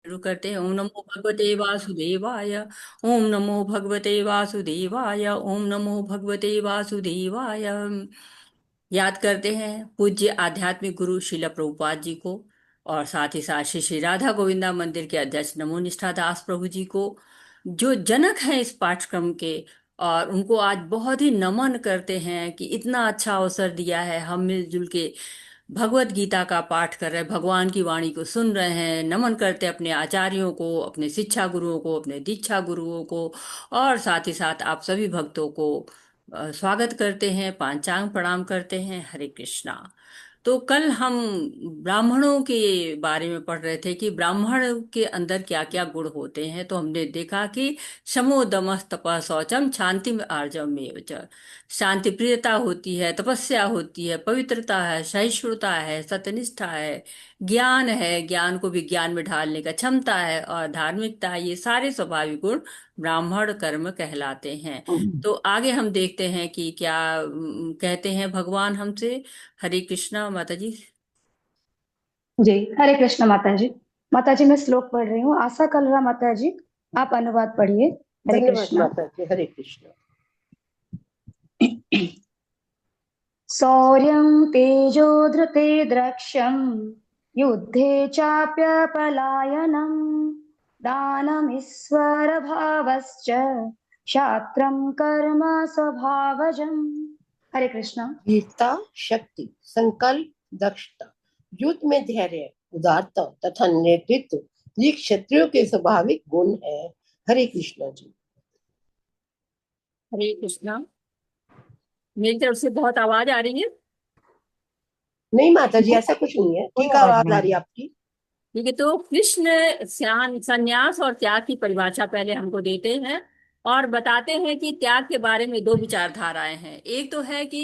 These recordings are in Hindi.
शुरू करते हैं। ओम नमो भगवते वासुदेवाय। ओम नमो भगवते वासुदेवाय। ओम नमो भगवते वासुदेवाय। याद करते हैं पूज्य आध्यात्मिक गुरु शिला प्रभुपाद जी को, और साथ ही साथ श्री श्री राधा गोविंदा मंदिर के अध्यक्ष नमो निष्ठा दास प्रभु जी को, जो जनक हैं इस पाठ्यक्रम के। और उनको आज बहुत ही नमन करते हैं कि इतना अच्छा अवसर दिया है, हम मिलजुल के भगवत गीता का पाठ कर रहे हैं, भगवान की वाणी को सुन रहे हैं। नमन करते हैं अपने आचार्यों को, अपने शिक्षा गुरुओं को, अपने दीक्षा गुरुओं को, और साथ ही साथ आप सभी भक्तों को स्वागत करते हैं, पांचांग प्रणाम करते हैं। हरे कृष्णा। तो कल हम ब्राह्मणों के बारे में पढ़ रहे थे कि ब्राह्मण के अंदर क्या क्या गुण होते हैं। तो हमने देखा कि शमो दमः तपः शौचम शांति में आर्जवमेव च। शांति प्रियता होती है, तपस्या होती है, पवित्रता है, सहिष्णुता है, सत्यनिष्ठा है, ज्ञान है, ज्ञान को भी ज्ञान में ढालने का क्षमता है, और धार्मिकता है। ये सारे स्वाभाविक गुण ब्राह्मण कर्म कहलाते हैं। तो आगे हम देखते हैं कि क्या कहते हैं भगवान हमसे। हरे कृष्णा माता जी। जी। हरे कृष्ण माता जी। माता जी मैं श्लोक पढ़ रही हूँ। आशा कलरा माता जी आप अनुवाद पढ़िए। हरे धन्यवाद कृष्णा। माता जी। हरे कृष्ण। शौर्यं तेजो धृते द्रक्ष्यं युद्धे चाप्यपलायनं दानमीश्वर भावश्च क्षात्रं कर्म स्वभावजम्। हरे कृष्णा। वीरता, शक्ति, संकल्प, दक्षता, युद्ध में धैर्य, उदारता तथा नेतृत्व ये क्षत्रियो के स्वाभाविक गुण है। हरे कृष्ण जी। हरे कृष्णा। मेरी तरफ से बहुत आवाज आ रही है? नहीं माता जी, ऐसा कुछ नहीं है, कोई ठीक आवाज आवाज आ नहीं रही है। है आपकी। ठीक है। तो कृष्ण संन्यास और त्याग की परिभाषा पहले हमको देते हैं, और बताते हैं कि त्याग के बारे में दो विचारधाराएं हैं। एक तो है कि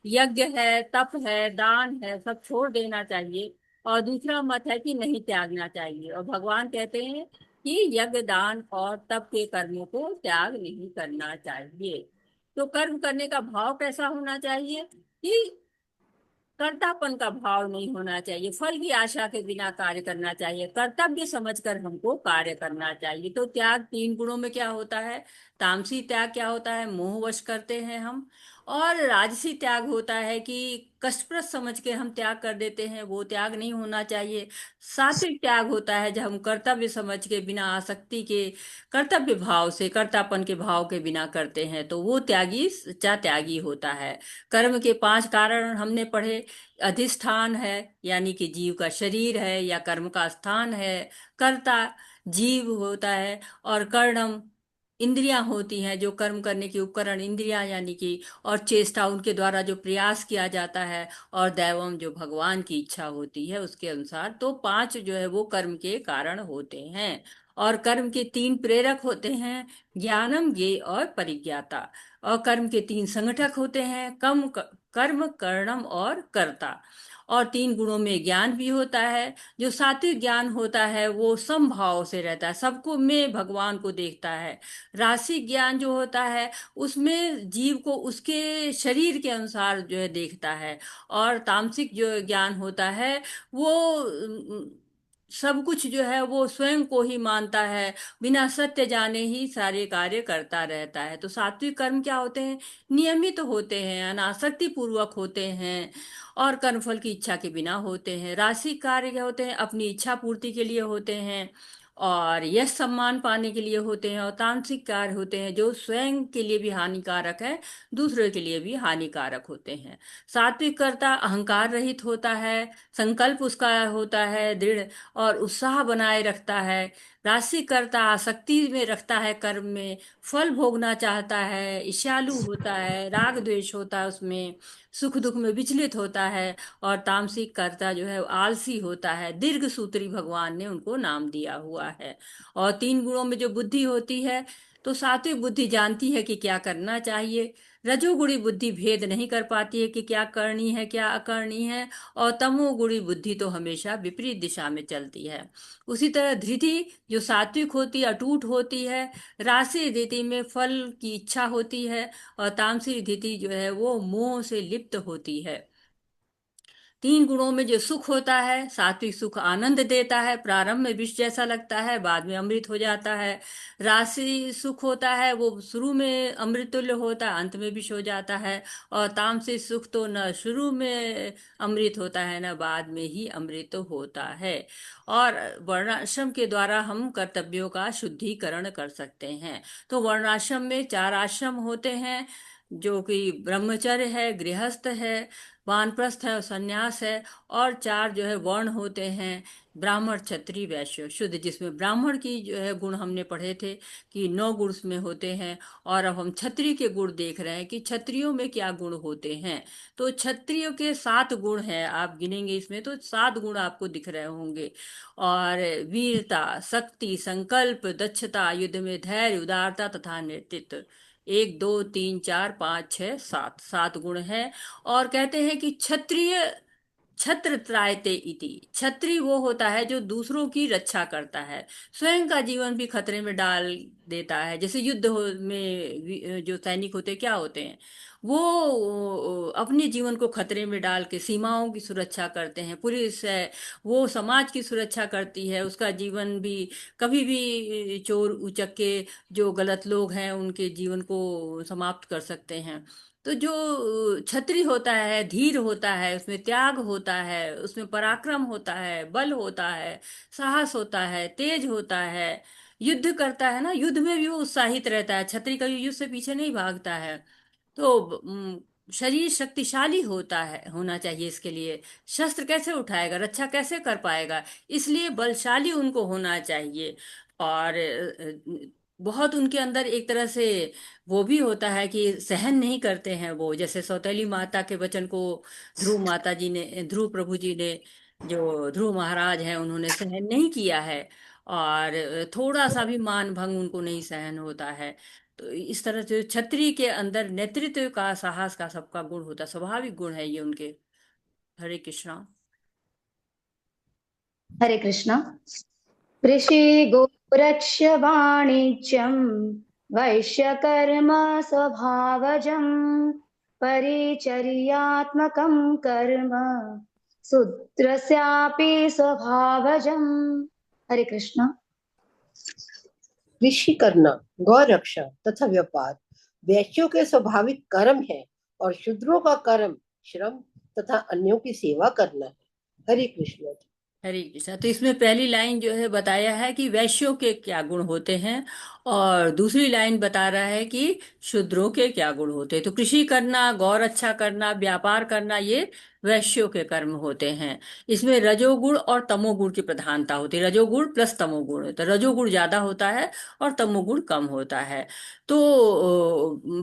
यज्ञ है, तप है, दान है, सब छोड़ देना चाहिए। और दूसरा मत है कि नहीं त्यागना चाहिए। और भगवान कहते हैं कि यज्ञ, दान और तप के कर्मों को त्याग नहीं करना चाहिए। तो कर्म करने का भाव कैसा होना चाहिए कि कर्तापन का भाव नहीं होना चाहिए, फल की आशा के बिना कार्य करना चाहिए, कर्तव्य समझकर हमको कार्य करना चाहिए। तो त्याग तीन गुणों में क्या होता है। तामसी त्याग क्या होता है, मोहवश करते हैं हम। और राजसी त्याग होता है कि कष्टप्रद समझ के हम त्याग कर देते हैं, वो त्याग नहीं होना चाहिए। सात्विक त्याग होता है जब हम कर्तव्य समझ के, बिना आसक्ति के, कर्तव्य भाव से, कर्तापन के भाव के बिना करते हैं, तो वो त्यागी सच्चा त्यागी होता है। कर्म के पांच कारण हमने पढ़े। अधिष्ठान है, यानी कि जीव का शरीर है या कर्म का स्थान है। कर्ता जीव होता है। और कर्णम इंद्रियां होती हैं, जो कर्म करने की उपकरण इंद्रियां, यानी कि और चेष्टा, उनके द्वारा जो प्रयास किया जाता है। और दैवम, जो भगवान की इच्छा होती है उसके अनुसार। तो पांच जो है वो कर्म के कारण होते हैं। और कर्म के तीन प्रेरक होते हैं, ज्ञानम, ज्ञेय और परिज्ञाता। और कर्म के तीन संगठक होते हैं, कर्म, कर्णम और कर्ता। और तीन गुणों में ज्ञान भी होता है। जो सात्विक ज्ञान होता है वो समभाव से रहता है, सबको में भगवान को देखता है। रासिक ज्ञान जो होता है उसमें जीव को उसके शरीर के अनुसार जो है देखता है। और तामसिक जो ज्ञान होता है वो सब कुछ जो है वो स्वयं को ही मानता है, बिना सत्य जाने ही सारे कार्य करता रहता है। तो सात्विक कर्म क्या होते हैं, नियमित होते हैं, अनासक्ति पूर्वक होते हैं, और कर्मफल की इच्छा के बिना होते हैं। राशि कार्य क्या होते हैं, अपनी इच्छा पूर्ति के लिए होते हैं, और यश सम्मान पाने के लिए होते हैं। और तामसिक कार्य होते हैं जो स्वयं के लिए भी हानिकारक है, दूसरों के लिए भी हानिकारक होते हैं। सात्विक कर्ता अहंकार रहित होता है, संकल्प उसका होता है दृढ़, और उत्साह बनाए रखता है। राशि कर्ता आसक्ति में रखता है, कर्म में फल भोगना चाहता है, ईर्ष्यालु होता है, राग द्वेष होता है उसमें, सुख दुख में विचलित होता है। और तामसिक कर्ता जो है वो आलसी होता है, दीर्घ सूत्री भगवान ने उनको नाम दिया हुआ है। और तीन गुणों में जो बुद्धि होती है, तो सात्विक बुद्धि जानती है कि क्या करना चाहिए। रजोगुणी बुद्धि भेद नहीं कर पाती है कि क्या करनी है क्या अकरनी है। और तमोगुणी बुद्धि तो हमेशा विपरीत दिशा में चलती है। उसी तरह धृति जो सात्विक होती है अटूट होती है। राशि धृति में फल की इच्छा होती है। और तामसिक धृति जो है वो मोह से लिप्त होती है। तीन गुणों में जो सुख होता है, सात्विक सुख आनंद देता है, प्रारंभ में विष जैसा लगता है, बाद में अमृत हो जाता है। राशि सुख होता है, वो शुरू में अमृत तुल्य होता है, अंत में विष हो जाता है। और तामसिक सुख तो न शुरू में अमृत होता है, न बाद में ही अमृत होता है। और वर्णाश्रम के द्वारा हम कर्तव्यों का शुद्धिकरण कर सकते हैं। तो वर्णाश्रम में चार आश्रम होते हैं, जो कि ब्रह्मचर्य है, गृहस्थ है, वानप्रस्थ है और संन्यास है। और चार जो है वर्ण होते हैं, ब्राह्मण, क्षत्रिय, वैश्य, शुद्र, जिसमें ब्राह्मण की जो है गुण हमने पढ़े थे कि 9 गुण उसमें होते हैं। और अब हम क्षत्रिय के गुण देख रहे हैं कि क्षत्रियों में क्या गुण होते हैं। तो क्षत्रियो के 7 गुण हैं, आप गिनेंगे इसमें तो 7 गुण आपको दिख रहे होंगे। और वीरता, शक्ति, संकल्प, दक्षता, युद्ध में धैर्य, उदारता तथा नेतृत्व। 1 2 3 4 5 6 7 7 गुण है। और कहते हैं कि क्षत्रिय छत्र त्रायते इति, छत्री वो होता है जो दूसरों की रक्षा करता है, स्वयं का जीवन भी खतरे में डाल देता है। जैसे में जो सैनिक होते हैं, क्या होते हैं, वो अपने जीवन को खतरे में डाल के सीमाओं की सुरक्षा करते हैं। पुलिस है, वो समाज की सुरक्षा करती है, उसका जीवन भी कभी भी चोर उचक्के जो गलत लोग हैं उनके जीवन को समाप्त कर सकते हैं। तो जो छत्री होता है, धीर होता है, उसमें त्याग होता है, उसमें पराक्रम होता है, बल होता है, साहस होता है, तेज होता है, युद्ध करता है ना, युद्ध में भी वो उत्साहित रहता है। छत्री कभी युद्ध से पीछे नहीं भागता है। तो शरीर शक्तिशाली होता है, होना चाहिए। इसके लिए शस्त्र कैसे उठाएगा, रक्षा कैसे कर पाएगा, इसलिए बलशाली उनको होना चाहिए। और बहुत उनके अंदर एक तरह से वो भी होता है कि सहन नहीं करते हैं वो, जैसे सौतेली माता के वचन को ध्रुव प्रभु जी ने, जो ध्रुव महाराज हैं, उन्होंने सहन नहीं किया है। और थोड़ा सा भी मान भंग उनको नहीं सहन होता है। तो इस तरह से छत्री के अंदर नेतृत्व का, साहस का, सबका गुण होता है, स्वाभाविक गुण है ये उनके। हरे कृष्णा। हरे कृष्णा। कृषि गोरक्ष वाणिज्यं वैश्यकर्म स्वभावजं परिचर्यात्मकं कर्म शूद्रस्यापि स्वभावजं। हरे कृष्णा। कृषि करना, गौ रक्षा तथा व्यापार वैश्यों के स्वाभाविक कर्म है, और शूद्रों का कर्म श्रम तथा अन्यों की सेवा करना है। हरे कृष्ण। हरे कृष्णा। तो इसमें पहली लाइन जो है बताया है कि वैश्यों के क्या गुण होते हैं, और दूसरी लाइन बता रहा है कि शूद्रों के क्या गुण होते हैं। तो कृषि करना, गौ रक्षा करना, व्यापार करना, ये वैश्यों के कर्म होते हैं। इसमें रजोगुण और तमोगुण की प्रधानता होती है, रजोगुण प्लस तमोगुण, तो रजोगुण ज्यादा होता है और तमोगुण कम होता है। तो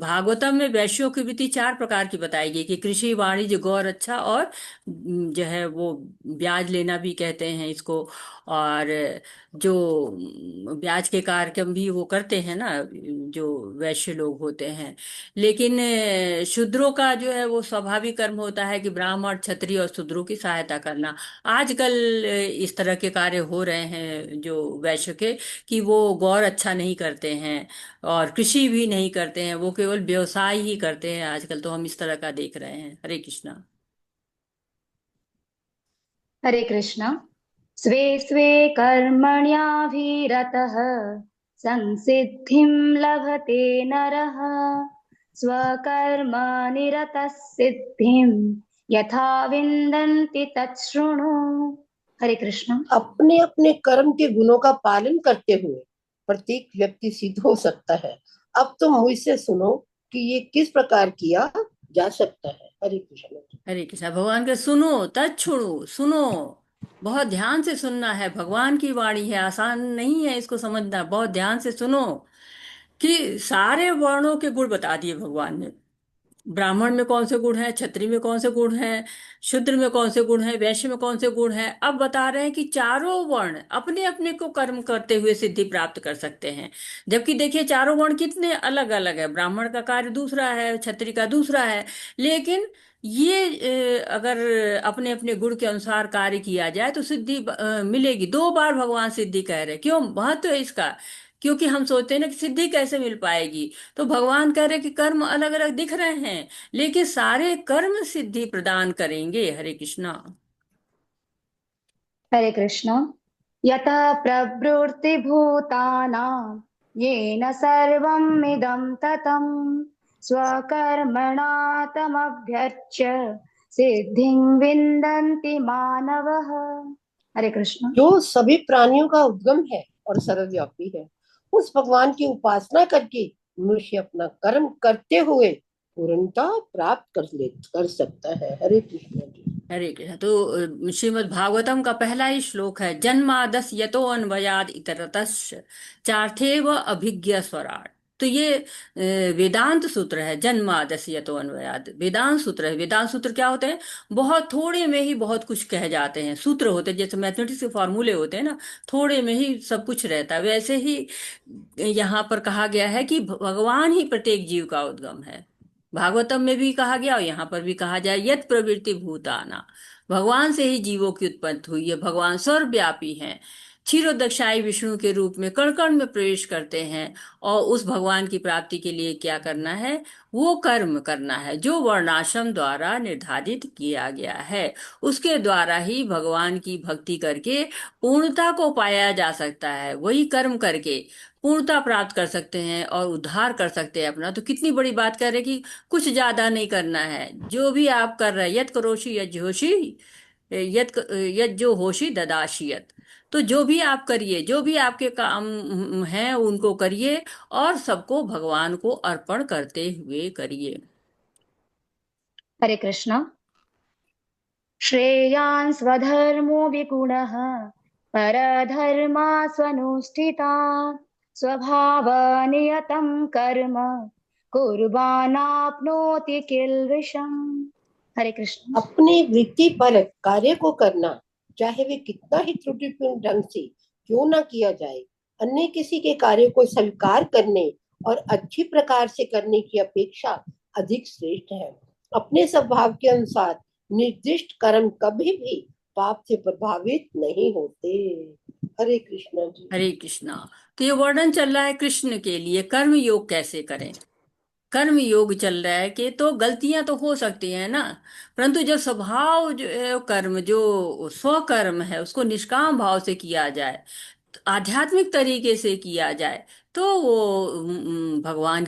भागवतम में वैश्यों की वृत्ति 4 प्रकार की बताई गई कि कृषि, वाणिज्य, गौ रक्षा और जो है वो ब्याज लेना भी कहते हैं इसको। और जो ब्याज के कार्यक्रम भी वो करते हैं ना, जो वैश्य लोग होते हैं। लेकिन शूद्रों का जो है वो स्वाभाविक कर्म होता है कि ब्राह्मण, क्षत्रिय और शूद्रों की सहायता करना। आजकल इस तरह के कार्य हो रहे हैं जो वैश्य के, कि वो गौर अच्छा नहीं करते हैं और कृषि भी नहीं करते हैं, वो केवल व्यवसाय ही करते हैं। आजकल तो हम इस तरह का देख रहे हैं। हरे कृष्णा। हरे कृष्णा। स्वे स्वे कर्मण्याभिरतः संसिद्धिं लभते नरः स्वकर्मनिरतः सिद्धिं यथा विन्दन्ति तच्छृणु। हरे कृष्ण। अपने अपने कर्म के गुणों का पालन करते हुए प्रत्येक व्यक्ति सिद्ध हो सकता है। अब तुम मुझसे सुनो कि ये किस प्रकार किया जा सकता है। हरे कृष्ण। हरे कृष्णा। भगवान का सुनो, तच्छृणु, सुनो, बहुत ध्यान से सुनना है। भगवान की वाणी है, आसान नहीं है इसको समझना, बहुत ध्यान से सुनो। कि सारे वर्णों के गुण बता दिए भगवान ने। ब्राह्मण में कौन से गुण हैं, क्षत्रिय में कौन से गुण हैं, शूद्र में कौन से गुण हैं, वैश्य में कौन से गुण हैं। अब बता रहे हैं कि चारों वर्ण अपने अपने को कर्म करते हुए सिद्धि प्राप्त कर सकते हैं। जबकि देखिए चारों वर्ण कितने अलग अलग है, ब्राह्मण का कार्य दूसरा है, क्षत्रिय का दूसरा है। लेकिन ये अगर अपने अपने गुण के अनुसार कार्य किया जाए तो सिद्धि मिलेगी। 2 बार भगवान सिद्धि कह रहे हैं। क्यों महत्व है इसका? क्योंकि हम सोचते हैं ना कि सिद्धि कैसे मिल पाएगी। तो भगवान कह रहे कि कर्म अलग अलग दिख रहे हैं, लेकिन सारे कर्म सिद्धि प्रदान करेंगे। हरे कृष्णा। हरे कृष्ण। यतः प्रवृत्ति भूतानां येन सर्वम् इदं ततं स्वकर्मणा तमभ्यर्च्य सिद्धिं विन्दन्ति मानवः। हरे कृष्ण। जो सभी प्राणियों का उद्गम है और सर्वव्यापी है, उस भगवान की उपासना करके मनुष्य अपना कर्म करते हुए पूर्णता प्राप्त कर सकता है। हरे कृष्ण जी। हरे कृष्ण। तो श्रीमद् भागवतम का पहला ही श्लोक है, जन्मादस यतो अन्वयाद इतरतश्च चार्थेव अभिज्ञ स्वराट। तो ये वेदांत सूत्र है, जन्मादस यतो अन्वयाद वेदांत सूत्र है। वेदांत सूत्र क्या होते हैं? बहुत थोड़े में ही बहुत कुछ कह जाते हैं। सूत्र होते हैं जैसे मैथमेटिक्स के फॉर्मूले होते हैं ना, थोड़े में ही सब कुछ रहता है, वैसे ही यहाँ पर कहा गया है कि भगवान ही प्रत्येक जीव का उद्गम है। भागवतम में भी कहा गया और यहाँ पर भी कहा जाए, यत प्रवृत्ति भूताना, भगवान से ही जीवों की उत्पत्ति हुई है। भगवान सर्वव्यापी हैं, क्षीरोदक्षाई विष्णु के रूप में कण कण में प्रवेश करते हैं। और उस भगवान की प्राप्ति के लिए क्या करना है? वो कर्म करना है जो वर्णाश्रम द्वारा निर्धारित किया गया है। उसके द्वारा ही भगवान की भक्ति करके पूर्णता को पाया जा सकता है। वही कर्म करके पूर्णता प्राप्त कर सकते हैं और उद्धार कर सकते हैं अपना। तो कितनी बड़ी बात कर रहे कि कुछ ज्यादा नहीं करना है। जो भी आप कर रहे हैं, यत करोषि यत जोशी, यत यत जो होशी ददाशियत। तो जो भी आप करिए, जो भी आपके काम हैं उनको करिए, और सबको भगवान को अर्पण करते हुए करिए। हरे कृष्ण। श्रेयान् स्वधर्मो विगुणः परधर्मा स्वनुष्ठितान् स्वभावनियतं कर्म कुर्वाणाप्नोति किल्बिषम्। हरे कृष्ण। अपने वृत्ति पर कार्य को करना, चाहे वे कितना ही त्रुटिपूर्ण ढंग से क्यों ना किया जाए, अन्य किसी के कार्य को स्वीकार करने और अच्छी प्रकार से करने की अपेक्षा अधिक श्रेष्ठ है। अपने स्वभाव के अनुसार निर्दिष्ट कर्म कभी भी पाप से प्रभावित नहीं होते। हरे कृष्ण जी। हरे कृष्णा। तो ये वर्णन चल रहा है कृष्ण के लिए कर्म योग कैसे करें। कर्म योग चल रहा है कि तो गलतियां तो हो सकती हैं ना, परंतु जो स्वभाव जो है, कर्म जो स्वकर्म है उसको निष्काम भाव से किया जाए, आध्यात्मिक तरीके से किया जाए, तो वो भगवान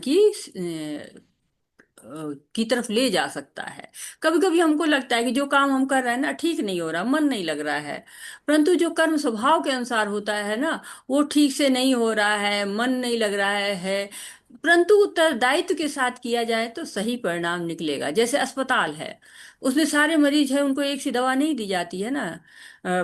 की तरफ ले जा सकता है। कभी कभी हमको लगता है कि जो काम हम कर रहे हैं ना ठीक नहीं हो रहा, मन नहीं लग रहा है, परंतु जो कर्म स्वभाव के अनुसार होता है ना, वो ठीक से नहीं हो रहा है, मन नहीं लग रहा है, परंतु उत्तरदायित्व के साथ किया जाए तो सही परिणाम निकलेगा। जैसे अस्पताल है, उसमें सारे मरीज है, उनको एक सी दवा नहीं दी जाती है ना।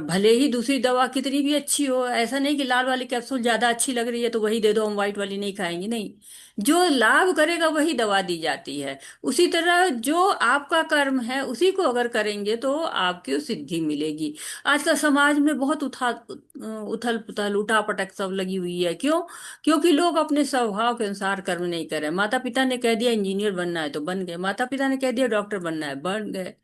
भले ही दूसरी दवा कितनी भी अच्छी हो, ऐसा नहीं कि लाल वाली कैप्सूल ज्यादा अच्छी लग रही है तो वही दे दो, हम व्हाइट वाली नहीं खाएंगे, नहीं। जो लाभ करेगा वही दवा दी जाती है। उसी तरह जो आपका कर्म है उसी को अगर करेंगे तो आपको सिद्धि मिलेगी। आजकल समाज में बहुत उथल पुथल उठा पटक सब लगी हुई है। क्यों? क्योंकि लोग अपने स्वभाव के अनुसार कर्म नहीं कर रहे। माता पिता ने कह दिया इंजीनियर बनना है तो बन गए, माता पिता ने कह दिया डॉक्टर बनना है बन गए।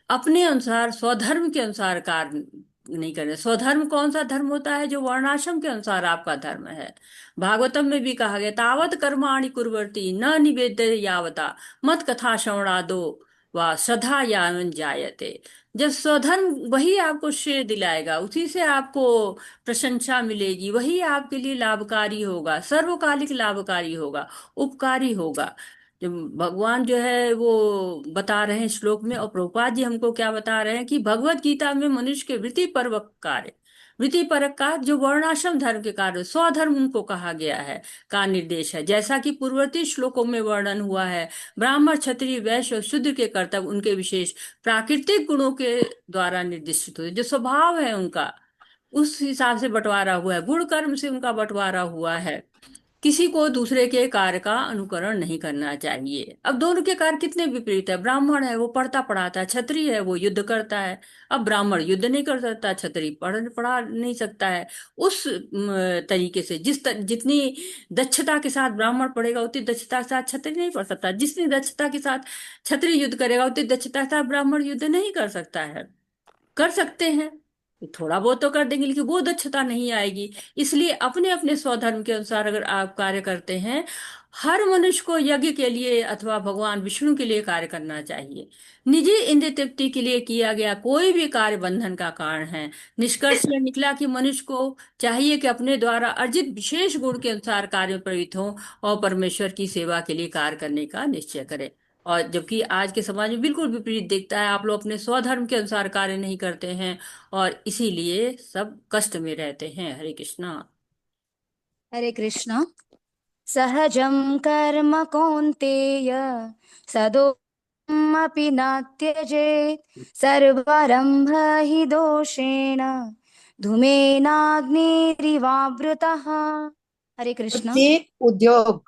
अपने अनुसार स्वधर्म के अनुसार कार्य नहीं करने। स्वधर्म कौन सा धर्म होता है? जो वर्णाश्रम के अनुसार आपका धर्म है। भागवतम में भी कहा गया, तावत कर्माणि कुर्वती न निवेद्य यावता मत कथा श्रवणादो व श्रद्धा यावन जायते। जब स्वधर्म, वही आपको श्रेय दिलाएगा, उसी से आपको प्रशंसा मिलेगी, वही आपके लिए लाभकारी होगा, सर्वकालिक लाभकारी होगा, उपकारी होगा। जो भगवान जो है वो बता रहे हैं श्लोक में, और प्रभुपाद जी हमको क्या बता रहे हैं कि भगवत गीता में मनुष्य के वृत्ति परक कार्य, वृत्ति परक कार्य जो वर्णाश्रम धर्म के कार्य, स्वधर्म उनको कहा गया है, का निर्देश है। जैसा कि पूर्ववर्ती श्लोकों में वर्णन हुआ है, ब्राह्मण क्षत्रिय वैश्य और शूद्र के कर्तव्य उनके विशेष प्राकृतिक गुणों के द्वारा निर्दिष्ट होते, जो स्वभाव है उनका, उस हिसाब से बंटवारा हुआ है, गुण कर्म से उनका बंटवारा हुआ है। किसी को दूसरे के कार्य का अनुकरण नहीं करना चाहिए। अब दोनों के कार्य कितने विपरीत है। ब्राह्मण है वो पढ़ता पढ़ाता है, क्षत्रिय है वो युद्ध करता है। अब ब्राह्मण युद्ध नहीं कर सकता, क्षत्रिय पढ़ पढ़ा नहीं सकता है। उस तरीके से जितनी दक्षता के साथ ब्राह्मण पढ़ेगा उतनी दक्षता के साथ क्षत्रिय नहीं पढ़ सकता, जितनी दक्षता के साथ क्षत्रिय युद्ध करेगा उतनी दक्षता के साथ ब्राह्मण युद्ध नहीं कर सकता है। कर सकते हैं थोड़ा बहुत तो कर देंगे, लेकिन वो दक्षता नहीं आएगी। इसलिए अपने अपने स्वधर्म के अनुसार अगर आप कार्य करते हैं, हर मनुष्य को यज्ञ के लिए अथवा भगवान विष्णु के लिए कार्य करना चाहिए। निजी इंद्रिय तृप्ति के लिए किया गया कोई भी कार्य बंधन का कारण है। निष्कर्ष यह निकला कि मनुष्य को चाहिए कि अपने द्वारा अर्जित विशेष गुण के अनुसार कार्य में प्रवृत्त हो और परमेश्वर की सेवा के लिए कार्य करने का निश्चय करे। और जबकि आज के समाज में बिल्कुल विपरीत दिखता है, आप लोग अपने स्वधर्म के अनुसार कार्य नहीं करते हैं और इसीलिए सब कष्ट में रहते हैं। हरे कृष्णा। हरे कृष्ण। सहजं कर्म कौन्तेय सदोषमपि न त्यजेत् सर्वारम्भ हि दोषेण धूमेनाग्निरिवावृतः। हरे कृष्ण। प्रत्येक उद्योग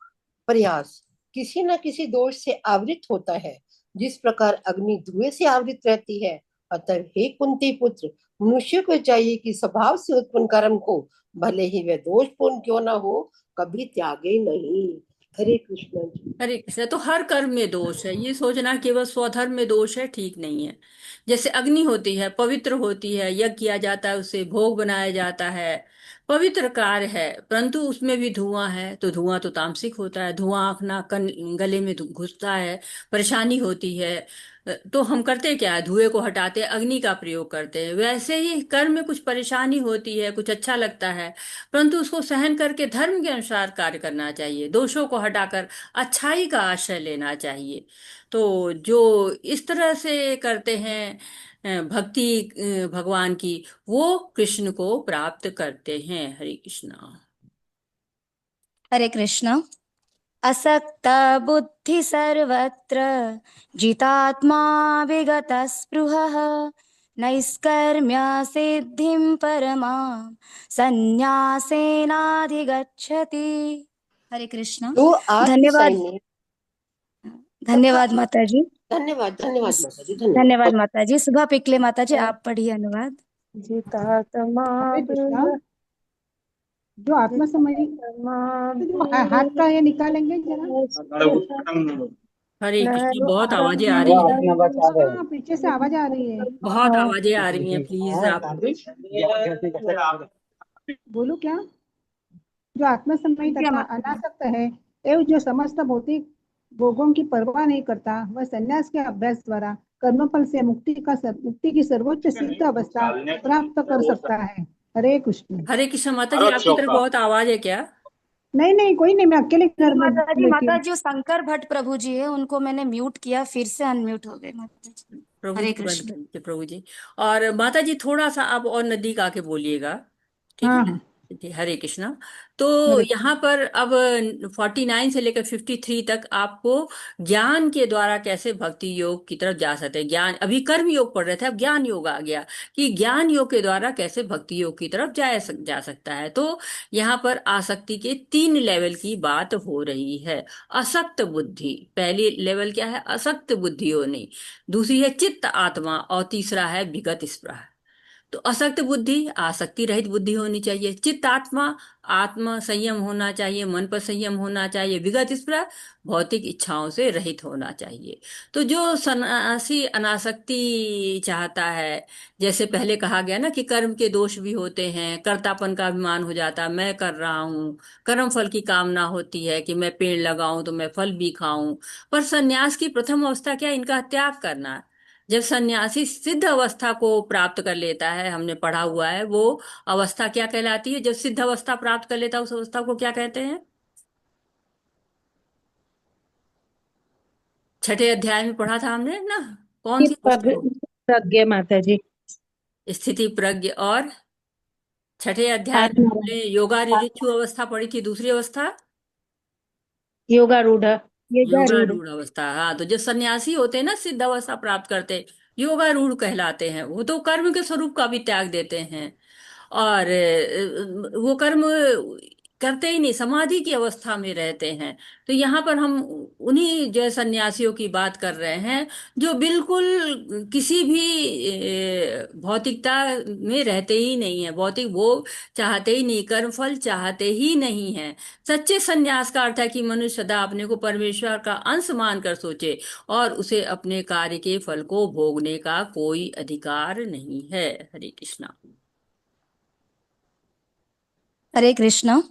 प्रयास किसी न किसी दोष से आवृत होता है, जिस प्रकार अग्नि धुएं से आवृत रहती है। अतः हे कुंती पुत्र, मनुष्य को चाहिए कि स्वभाव से उत्पन्न कर्म को, भले ही वह दोषपूर्ण क्यों न हो, कभी त्यागे नहीं। हरे कृष्ण जी। हरे कृष्ण। तो हर कर्म में दोष है, ये सोचना केवल स्वधर्म में दोष है ठीक नहीं है। जैसे अग्नि होती है, पवित्र होती है, यज्ञ किया जाता है, उससे भोग बनाया जाता है, पवित्र कार्य है, परंतु उसमें भी धुआं है, तो धुआं तो तामसिक होता है। धुआं आँख नाक कान गले में घुसता है, परेशानी होती है। तो हम करते क्या है, धुएं को हटाते अग्नि का प्रयोग करते हैं। वैसे ही कर्म में कुछ परेशानी होती है, कुछ अच्छा लगता है, परंतु उसको सहन करके धर्म के अनुसार कार्य करना चाहिए। दोषों को हटाकर अच्छाई का आश्रय लेना चाहिए। तो जो इस तरह से करते हैं भक्ति भगवान की, वो कृष्ण को प्राप्त करते हैं। हरे कृष्णा। हरे कृष्ण। असक्त बुद्धि सर्वत्र जितात्मा विगत स्पृहः नैष्कर्म्य सिद्धिं परमां संन्यासेनाधिगच्छति। हरे कृष्ण। तो धन्यवाद। आत्मसैन्य तथा धन्यवाद माता जी। धन्यवाद धन्यवाद माता जी, धन्यवाद। धन्यवाद माता जी। सुबह पिकले माता जी, आप पढ़िए अनुवाद। जितात्मा हरे कृष्णा। विगत जो आत्मसमय तो जो हाथ का ये निकालेंगे जरा। हरे कृष्ण। बहुत आवाजें आ रही हैं, नरो हाँ, पीछे से आवाज आ रही है। बहुत आवाजें आ रही हैं, प्लीज आप। बोलो क्या? जो आत्मसमय तथा अनासक्त है एवं जो समस्त भौतिक भोगों की परवाह नहीं करता, वह संन्यास के अभ्यास द्वारा कर्मफल से मुक्ति की सर्वोच्च सिद्ध अवस्था प्राप्त कर सकता है। हरे कृष्ण। हरे कृष्ण। माता जी आपकी तरफ बहुत आवाज है क्या? नहीं नहीं, कोई नहीं, मैं अकेले घर में माता जी, लेटी माता हूँ। जी, वो शंकर भट्ट प्रभु जी है, उनको मैंने म्यूट किया, फिर से अनम्यूट हो गए माता जी। प्रभु हरे जी बंद कृष्ण। कर दीजिए प्रभु जी। और माता जी थोड़ा सा आप और नजदीक आके बोलिएगा, ठीक हाँ है? हाँ। जी, हरे कृष्णा। तो हरे यहाँ पर अब 49 से लेकर 53 तक आपको ज्ञान के द्वारा कैसे भक्ति योग की तरफ जा सकते हैं। ज्ञान, अभी कर्म योग पढ़ रहे थे, अब ज्ञान योग आ गया कि ज्ञान योग के द्वारा कैसे भक्ति योग की तरफ जा सकता है। तो यहाँ पर आसक्ति के 3 लेवल की बात हो रही है। असक्त बुद्धि, पहली लेवल क्या है? असक्त बुद्धि होनी, दूसरी है चित्त आत्मा, और तीसरा है विगत स्पृहा। तो असक्त बुद्धि आसक्ति रहित बुद्धि होनी चाहिए। चित्त आत्मा, आत्म संयम होना चाहिए, मन पर संयम होना चाहिए। विगत स्पृहा, भौतिक इच्छाओं से रहित होना चाहिए। तो जो सन्यासी अनासक्ति चाहता है, जैसे पहले कहा गया ना कि कर्म के दोष भी होते हैं, कर्तापन का अभिमान हो जाता है, मैं कर रहा हूँ, कर्म फल की कामना होती है कि मैं पेड़ लगाऊं तो मैं फल भी खाऊं। पर सन्यास की प्रथम अवस्था क्या है? इनका त्याग करना। जब सन्यासी सिद्ध अवस्था को प्राप्त कर लेता है, हमने पढ़ा हुआ है वो अवस्था क्या कहलाती है, जब सिद्ध अवस्था प्राप्त कर लेता है उस अवस्था को क्या कहते हैं? छठे अध्याय में पढ़ा था हमने ना, कौन सी अवस्था हो? प्रज्ञ माता जी। स्थिति प्रज्ञ। और छठे अध्याय में आत्मा हमने योगा रिरिचु अवस्था पढ़ी थी, दूसरी अवस्था योगारूढ़। योगारूढ़। योगारूढ़ अवस्था। हाँ, तो जो सन्यासी होते हैं ना, सिद्ध अवस्था प्राप्त करते, योगारूढ़ कहलाते हैं। वो तो कर्म के स्वरूप का भी त्याग देते हैं, और वो कर्म करते ही नहीं, समाधि की अवस्था में रहते हैं। तो यहाँ पर हम उन्हीं जो सन्यासियों की बात कर रहे हैं, जो बिल्कुल किसी भी भौतिकता में रहते ही नहीं है, भौतिक भोग चाहते ही नहीं, कर्म फल चाहते ही नहीं है। सच्चे सन्यास का अर्थ है कि मनुष्य सदा अपने को परमेश्वर का अंश मानकर सोचे और उसे अपने कार्य के फल को भोगने का कोई अधिकार नहीं है। हरे कृष्णा। हरे कृष्ण।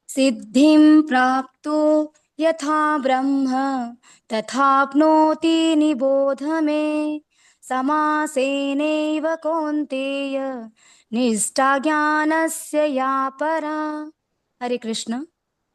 सिद्धिं प्राप्तो यथा ब्रह्म तथाप्नोति निबोध मे। समासेनैव कौन्तेय निष्ठा ज्ञानस्य या परा। हरे कृष्ण।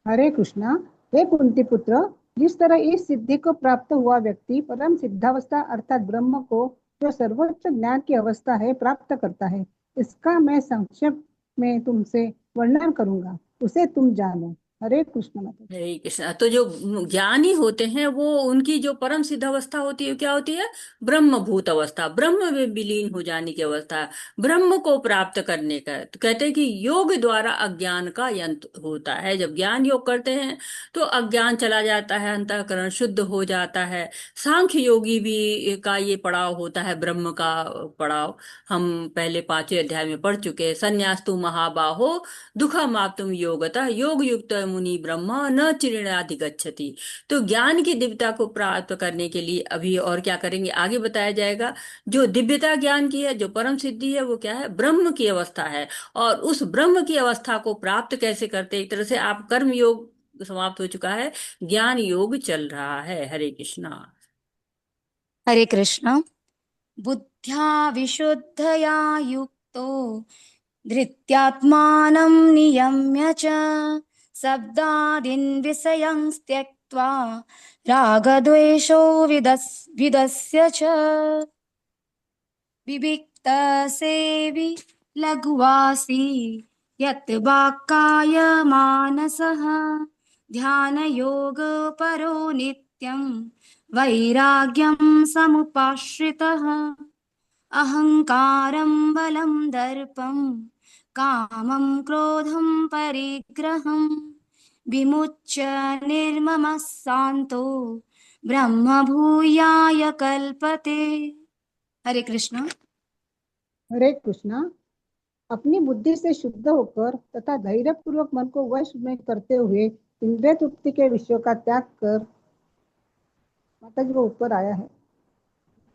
हरे कृष्णा। हे कुंती पुत्र, जिस तरह इस सिद्धि को प्राप्त हुआ व्यक्ति परम सिद्धावस्था अर्थात ब्रह्म को, जो सर्वोच्च ज्ञान की अवस्था है, प्राप्त करता है, इसका मैं संक्षेप में तुमसे वर्णन करूंगा, उसे तुम जानो। हरे कृष्ण माता। हरे कृष्णा। तो जो ज्ञानी होते हैं वो उनकी जो परम सिद्ध अवस्था होती है क्या होती है? ब्रह्मभूत अवस्था, ब्रह्म में विलीन हो जाने की अवस्था, ब्रह्म को प्राप्त करने का। तो कहते हैं कि योग द्वारा अज्ञान का अंत होता है। जब ज्ञान योग करते हैं तो अज्ञान चला जाता है, अंतःकरण शुद्ध हो जाता है। सांख्य योगी भी का ये पड़ाव होता है, ब्रह्म का पड़ाव। हम पहले 5वें अध्याय में पढ़ चुके हैं। संन्यास्तु महाबाहो दुखमाप्तुम योगतः योग युक्त मुनि ब्रह्म न चिरेणाधिगच्छति। तो ज्ञान की दिव्यता को प्राप्त करने के लिए अभी और क्या करेंगे आगे बताया जाएगा। जो दिव्यता ज्ञान की है, जो परम सिद्धि है, वो क्या है? ब्रह्म की अवस्था है। और उस ब्रह्म की अवस्था को प्राप्त कैसे करते? एक तरह से आप कर्म योग समाप्त हो चुका है, ज्ञान योग चल रहा है। हरे कृष्णा। हरे कृष्ण। बुद्ध्या विशुद्धया युक्तो धृत्यात्मानं नियम्य च शब्दादीन् विषयं त्यक्त्वा रागद्वेषौ विदस्य च विविक्तसेवि लघुवासी यत् वाक्काय मानसः ध्यानयोगपरो नित्यं वैराग्यं समुपाश्रितः अहङ्कारं बलं दर्पं कामं क्रोधं परिग्रहं विमुच्य निर्ममः शान्तो ब्रह्मभूयाय कल्पते। हरे कृष्ण। हरे कृष्णा। अपनी बुद्धि से शुद्ध होकर तथा धैर्य पूर्वक मन को वश में करते हुए इंद्रिय तृप्ति के विषयों का त्याग कर, माता जी वो ऊपर आया है,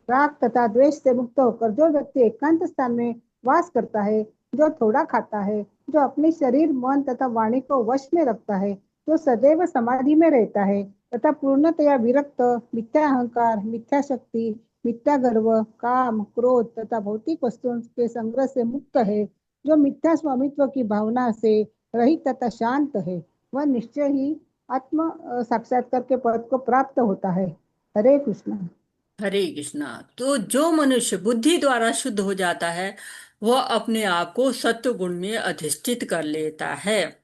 राग तथा द्वेष से मुक्त होकर जो व्यक्ति एकांत स्थान में वास करता है, जो थोड़ा खाता है, जो अपने शरीर मन तथा वाणी को वश में रखता है, जो सदैव समाधि में रहता है तथा पूर्णतया विरक्त, मिथ्या अहंकार, मिथ्या शक्ति, मिथ्या गर्व, काम, क्रोध तथा भौतिक वस्तुओं के संग्रह से मुक्त है, जो मिथ्या स्वामित्व की भावना से रहित तथा शांत है, वह निश्चय ही आत्म साक्षात्कार के पद को प्राप्त होता है। हरे कृष्ण। हरे कृष्णा। तो जो मनुष्य बुद्धि द्वारा शुद्ध हो जाता है वह अपने आप को सत्व गुण में अधिष्ठित कर लेता है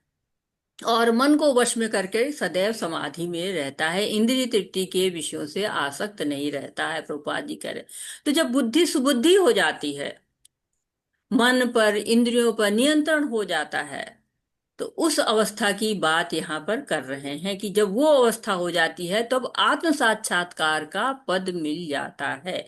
और मन को वश में करके सदैव समाधि में रहता है, इंद्रिय तृप्ति के विषयों से आसक्त नहीं रहता है। प्रभुपाद जी कह रहे। तो जब बुद्धि सुबुद्धि हो जाती है, मन पर इंद्रियों पर नियंत्रण हो जाता है, तो उस अवस्था की बात यहाँ पर कर रहे हैं कि जब वो अवस्था हो जाती है तब आत्म साक्षात्कार का पद मिल जाता है।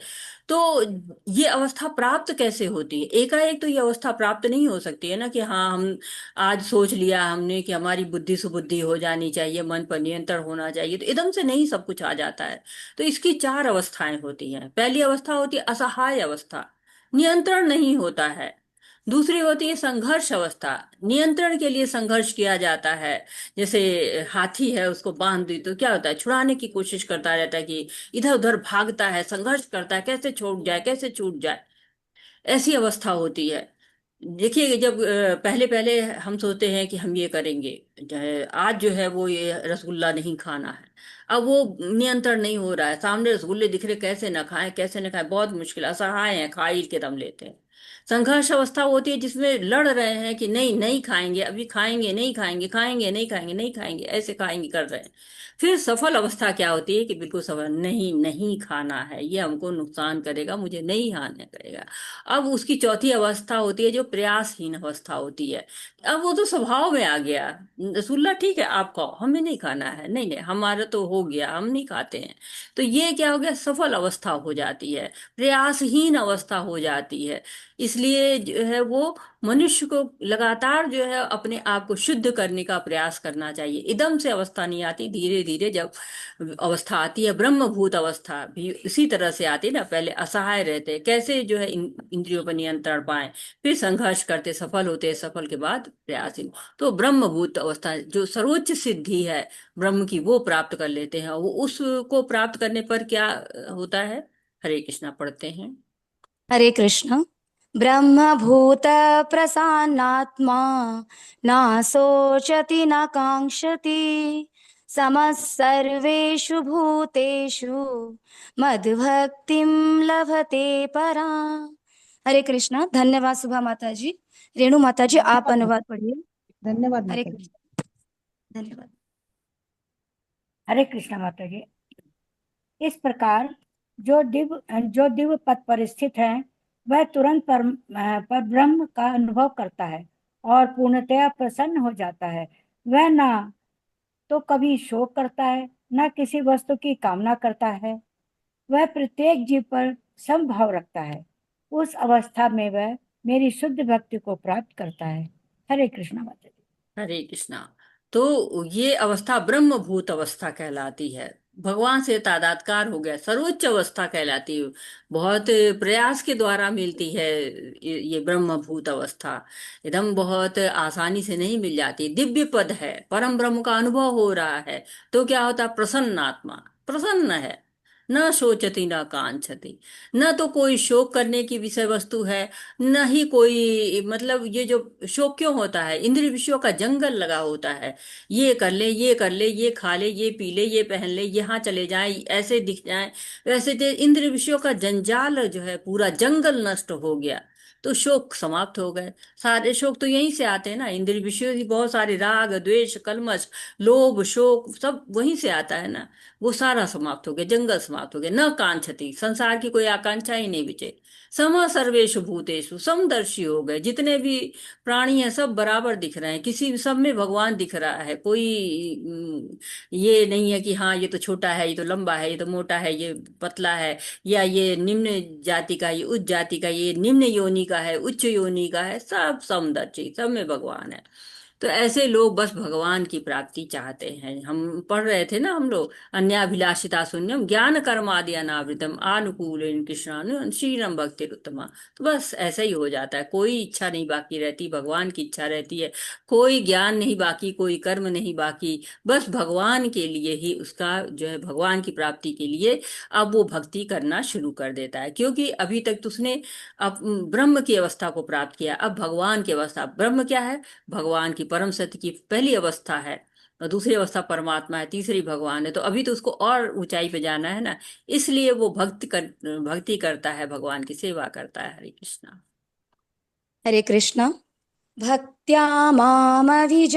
तो ये अवस्था प्राप्त कैसे होती है? एकाएक तो ये अवस्था प्राप्त नहीं हो सकती है ना कि हाँ हम आज सोच लिया हमने कि हमारी बुद्धि सुबुद्धि हो जानी चाहिए, मन पर नियंत्रण होना चाहिए, तो एकदम से नहीं सब कुछ आ जाता है। तो इसकी 4 अवस्थाएं होती हैं। पहली अवस्था होती है असहाय अवस्था, नियंत्रण नहीं होता है। दूसरी होती है संघर्ष अवस्था, नियंत्रण के लिए संघर्ष किया जाता है। जैसे हाथी है, उसको बांध दी तो क्या होता है, छुड़ाने की कोशिश करता रहता है कि इधर उधर भागता है, संघर्ष करता है, कैसे छूट जाए कैसे छूट जाए। ऐसी अवस्था होती है। देखिए जब पहले पहले हम सोचते हैं कि हम ये करेंगे, आज जो है वो ये रसगुल्ला नहीं खाना है। अब वो नियंत्रण नहीं हो रहा है, सामने रसगुल्ले दिख रहे, कैसे न खाएं कैसे न खाएं, बहुत मुश्किल, असहाय है, खा ही के दम लेते हैं। संघर्ष अवस्था होती है जिसमें लड़ रहे हैं कि नहीं नहीं खाएंगे, अभी खाएंगे नहीं खाएंगे, खाएंगे नहीं खाएंगे, नहीं खाएंगे, ऐसे खाएंगे कर रहे हैं। फिर सफल अवस्था क्या होती है कि बिल्कुल सफल, नहीं नहीं खाना है, ये हमको नुकसान करेगा, मुझे नहीं खाना करेगा। अब उसकी चौथी अवस्था होती है जो प्रयासहीन अवस्था होती है। अब वो तो स्वभाव में आ गया, रसगुल्ला ठीक है आप खाओ, हमें नहीं खाना है, नहीं नहीं हमारा तो हो गया, हम नहीं खाते हैं। तो ये क्या हो गया, सफल अवस्था हो जाती है, प्रयासहीन अवस्था हो जाती है। इसलिए इसलिए जो है वो मनुष्य को लगातार जो है अपने आप को शुद्ध करने का प्रयास करना चाहिए। एकदम से अवस्था नहीं आती, धीरे धीरे जब अवस्था आती है, ब्रह्मभूत अवस्था भी इसी तरह से आती है ना। पहले असहाय रहते, कैसे जो है इंद्रियों पर नियंत्रण पाए, फिर संघर्ष करते, सफल होते, सफल के बाद प्रयासहीन। तो ब्रह्मभूत अवस्था जो सर्वोच्च सिद्धि है ब्रह्म की, वो प्राप्त कर लेते हैं। वो उसको प्राप्त करने पर क्या होता है? हरे कृष्णा पढ़ते हैं। हरे कृष्ण। ब्रह्मभूत प्रसन्नात्मा न शोचति न कांक्षति समः सर्वेषु भूतेषु मद्भक्तिं लभते परा। हरे कृष्ण। धन्यवाद सुभा माता जी। रेणु माता जी, आप धन्यवाद अनुवाद पढ़िए। धन्यवाद हरे माता जी। कृष्ण। धन्यवाद। हरे कृष्ण माता जी। इस प्रकार जो दिव्य पद पर स्थित है वह तुरंत पर ब्रह्म का अनुभव करता है और पूर्णतया प्रसन्न हो जाता है। वह ना तो कभी शोक करता है, न किसी वस्तु की कामना करता है। वह प्रत्येक जीव पर समभाव रखता है। उस अवस्था में वह मेरी शुद्ध भक्ति को प्राप्त करता है। हरे कृष्ण माता जी। हरे कृष्णा। तो ये अवस्था ब्रह्मभूत अवस्था कहलाती है, भगवान से तादात्कार हो गया, सर्वोच्च अवस्था कहलाती है। बहुत प्रयास के द्वारा मिलती है ये ब्रह्मभूत अवस्था। एकदम बहुत आसानी से नहीं मिल जाती। दिव्य पद है, परम ब्रह्म का अनुभव हो रहा है, तो क्या होता? प्रसन्न आत्मा, प्रसन्न है। न शोचती न कांक्षति, न तो कोई शोक करने की विषय वस्तु है, न ही कोई, मतलब ये जो शोक क्यों होता है? इंद्रिय विषयों का जंगल लगा होता है। ये कर ले, ये कर ले, ये खा ले, ये पी ले, ये पहन ले, यहाँ चले जाए, ऐसे दिख जाए, वैसे जो इंद्रिय विषयों का जंजाल जो है, पूरा जंगल नष्ट हो गया, तो शोक समाप्त हो गए। सारे शोक तो यहीं से आते हैं ना, इंद्रिय विषयों की बहुत सारे राग द्वेष कलमश लोभ शोक सब वहीं से आता है ना। वो सारा समाप्त हो गया, जंगल समाप्त हो गया। न कांक्षति, संसार की कोई आकांक्षा ही नहीं बचे। सम सर्वेषु भूतेषु, समदर्शी हो गए। जितने भी प्राणी हैं सब बराबर दिख रहे हैं, किसी सब में भगवान दिख रहा है। कोई ये नहीं है कि हाँ ये तो छोटा है, ये तो लंबा है, ये तो मोटा है, ये पतला है, या ये निम्न जाति का, ये उच्च जाति का, ये निम्न योनि का है, उच्च योनि का है। सब समदर्शी, सब में भगवान है। तो ऐसे लोग बस भगवान की प्राप्ति चाहते हैं। हम पढ़ रहे थे ना हम लोग, अन्याभिलाषिता शून्यम ज्ञान कर्मादि अनावृतम आनुकूल कृष्णानु श्रीरम भक्ति उत्तमा। तो बस ऐसा ही हो जाता है, कोई इच्छा नहीं बाकी रहती, भगवान की इच्छा रहती है। कोई ज्ञान नहीं बाकी, कोई कर्म नहीं बाकी, बस भगवान के लिए ही, उसका जो है भगवान की प्राप्ति के लिए अब वो भक्ति करना शुरू कर देता है। क्योंकि अभी तक तो उसने अब ब्रह्म की अवस्था को प्राप्त किया, अब भगवान की अवस्था। ब्रह्म क्या है? भगवान की परम सत्य की पहली अवस्था है, और दूसरी अवस्था परमात्मा है, तीसरी भगवान है। तो अभी तो उसको और ऊंचाई पे जाना है ना, इसलिए वो भक्ति करता है, भगवान की सेवा करता है। हरे कृष्णा। हरे कृष्ण। भक्त्या मामभिजानाति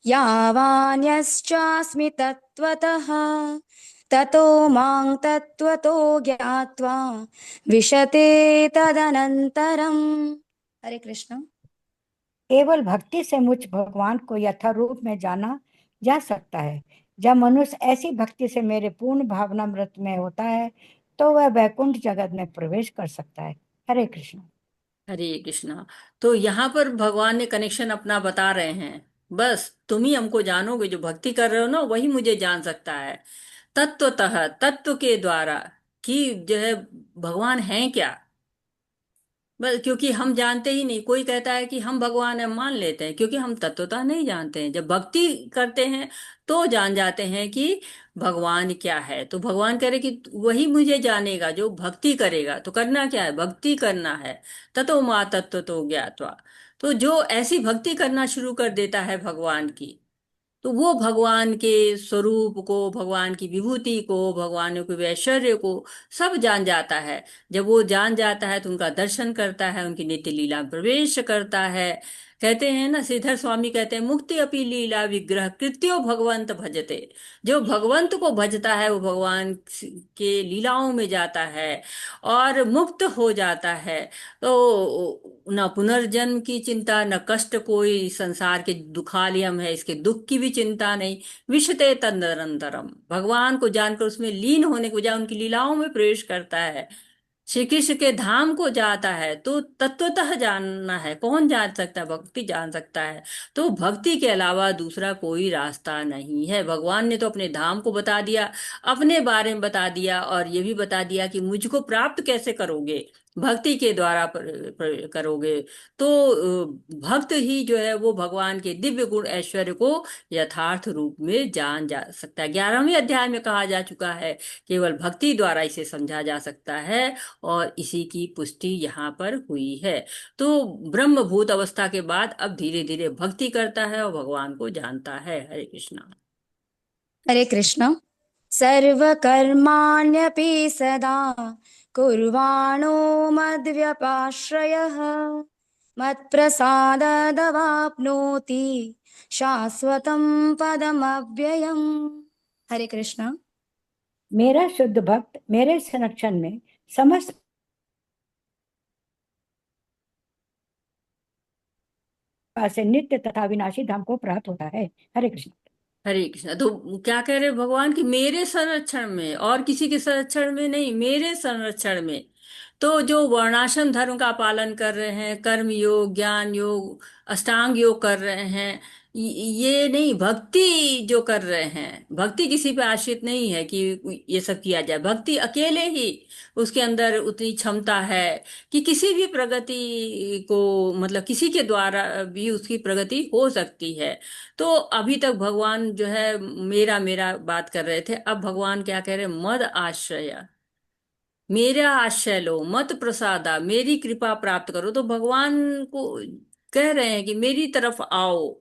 यावान्यश्चास्मि तत्त्वतः ततो मां तत्त्वतो ज्ञात्वा विशते तदनन्तरम्। हरे कृष्ण। केवल भक्ति से मुझ भगवान को यथारूप में जाना जा सकता है। जब मनुष्य ऐसी भक्ति से मेरे पूर्ण भावनामृत में होता है तो वह वैकुंठ जगत में प्रवेश कर सकता है। हरे कृष्ण। हरे कृष्णा। तो यहाँ पर भगवान ने कनेक्शन अपना बता रहे हैं, बस तुम ही हमको जानोगे, जो भक्ति कर रहे हो ना वही मुझे जान सकता है तत्वतः, तत्व के द्वारा, कि जो है भगवान है क्या। बस क्योंकि हम जानते ही नहीं, कोई कहता है कि हम भगवान है, मान लेते हैं, क्योंकि हम तत्वतः नहीं जानते हैं। जब भक्ति करते हैं तो जान जाते हैं कि भगवान क्या है। तो भगवान कह रहे कि वही मुझे जानेगा जो भक्ति करेगा। तो करना क्या है? भक्ति करना है। ततो मा तत्व तो ज्ञात्वा। तो जो ऐसी भक्ति करना शुरू कर देता है भगवान की, तो वो भगवान के स्वरूप को, भगवान की विभूति को, भगवान के ऐश्वर्य को सब जान जाता है। जब वो जान जाता है तो उनका दर्शन करता है, उनकी नित्य लीला में प्रवेश करता है। कहते हैं ना, श्रीधर स्वामी कहते हैं, मुक्ति अपि लीला विग्रह कृत्यो भगवंत भजते। जो भगवंत को भजता है वो भगवान के लीलाओं में जाता है और मुक्त हो जाता है। तो न पुनर्जन्म की चिंता, न कष्ट, कोई संसार के दुखालयम है इसके दुख की भी चिंता नहीं। विशते तदनंतरम, भगवान को जानकर उसमें लीन होने के बजाय उनकी लीलाओं में प्रवेश करता है। श्री कृष्ण के धाम को जाता है तो तत्वतः जानना है। कौन जान सकता है? भक्ति जान सकता है। तो भक्ति के अलावा दूसरा कोई रास्ता नहीं है। भगवान ने तो अपने धाम को बता दिया, अपने बारे में बता दिया, और ये भी बता दिया कि मुझको प्राप्त कैसे करोगे, भक्ति के द्वारा करोगे। तो भक्त ही जो है वो भगवान के दिव्य गुण ऐश्वर्य को यथार्थ रूप में जान जा सकता है। 11वें अध्याय में कहा जा चुका है, केवल भक्ति द्वारा इसे समझा जा सकता है, और इसी की पुष्टि यहाँ पर हुई है। तो ब्रह्मभूत अवस्था के बाद अब धीरे धीरे भक्ति करता है और भगवान को जानता है। हरे कृष्णा। हरे कृष्ण। सर्वकर्माण्यपि सदा कुर्वाणो मद्व्यपाश्रयः मत्प्रसादादवाप्नोति शाश्वतं पदमव्ययम्। हरे कृष्ण। मेरा शुद्ध भक्त मेरे संरक्षण में समस्त से नित्य तथा विनाशी धाम को प्राप्त होता है। हरे कृष्ण। हरे कृष्णा। तो क्या कह रहे भगवान कि मेरे संरक्षण में, और किसी के संरक्षण में नहीं, मेरे संरक्षण में। तो जो वर्णाश्रम धर्म का पालन कर रहे हैं, कर्म योग, ज्ञान योग, अष्टांग योग कर रहे हैं, ये नहीं, भक्ति जो कर रहे हैं, भक्ति किसी पे आश्रित नहीं है कि ये सब किया जाए। भक्ति अकेले ही उसके अंदर उतनी क्षमता है कि किसी भी प्रगति को, मतलब किसी के द्वारा भी उसकी प्रगति हो सकती है। तो अभी तक भगवान जो है मेरा मेरा बात कर रहे थे, अब भगवान क्या कह रहे हैं? मद आश्रय, मेरा आश्रय लो, मत प्रसादा, मेरी कृपा प्राप्त करो। तो भगवान को कह रहे हैं कि मेरी तरफ आओ,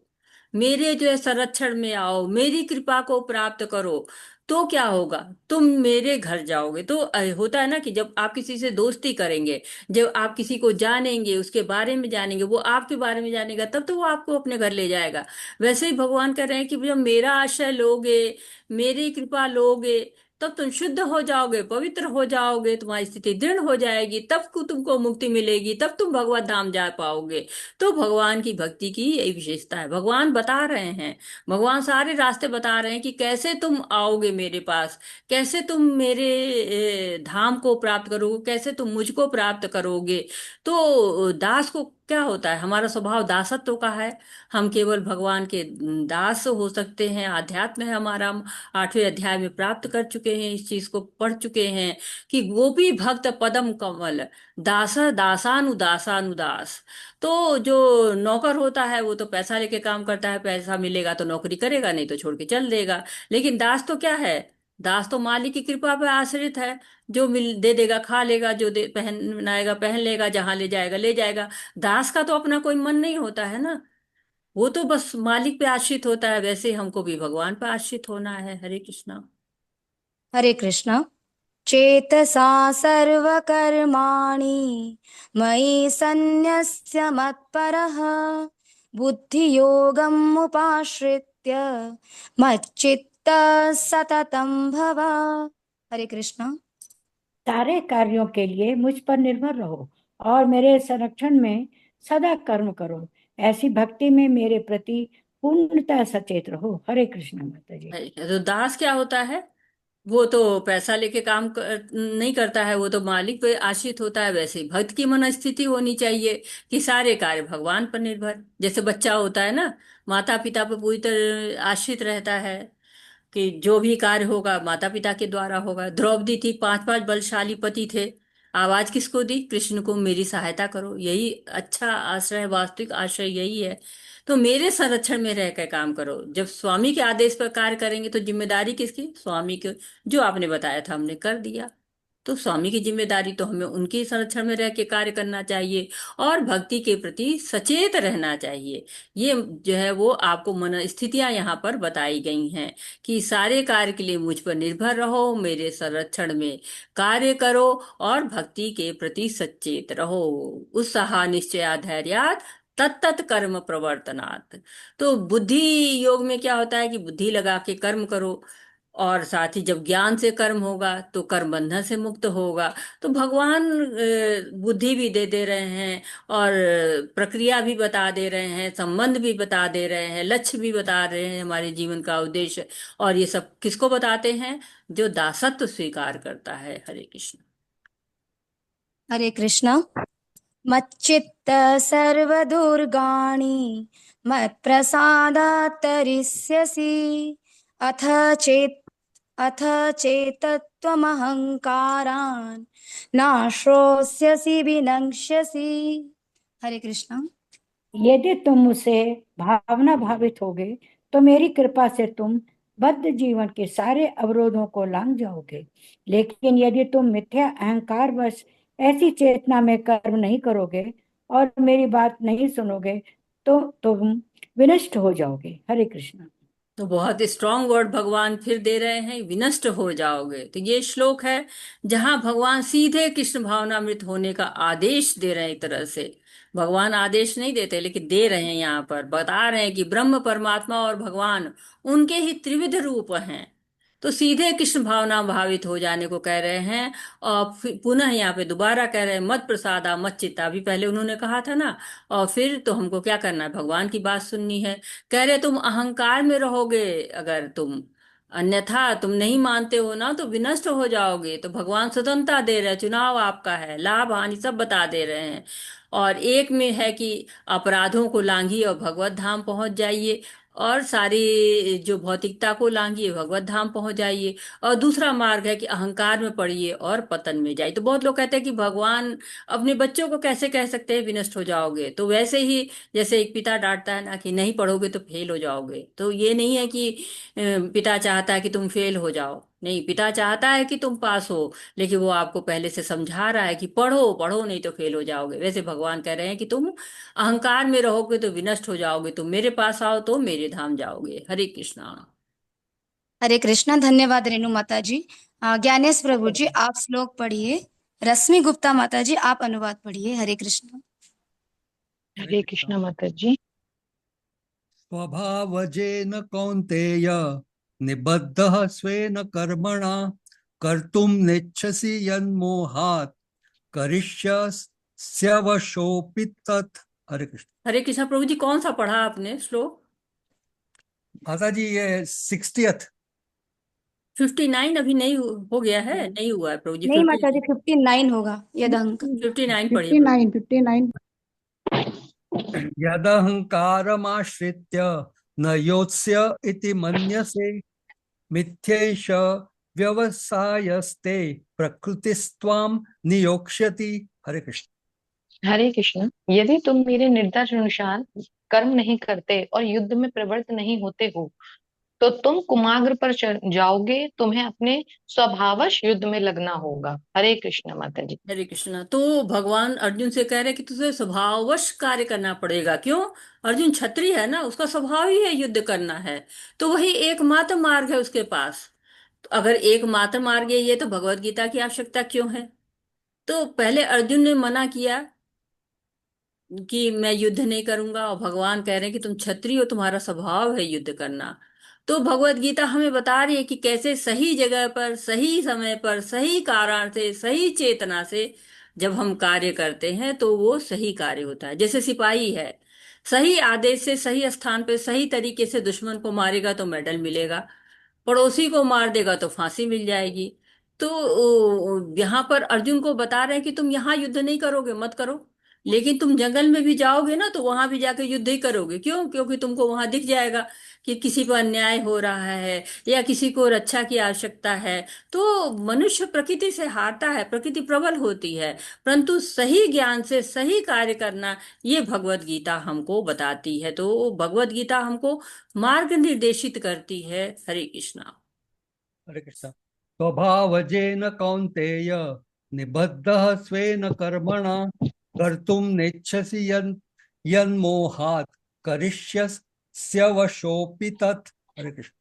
मेरे जो है संरक्षण में आओ, मेरी कृपा को प्राप्त करो। तो क्या होगा? तुम मेरे घर जाओगे। तो होता है ना कि जब आप किसी से दोस्ती करेंगे, जब आप किसी को जानेंगे, उसके बारे में जानेंगे, वो आपके बारे में जानेगा, तब तो वो आपको अपने घर ले जाएगा। वैसे ही भगवान कह रहे हैं कि जब मेरा आश्रय लोगे, मेरी कृपा लोगे, तब तुम शुद्ध हो जाओगे, पवित्र हो जाओगे, तुम्हारी स्थिति दृढ़ हो जाएगी, तब को तुमको मुक्ति मिलेगी, तब तुम भगवत धाम जा पाओगे। तो भगवान की भक्ति की यही विशेषता है। भगवान बता रहे हैं, भगवान सारे रास्ते बता रहे हैं कि कैसे तुम आओगे मेरे पास, कैसे तुम मेरे धाम को प्राप्त करोगे, कैसे तुम मुझको प्राप्त करोगे। तो दास को क्या होता है? हमारा स्वभाव दासत्व का है। हम केवल भगवान के दास हो सकते हैं। आध्यात्म है हमारा, 8वें अध्याय में प्राप्त कर चुके हैं, इस चीज को पढ़ चुके हैं कि गोपी भक्त पदम कमल दास दासानुदास। तो जो नौकर होता है वो तो पैसा लेके काम करता है, पैसा मिलेगा तो नौकरी करेगा, नहीं तो छोड़ के चल देगा। लेकिन दास तो क्या है? दास तो मालिक की कृपा पर आश्रित है। जो मिल दे देगा खा लेगा, जो दे पहनाएगा पहन लेगा, जहां ले जाएगा ले जाएगा। दास का तो अपना कोई मन नहीं होता है ना, वो तो बस मालिक पे आश्रित होता है। वैसे ही हमको भी भगवान पे आश्रित होना है। हरे कृष्णा। हरे कृष्ण। चेतसा सर्वकर्माणि मयि सन्न्यस्य मत्परः बुद्धियोगम् उपाश्रित्य मच्चित्त सततं भव। हरे कृष्ण। सारे कार्यों के लिए मुझ पर निर्भर रहो और मेरे संरक्षण में सदा कर्म करो। ऐसी भक्ति में मेरे प्रति पूर्णतः सचेत रहो। हरे कृष्ण माता जी। तो दास क्या होता है? वो तो पैसा लेके नहीं करता है, वो तो मालिक पे आश्रित होता है। वैसे ही भक्त की मनस्थिति होनी चाहिए कि सारे कार्य भगवान पर निर्भर। जैसे बच्चा होता है ना, माता पिता पर पूरी तरह आश्रित रहता है कि जो भी कार्य होगा माता पिता के द्वारा होगा। द्रौपदी थी, 5 5 बलशाली पति थे, आवाज किसको दी? कृष्ण को, मेरी सहायता करो। यही अच्छा आश्रय, वास्तविक आश्रय यही है। तो मेरे संरक्षण में रह कर काम करो। जब स्वामी के आदेश पर कार्य करेंगे तो जिम्मेदारी किसकी? स्वामी की। जो आपने बताया था हमने कर दिया। तो स्वामी की जिम्मेदारी तो हमें उनके संरक्षण में रह के कार्य करना चाहिए, और भक्ति के प्रति सचेत रहना चाहिए। ये जो है वो आपको मन स्थितियां यहाँ पर बताई गई हैं कि सारे कार्य के लिए मुझ पर निर्भर रहो, मेरे संरक्षण में कार्य करो, और भक्ति के प्रति सचेत रहो। उत्साह निश्चया धैर्यात् तत्त कर्म प्रवर्तनात्। तो बुद्धि योग में क्या होता है कि बुद्धि लगा के कर्म करो, और साथ ही जब ज्ञान से कर्म होगा तो कर्म बंधन से मुक्त होगा। तो भगवान बुद्धि भी दे रहे हैं, और प्रक्रिया भी बता दे रहे हैं, संबंध भी बता दे रहे हैं, लक्ष्य भी बता रहे हैं, हमारे जीवन का उद्देश्य। और ये सब किसको बताते हैं? जो दासत्व स्वीकार करता है। हरे कृष्ण। हरे कृष्णा। मच्चित्त सर्वदुर्गाणि मत्प्रसादात् तरिष्यसि अथ चेत् अथ चेतत्त्वमहङ्कारान् नाश्रोष्यसि विनङ्क्ष्यसि। हरे कृष्णा। यदि तुम मुझसे भावना भावित होगे तो मेरी कृपा से तुम बद्ध जीवन के सारे अवरोधों को लांघ जाओगे। लेकिन यदि तुम मिथ्या अहंकार वश ऐसी चेतना में कर्म नहीं करोगे और मेरी बात नहीं सुनोगे तो तुम विनष्ट हो जाओगे। हरे कृष्णा। तो बहुत स्ट्रांग वर्ड भगवान फिर दे रहे हैं, विनष्ट हो जाओगे। तो ये श्लोक है जहां भगवान सीधे कृष्ण भावनामृत होने का आदेश दे रहे हैं। एक तरह से भगवान आदेश नहीं देते, लेकिन दे रहे हैं, यहाँ पर बता रहे हैं कि ब्रह्म परमात्मा और भगवान उनके ही त्रिविध रूप हैं। तो सीधे कृष्ण भावना भावित हो जाने को कह रहे हैं। और पुनः यहाँ पे दोबारा कह रहे हैं, मत प्रसादा मत चित्ता। अभी पहले उन्होंने कहा था ना। और फिर तो हमको क्या करना है, भगवान की बात सुननी है। कह रहे तुम अहंकार में रहोगे, अगर तुम अन्यथा तुम नहीं मानते हो ना तो विनष्ट हो जाओगे। तो भगवान स्वतंत्रता दे रहे हैं, चुनाव आपका है, लाभ हानि सब बता दे रहे हैं। और एक में है कि अपराधों को लांघिए और भगवत धाम पहुंच जाइए, और सारी जो भौतिकता को लांघिए भगवत धाम पहुंच जाइए। और दूसरा मार्ग है कि अहंकार में पड़िए और पतन में जाइए। तो बहुत लोग कहते हैं कि भगवान अपने बच्चों को कैसे कह सकते हैं विनष्ट हो जाओगे। तो वैसे ही जैसे एक पिता डांटता है ना कि नहीं पढ़ोगे तो फेल हो जाओगे, तो ये नहीं है कि पिता चाहता है कि तुम फेल हो जाओ। नहीं, पिता चाहता है कि तुम पास हो, लेकिन वो आपको पहले से समझा रहा है कि पढ़ो पढ़ो, नहीं तो फेल हो जाओगे। वैसे भगवान कह रहे हैं कि तुम अहंकार में रहोगे तो विनष्ट हो जाओगे, तुम मेरे पास आओ तो मेरे धाम जाओगे। हरे कृष्णा। हरे कृष्णा। धन्यवाद रेणु माता जी। ज्ञानेश प्रभु जी आप श्लोक पढ़िए। रश्मि गुप्ता माता जी आप अनुवाद पढ़िए। हरे कृष्णा। हरे कृष्णा माता जी। स्वभावजेन कौन्तेय निबद्धः स्वेन कर्मणा कर्तुं नेच्छसि यन्मोहात् करिष्यस्यवशोऽपि तत्। हरे कृष्ण। हरे कृष्णा प्रभु जी, कौन सा पढ़ा आपने श्लोक? माता जी ये 60th। 59 अभी नहीं हो गया है, नहीं हुआ है प्रभु जी। नहीं माता जी 59 होगा यद अंक। 59 पढ़िए फिफ्टी प्रभु। नाइन 59। यदहङ्कारमाश्रित्य न योत्स्य इति मन्यसे मिथ्यैष व्यवसायस्ते प्रकृतिस्त्वां नियोक्ष्यति। हरे कृष्ण। हरे कृष्ण। यदि तुम मेरे निर्देश अनुसार कर्म नहीं करते और युद्ध में प्रवृत्त नहीं होते हो तो तुम कुमार्ग पर जाओगे। तुम्हें अपने स्वभावश युद्ध में लगना होगा। हरे कृष्ण माता जी। हरे कृष्णा। तो भगवान अर्जुन से कह रहे हैं कि तुझे स्वभाववश कार्य करना पड़ेगा। क्यों? अर्जुन क्षत्रिय है ना, उसका स्वभाव ही है युद्ध करना है। तो वही एकमात्र मार्ग है उसके पास। तो अगर एकमात्र मार्ग है ये, तो भगवत गीता की आवश्यकता क्यों है? तो पहले अर्जुन ने मना किया कि मैं युद्ध नहीं करूंगा, और भगवान कह रहे हैं कि तुम क्षत्रिय हो, तुम्हारा स्वभाव है युद्ध करना। तो भगवत गीता हमें बता रही है कि कैसे सही जगह पर सही समय पर सही कारण से सही चेतना से जब हम कार्य करते हैं तो वो सही कार्य होता है। जैसे सिपाही है, सही आदेश से सही स्थान पे सही तरीके से दुश्मन को मारेगा तो मेडल मिलेगा, पड़ोसी को मार देगा तो फांसी मिल जाएगी। तो यहाँ पर अर्जुन को बता रहे हैं कि तुम यहाँ युद्ध नहीं करोगे, मत करो। लेकिन तुम जंगल में भी जाओगे ना तो वहां भी जाके युद्ध ही करोगे। क्यों? क्योंकि तुमको वहां दिख जाएगा कि किसी पर अन्याय हो रहा है या किसी को रक्षा की आवश्यकता है। तो मनुष्य प्रकृति से हारता है, प्रकृति प्रबल होती है, परंतु सही ज्ञान से सही कार्य करना ये भगवत गीता हमको बताती है। तो भगवत गीता हमको मार्ग निर्देशित करती है। हरे कृष्णा। हरे कृष्ण। स्वभावजेन कौन्तेय निबद्धः स्वेन कर्मणा कर्तुं नेच्छसि यन्मोहात् करिष्यस्य वशोऽपि तत्। हरे कृष्ण।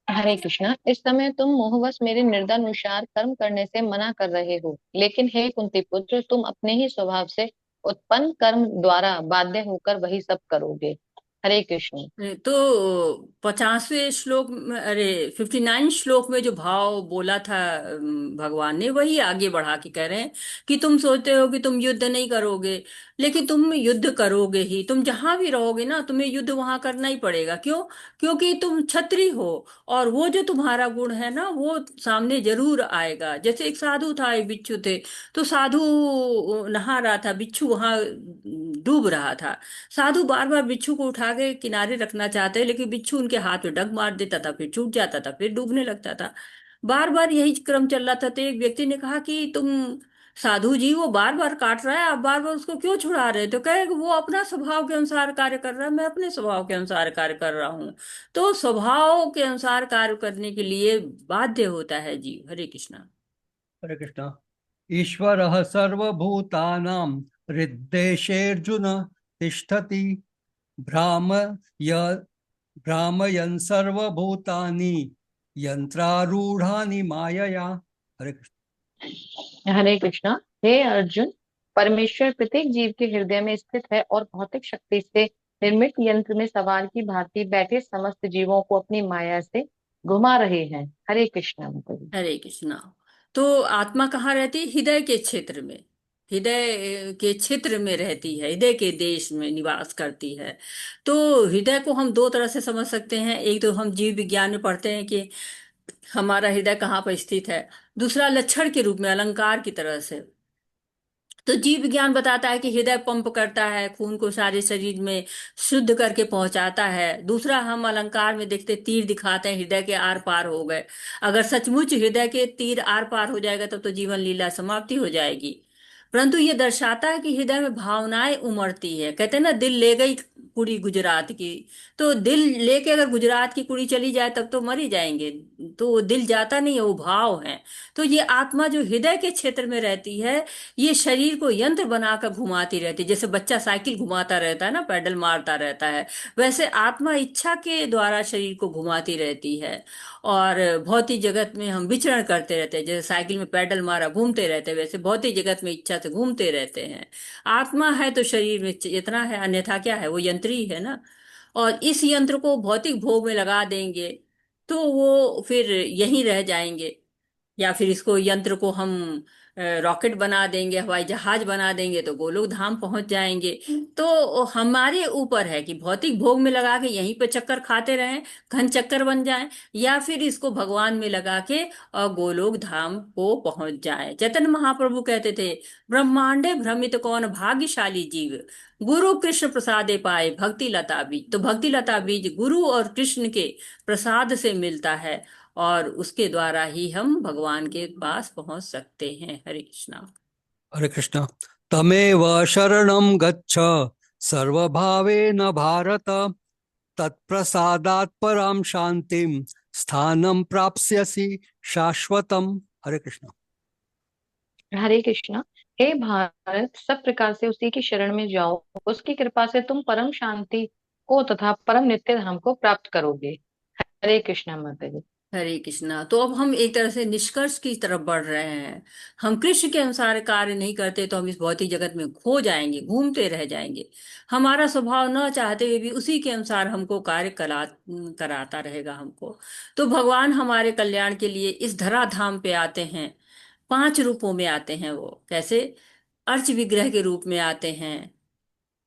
हरे कृष्णा। इस समय तुम मोहवश मेरे निर्देशानुसार कर्म करने से मना कर रहे हो, लेकिन हे कुंती पुत्र तुम अपने ही स्वभाव से उत्पन्न कर्म द्वारा बाध्य होकर वही सब करोगे। हरे कृष्ण। तो 50वें श्लोक में, अरे 59 श्लोक में जो भाव बोला था भगवान ने, वही आगे बढ़ा के कह रहे हैं कि तुम सोचते हो कि तुम युद्ध नहीं करोगे, लेकिन तुम युद्ध करोगे ही। तुम जहां भी रहोगे ना, तुम्हें युद्ध वहां करना ही पड़ेगा। क्यों? क्योंकि तुम क्षत्रिय हो, और वो जो तुम्हारा गुण है ना, वो सामने जरूर आएगा। जैसे एक साधु था, एक बिच्छू थे। तो साधु नहा रहा था, बिच्छू वहां डूब रहा था। साधु बार बार बिच्छू को उठा के किनारे रखना चाहते, लेकिन बिच्छू उनके हाथ में डग मार देता था, फिर छूट जाता था, फिर डूबने लगता था। बार बार यही क्रम चल रहा था। तो एक व्यक्ति ने कहा कि तुम साधु जी, वो बार बार काट रहा है, आप बार बार उसको क्यों छुड़ा रहे? तो कहे कि वो अपना स्वभाव के अनुसार कार्य कर रहा है, मैं अपने स्वभाव के अनुसार कार्य कर रहा हूँ। तो स्वभाव के अनुसार कार्य करने के लिए बाध्य होता है जीव। हरे कृष्णा। हरे कृष्ण। ईश्वरः सर्वभूतानां हृद्देशेऽर्जुन तिष्ठति। भ्रामय भ्रामयन् सर्वभूतानि यन्त्रारूढानि मायया। हरे कृष्ण। हरे कृष्ण। हे अर्जुन, परमेश्वर प्रत्येक जीव के हृदय में स्थित है और भौतिक शक्ति से निर्मित यंत्र में सवार की भांति बैठे समस्त जीवों को अपनी माया से घुमा रहे हैं। हरे कृष्ण माता जी। हरे कृष्णा। तो आत्मा कहाँ रहती है? हृदय के क्षेत्र में। हृदय के क्षेत्र में रहती है, हृदय के देश में निवास करती है। तो हृदय को हम दो तरह से समझ सकते हैं। एक तो हम जीव विज्ञान में पढ़ते हैं कि हमारा हृदय कहाँ पर स्थित है। दूसरा लक्षण के रूप में, अलंकार की तरह से। तो जीव विज्ञान बताता है कि हृदय पंप करता है, खून को सारे शरीर में शुद्ध करके पहुंचाता है। दूसरा, हम अलंकार में देखते तीर दिखाते हैं, हृदय के आर पार हो गए। अगर सचमुच हृदय के तीर आर पार हो जाएगा, तब तो जीवन लीला समाप्ति हो जाएगी। परंतु ये दर्शाता है कि हृदय में भावनाएं उमड़ती है। कहते हैं ना, दिल ले गई कुड़ी गुजरात की। तो दिल लेके अगर गुजरात की कुड़ी चली जाए, तब तो मर ही जाएंगे। तो दिल जाता नहीं है, वो भाव है। तो ये आत्मा जो हृदय के क्षेत्र में रहती है, ये शरीर को यंत्र बनाकर घुमाती रहती है। जैसे बच्चा साइकिल घुमाता रहता है ना, पैडल मारता रहता है, वैसे आत्मा इच्छा के द्वारा शरीर को घुमाती रहती है। और भौतिक जगत में हम विचरण करते रहते हैं। जैसे साइकिल में पैडल मारा, घूमते रहते हैं, वैसे भौतिक जगत में इच्छा से घूमते रहते हैं। आत्मा है तो शरीर में इतना है, अन्यथा क्या है? वो यंत्र ही है ना। और इस यंत्र को भौतिक भोग में लगा देंगे, तो वो फिर यहीं रह जाएंगे। या फिर इसको, यंत्र को हम रॉकेट बना देंगे, हवाई जहाज बना देंगे, तो गोलोक धाम पहुंच जाएंगे। तो हमारे ऊपर है कि भौतिक भोग में लगा के यहीं पे चक्कर खाते रहें, घन चक्कर बन जाएं, या फिर इसको भगवान में लगा के और गोलोक धाम को पहुंच जाएं। चैतन्य महाप्रभु कहते थे, ब्रह्मांडे भ्रमित कौन भाग्यशाली जीव, गुरु कृष्ण प्रसादे पाए भक्ति लता बीज। तो भक्ति लता बीज गुरु और कृष्ण के प्रसाद से मिलता है, और उसके द्वारा ही हम भगवान के पास पहुंच सकते हैं। हरे कृष्णा। हरे कृष्ण। तमेव शरणं गच्छ सर्वभावेन भारत, तत्प्रसादात् परां शांतिं स्थानं प्राप्स्यसि शाश्वतम्। हरे कृष्ण। हरे कृष्ण। हे भारत, सब प्रकार से उसी की शरण में जाओ, उसकी कृपा से तुम परम शांति को तथा परम नित्य धाम को प्राप्त करोगे। हरे कृष्ण माता जी। हरे कृष्णा। तो अब हम एक तरह से निष्कर्ष की तरफ बढ़ रहे हैं। हम कृष्ण के अनुसार कार्य नहीं करते तो हम इस भौतिक जगत में खो जाएंगे, घूमते रह जाएंगे। हमारा स्वभाव न चाहते हुए भी उसी के अनुसार हमको कार्य कराता रहेगा हमको। तो भगवान हमारे कल्याण के लिए इस धराधाम पे आते हैं। 5 रूपों में आते हैं। वो कैसे? अर्च विग्रह के रूप में आते हैं।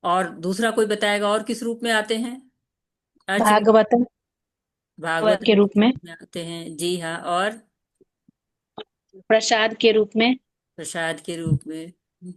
और दूसरा कोई बताएगा और किस रूप में आते हैं? अर्च भागवतम भागवत के रूप में, में आते हैं, जी हाँ। और प्रसाद के रूप में, प्रसाद के रूप में।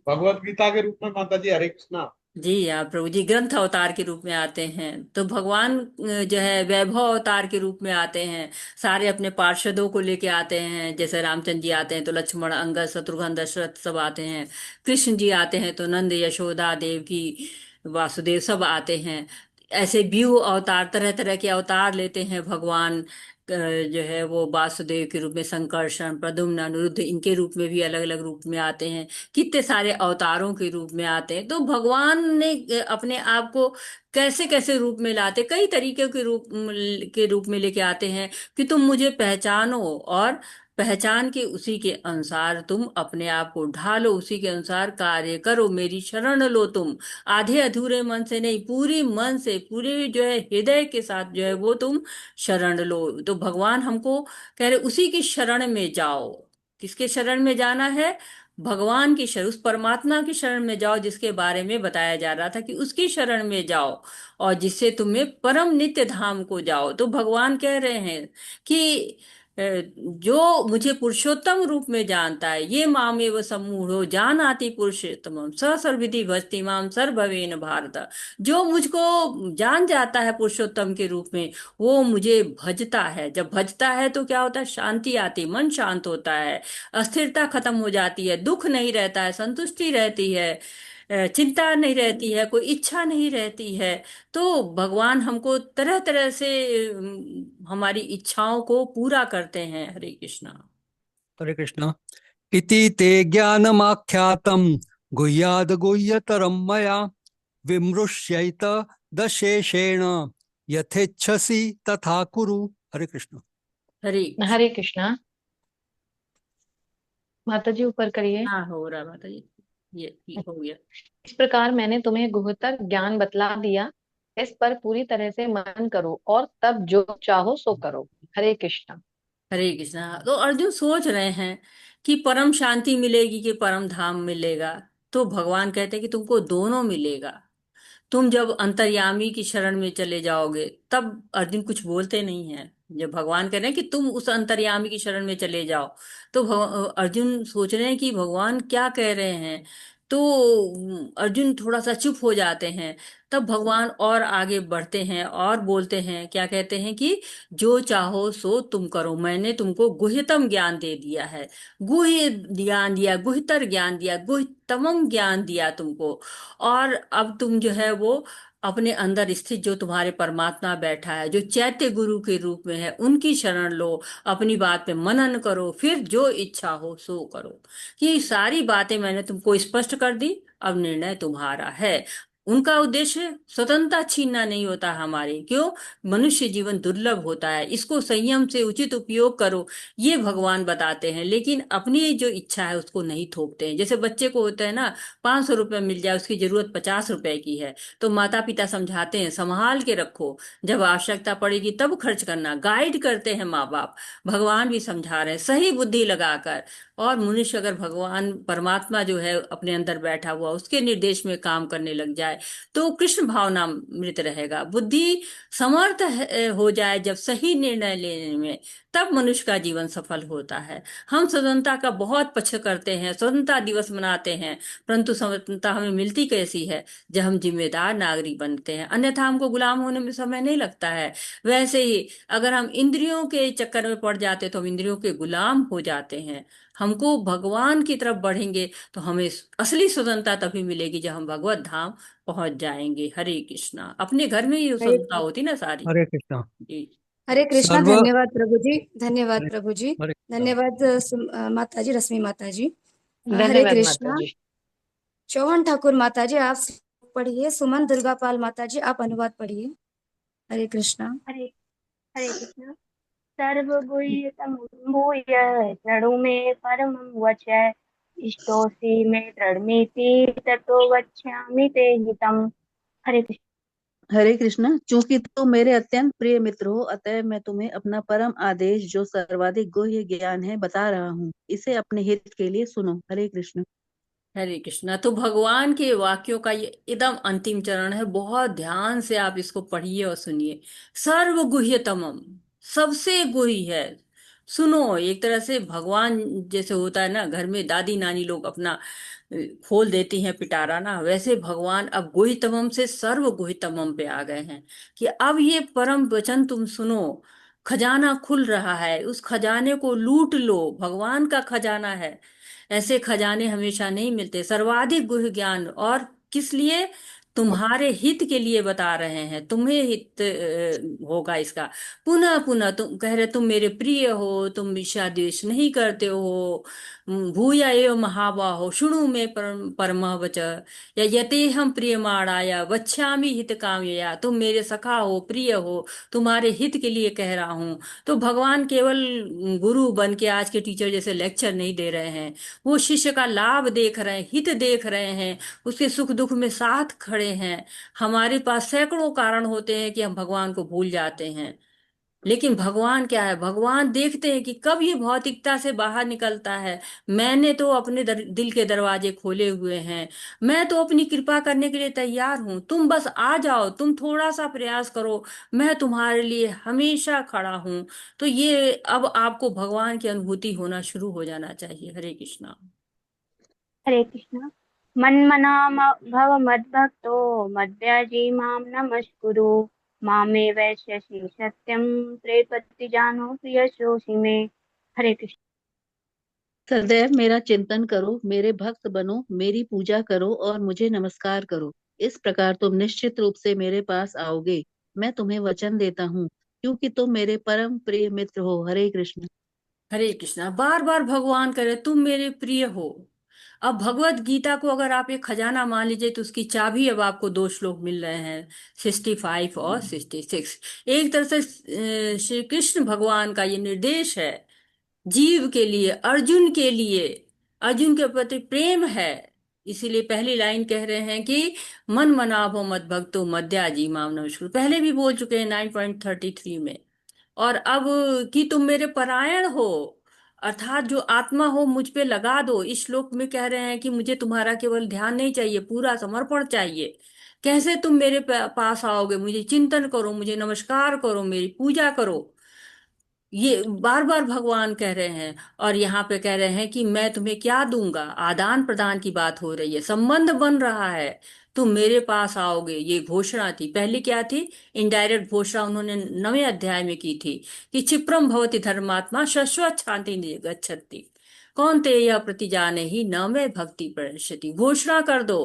भगवत गीता के रूप में माता जी। हरे कृष्णा। जी हाँ प्रभु जी, ग्रंथ अवतार के रूप में आते हैं। तो भगवान जो है वैभव अवतार के रूप में आते हैं। सारे अपने पार्षदों को लेके आते हैं। जैसे रामचंद्र जी आते हैं तो लक्ष्मण, अंगद, शत्रुघ्न, दशरथ सब आते हैं। कृष्ण जी आते हैं तो नंद, यशोदा, देवकी, वासुदेव सब आते हैं। ऐसे व्यू अवतार, तरह तरह के अवतार लेते हैं भगवान। जो है वो वासुदेव के रूप में, संकर्षण, प्रद्युम्न, अनिरुद्ध, इनके रूप में भी अलग अलग रूप में आते हैं। कितने सारे अवतारों के रूप में आते हैं। तो भगवान ने अपने आप को कैसे कैसे रूप में लाते, कई तरीके के रूप में लेके आते हैं कि तुम मुझे पहचानो और पहचान के उसी के अनुसार तुम अपने आप को ढालो, उसी के अनुसार कार्य करो, मेरी शरण लो तुम। आधे अधूरे मन से नहीं, पूरी मन से, पूरे जो है हृदय के साथ जो है वो तुम शरण लो। तो भगवान हमको कह रहे उसी की शरण में जाओ। किसके शरण में जाना है? भगवान की शरण, उस परमात्मा की शरण में जाओ जिसके बारे में बताया जा रहा था कि उसकी शरण में जाओ और जिससे तुम्हें परम नित्य धाम को जाओ। तो भगवान कह रहे हैं कि जो मुझे पुरुषोत्तम रूप में जानता है, ये मामेव सम्मूढ़ो जानाति पुरुषोत्तमम स सर्वविधि भजति माम सर्वभवेन भारत। जो मुझको जान जाता है पुरुषोत्तम के रूप में, वो मुझे भजता है। जब भजता है तो क्या होता है? शांति आती, मन शांत होता है, अस्थिरता खत्म हो जाती है, दुख नहीं रहता है, संतुष्टि रहती है, चिंता नहीं रहती है, कोई इच्छा नहीं रहती है। तो भगवान हमको तरह तरह से हमारी इच्छाओं को पूरा करते हैं। हरे कृष्णा। हरे कृष्ण। इति ते ज्ञानमाख्यातं गुह्याद् गुह्यतरं मया विमृश्यैत दशेषेण यथेच्छसि तथा कुरु। हरे कृष्ण। हरे हरे कृष्णा। माता जी ऊपर करिए। हाँ, हो रहा माता जी, ये ठीक हो गया। इस प्रकार मैंने तुम्हें गुह्यतर ज्ञान बतला दिया, इस पर पूरी तरह से मनन करो और तब जो चाहो सो करो। हरे कृष्णा। हरे कृष्णा। तो अर्जुन सोच रहे हैं कि परम शांति मिलेगी कि परम धाम मिलेगा। तो भगवान कहते हैं कि तुमको दोनों मिलेगा। तुम जब अंतर्यामी की शरण में चले जाओगे तब अर्जुन कुछ बोलते नहीं है। जब भगवान कह रहे हैं कि तुम उस अंतर्यामी की शरण में चले जाओ, तो अर्जुन सोच रहे हैं कि भगवान क्या कह रहे हैं। तो अर्जुन थोड़ा सा चुप हो जाते हैं। तब भगवान और आगे बढ़ते हैं और बोलते हैं, क्या कहते हैं कि जो चाहो सो तुम करो, मैंने तुमको गुह्यतम ज्ञान दे दिया है, गुह्य ज्ञान दिया, गुह्यतर ज्ञान दिया, गुह्यतमम ज्ञान दिया तुमको। और अब तुम जो है वो अपने अंदर स्थित जो तुम्हारे परमात्मा बैठा है, जो चैत्य गुरु के रूप में है, उनकी शरण लो, अपनी बात पे मनन करो, फिर जो इच्छा हो सो करो। ये सारी बातें मैंने तुमको स्पष्ट कर दी, अब निर्णय तुम्हारा है। उनका उद्देश्य स्वतंत्रता छीनना नहीं होता हमारी। क्यों? मनुष्य जीवन दुर्लभ होता है, इसको संयम से उचित उपयोग करो, ये भगवान बताते हैं। लेकिन अपनी जो इच्छा है उसको नहीं थोपते हैं। जैसे बच्चे को होता है ना, 500 रुपये मिल जाए, उसकी जरूरत 50 रुपए की है, तो माता पिता समझाते हैं संभाल के रखो, जब आवश्यकता पड़ेगी तब खर्च करना, गाइड करते हैं माँ बाप। भगवान भी समझा रहे हैं सही बुद्धि लगाकर। और मनुष्य अगर भगवान परमात्मा जो है अपने अंदर बैठा हुआ उसके निर्देश में काम करने लग जाए तो कृष्ण भावना मृत रहेगा। बुद्धि समर्थ हो जाए जब सही निर्णय लेने में, तब मनुष्य का जीवन सफल होता है। हम स्वतंत्रता का बहुत पक्ष करते हैं, स्वतंत्रता दिवस मनाते हैं, परंतु स्वतंत्रता हमें मिलती कैसी है? जब हम जिम्मेदार नागरिक बनते हैं, अन्यथा हमको गुलाम होने में समय नहीं लगता है। वैसे ही अगर हम इंद्रियों के चक्कर में पड़ जाते तो हम इंद्रियों के गुलाम हो जाते हैं। हमको भगवान की तरफ बढ़ेंगे तो हमें असली स्वतंत्रता तभी मिलेगी जब हम भगवत धाम पहुंच जाएंगे। हरे कृष्णा। अपने घर में ही हरे स्वतंत्रता होती ना सारी। हरे कृष्ण। जी। हरे कृष्णा। सर्व धन्यवाद प्रभु जी, धन्यवाद हरे प्रभु जी, हरे कृष्ण। धन्यवाद माता जी, रश्मि माता जी। हरे धन्यवाद माता कृष्णा। जी। चौहान ठाकुर माता जी आप पढ़िए। सुमन दुर्गापाल माता जी आप अनुवाद पढ़िए। हरे कृष्णा। हरे हरे कृष्ण। सर्वगुह्यतमं शृणु मे परमं वचः इष्टोऽसि मे दृढमिति ततो वक्ष्यामि ते हितम्। हरे कृष्ण। हरे कृष्णा। चूंकि तुम मेरे अत्यंत प्रिय मित्र हो, अतः मैं तुम्हें अपना परम आदेश जो सर्वाधिक गुह्य ज्ञान है बता रहा हूँ। इसे अपने हित के लिए सुनो। हरे कृष्ण। हरे कृष्णा। तो भगवान के वाक्यों का ये एकदम अंतिम चरण है, बहुत ध्यान से आप इसको पढ़िए और सुनिए। सर्व गुह्यतमम, सबसे गुह्य है। सुनो, एक तरह से भगवान जैसे होता है ना, घर में दादी नानी लोग अपना खोल देती हैं पिटारा ना, वैसे भगवान अब गुह्यतमम से सर्व गुह्यतमम पे आ गए हैं कि अब ये परम वचन तुम सुनो। खजाना खुल रहा है, उस खजाने को लूट लो, भगवान का खजाना है। ऐसे खजाने हमेशा नहीं मिलते, सर्वाधिक गुह्य ज्ञान। और किस लिए? तुम्हारे हित के लिए बता रहे हैं, तुम्हें हित होगा इसका। पुनः पुनः तुम कह रहे तुम मेरे प्रिय हो, तुम ईर्ष्या द्वेष नहीं करते हो। भूय एव महाबाहो शृणु मे परमः वच, या यतेहम प्रियमाणाय वक्ष्यामि हित कामया। तुम मेरे सखा हो, प्रिय हो, तुम्हारे हित के लिए कह रहा हूँ। तो भगवान केवल गुरु बन के आज के टीचर जैसे लेक्चर नहीं दे रहे हैं, वो शिष्य का लाभ देख रहे हैं, हित देख रहे हैं, उसके सुख दुख में साथ खड़े हैं। हमारे पास सैकड़ों कारण होते हैं कि हम भगवान को भूल जाते हैं, लेकिन भगवान क्या है, भगवान देखते हैं कि कब ये भौतिकता से बाहर निकलता है। मैंने तो अपने दिल के दरवाजे खोले हुए हैं, मैं तो अपनी कृपा करने के लिए तैयार हूं। तुम बस आ जाओ, तुम थोड़ा सा प्रयास करो, मैं तुम्हारे लिए हमेशा खड़ा हूं। तो ये अब आपको भगवान की अनुभूति होना शुरू हो जाना चाहिए। हरे कृष्णा। हरे कृष्ण। मन्मना भव मद्भक्तो मद्याजी माम नमस्कुरु, मामे वैश्यसि सत्यम त्रेपत्ति जानो प्रियसोऽसि मे। हरे कृष्ण। सदैव मेरा चिंतन करो, मेरे भक्त बनो, मेरी पूजा करो और मुझे नमस्कार करो। इस प्रकार तुम निश्चित रूप से मेरे पास आओगे। मैं तुम्हें वचन देता हूँ, क्योंकि तुम मेरे परम प्रिय मित्र हो। हरे कृष्ण। हरे कृष्णा। बार बार भगवान करे तुम मेरे प्रिय हो। अब भगवत गीता को अगर आप एक खजाना मान लीजिए तो उसकी चाबी अब आपको दो श्लोक मिल रहे हैं, 65 और 66। एक तरह से श्री कृष्ण भगवान का ये निर्देश है जीव के लिए, अर्जुन के लिए। अर्जुन के प्रति प्रेम है, इसीलिए पहली लाइन कह रहे हैं कि मन मनाभो मद भक्तो मद्याजी माम नमस्कुरु। पहले भी बोल चुके हैं 9.33 में। और अब कि तुम मेरे परायण हो, अर्थात जो आत्मा हो मुझ पे लगा दो। इस श्लोक में कह रहे हैं कि मुझे तुम्हारा केवल ध्यान नहीं चाहिए, पूरा समर्पण चाहिए। कैसे तुम मेरे पास आओगे? मुझे चिंतन करो, मुझे नमस्कार करो, मेरी पूजा करो। ये बार बार भगवान कह रहे हैं। और यहाँ पे कह रहे हैं कि मैं तुम्हें क्या दूंगा, आदान प्रदान की बात हो रही है, संबंध बन रहा है। तुम मेरे पास आओगे, ये घोषणा थी। पहले क्या थी? इनडायरेक्ट घोषणा उन्होंने 9वें अध्याय में की थी कि क्षिप्रम भवति धर्मात्मा शाश्वत शांति गच्छति, कौन ते यह प्रतिजाने ही न में भक्ति प्रणश्यति। घोषणा कर दो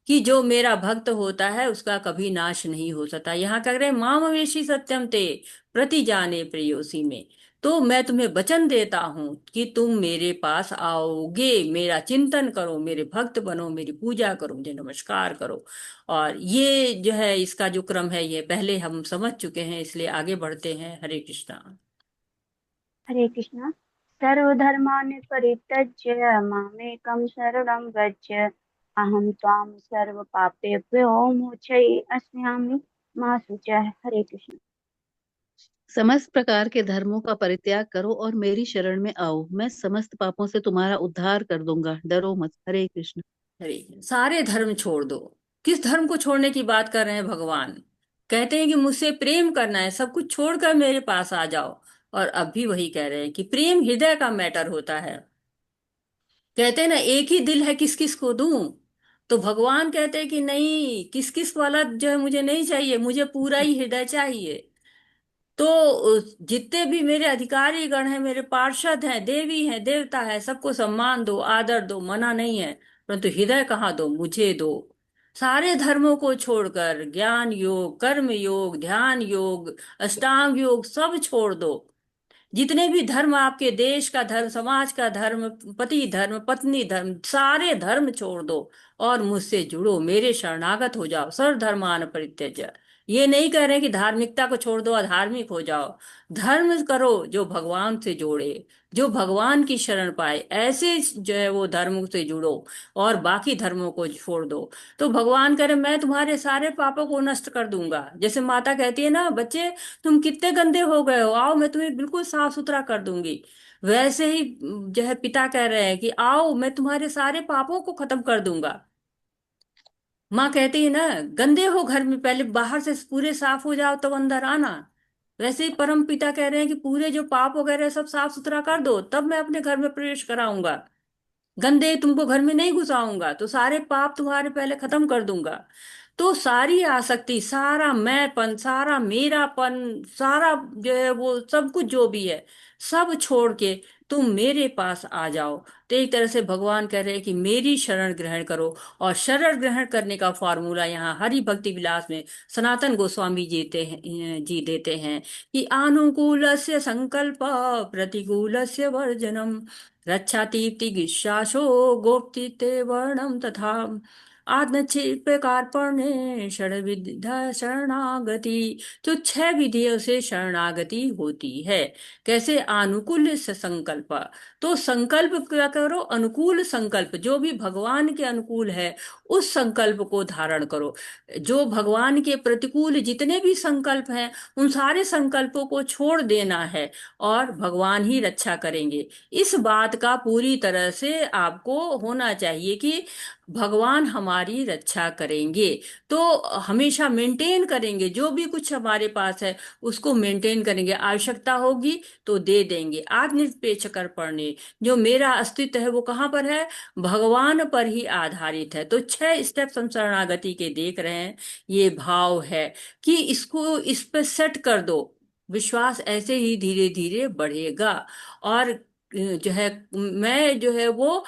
कि जो मेरा भक्त होता है उसका कभी नाश नहीं हो सकता। यहाँ कह रहे हैं मामवेशी सत्यम ते प्रति जाने प्रेयोसी में। तो मैं तुम्हें वचन देता हूं कि तुम मेरे पास आओगे, मेरा चिंतन करो, मेरे भक्त बनो, मेरी पूजा करो, मुझे नमस्कार करो। और ये जो है इसका जो क्रम है ये पहले हम समझ चुके हैं, इसलिए आगे बढ़ते हैं। हरे कृष्णा। हरे कृष्ण। सर्वधर्मान् परित्यज्य मामेकं शरणं व्रज, अहं त्वां सर्वपापेभ्यो मोक्षयिष्यामि मा शुचः। हरे कृष्ण। समस्त प्रकार के धर्मों का परित्याग करो और मेरी शरण में आओ। मैं समस्त पापों से तुम्हारा उद्धार कर दूंगा, डरो मत। हरे कृष्ण। हरे, सारे धर्म छोड़ दो। किस धर्म को छोड़ने की बात कर रहे हैं भगवान? कहते हैं कि मुझसे प्रेम करना है, सब कुछ छोड़कर मेरे पास आ जाओ। और अब भी वही कह रहे हैं कि प्रेम हृदय का मैटर होता है। कहते हैं ना एक ही दिल है, किस किस को दूं? तो भगवान कहते हैं कि नहीं, किस किस वाला जो है मुझे नहीं चाहिए, मुझे पूरा ही हृदय चाहिए। तो जितने भी मेरे अधिकारी गण हैं, मेरे पार्षद हैं, देवी हैं, देवता है, सबको सम्मान दो, आदर दो, मना नहीं है, परंतु हृदय कहाँ दो? मुझे दो। सारे धर्मों को छोड़कर ज्ञान योग, कर्म योग, ध्यान योग, अष्टांग योग सब छोड़ दो। जितने भी धर्म, आपके देश का धर्म, समाज का धर्म, पति धर्म, पत्नी धर्म, सारे धर्म छोड़ दो और मुझसे जुड़ो, मेरे शरणागत हो जाओ। सर्वधर्मान परित्यज्य। ये नहीं कह रहे कि धार्मिकता को छोड़ दो, अधार्मिक हो जाओ। धर्म करो जो भगवान से जोड़े, जो भगवान की शरण पाए, ऐसे जो है वो धर्म से जुड़ो और बाकी धर्मों को छोड़ दो। तो भगवान कह रहे मैं तुम्हारे सारे पापों को नष्ट कर दूंगा। जैसे माता कहती है ना, बच्चे तुम कितने गंदे हो गए हो, आओ मैं तुम्हें बिल्कुल साफ सुथरा कर दूंगी। वैसे ही जो है पिता कह रहे हैं कि आओ मैं तुम्हारे सारे पापों को खत्म कर दूंगा। माँ कहती है ना, गंदे हो घर में, पहले बाहर से पूरे साफ हो जाओ तब अंदर आना। वैसे ही परम पिता कह रहे हैं कि पूरे जो पाप वगैरह सब साफ सुथरा कर दो, तब मैं अपने घर में प्रवेश कराऊंगा। गंदे तुमको घर में नहीं घुसाऊंगा, तो सारे पाप तुम्हारे पहले खत्म कर दूंगा। तो सारी आसक्ति, सारा मैंपन, सारा मेरापन, सारा जो है वो सब कुछ जो भी है सब छोड़ के तुम मेरे पास आ जाओ। तो एक तरह से भगवान कह रहे हैं कि मेरी शरण ग्रहण करो। और शरण ग्रहण करने का फॉर्मूला यहाँ हरि भक्ति विलास में सनातन गोस्वामी जी देते हैं कि अनुकूलस्य संकल्प प्रतिकूलस्य वर्जनम रक्षातीति गिशाशो गोप्तीते वर्णम तथा आत्मचित कार्पण्य षड्विधा शरणागति। तो 6 विधियों से शरणागति होती है। कैसे? अनुकूल से संकल्प। तो संकल्प क्या करो? अनुकूल संकल्प, जो भी भगवान के अनुकूल है उस संकल्प को धारण करो। जो भगवान के प्रतिकूल जितने भी संकल्प हैं उन सारे संकल्पों को छोड़ देना है और भगवान ही रक्षा करेंगे। इस बात का पूरी तरह से आपको होना चाहिए कि भगवान हमारी रक्षा करेंगे। तो हमेशा मेंटेन करेंगे, जो भी कुछ हमारे पास है उसको मेंटेन करेंगे। आवश्यकता होगी तो दे देंगे। आत्मनिरपेक्ष कर पड़ने, जो मेरा अस्तित्व है वो कहाँ पर है? भगवान पर ही आधारित है। तो 6 स्टेप्स हम शरणागति के देख रहे हैं। ये भाव है कि इसको इस पे सेट कर दो। विश्वास ऐसे ही धीरे धीरे बढ़ेगा। और जो है मैं जो है वो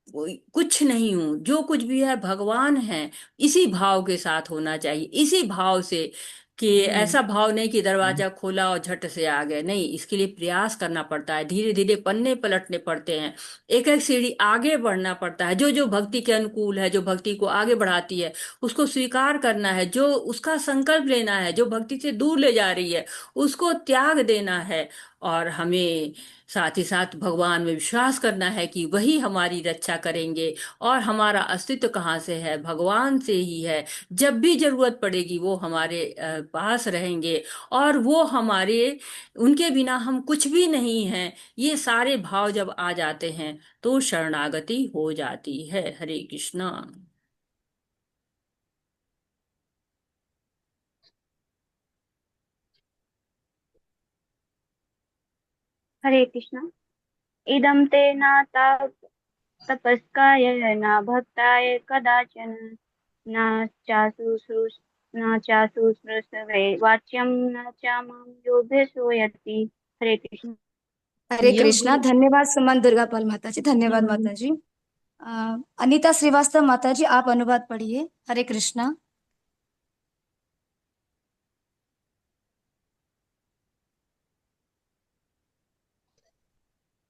कुछ नहीं हूं, जो कुछ भी है भगवान है। इसी भाव के साथ होना चाहिए, इसी भाव से कि ऐसा भाव नहीं कि दरवाजा खोला और झट से आ गए। नहीं, इसके लिए प्रयास करना पड़ता है, धीरे धीरे पन्ने पलटने पड़ते हैं, एक एक सीढ़ी आगे बढ़ना पड़ता है। जो जो भक्ति के अनुकूल है, जो भक्ति को आगे बढ़ाती है उसको स्वीकार करना है। जो उसका संकल्प लेना है, जो भक्ति से दूर ले जा रही है उसको त्याग देना है। और हमें साथ ही साथ भगवान में विश्वास करना है कि वही हमारी रक्षा करेंगे। और हमारा अस्तित्व कहाँ से है? भगवान से ही है। जब भी जरूरत पड़ेगी वो हमारे पास रहेंगे और वो हमारे, उनके बिना हम कुछ भी नहीं हैं। ये सारे भाव जब आ जाते हैं तो शरणागति हो जाती है। हरे कृष्णा। हरे कृष्णा। इदं ते नाता तपस्काय न भक्ताय कदाचन न चाशुश्रूष न चाशुश्रूषवे वाच्यं न च मां योऽभ्यसूयति। हरे कृष्ण। हरे यह कृष्णा। गुरु धन्यवाद सुमन दुर्गापाल माता जी, धन्यवाद माता जी। अनीता श्रीवास्तव माता जी, आप अनुवाद पढ़िए। हरे कृष्णा।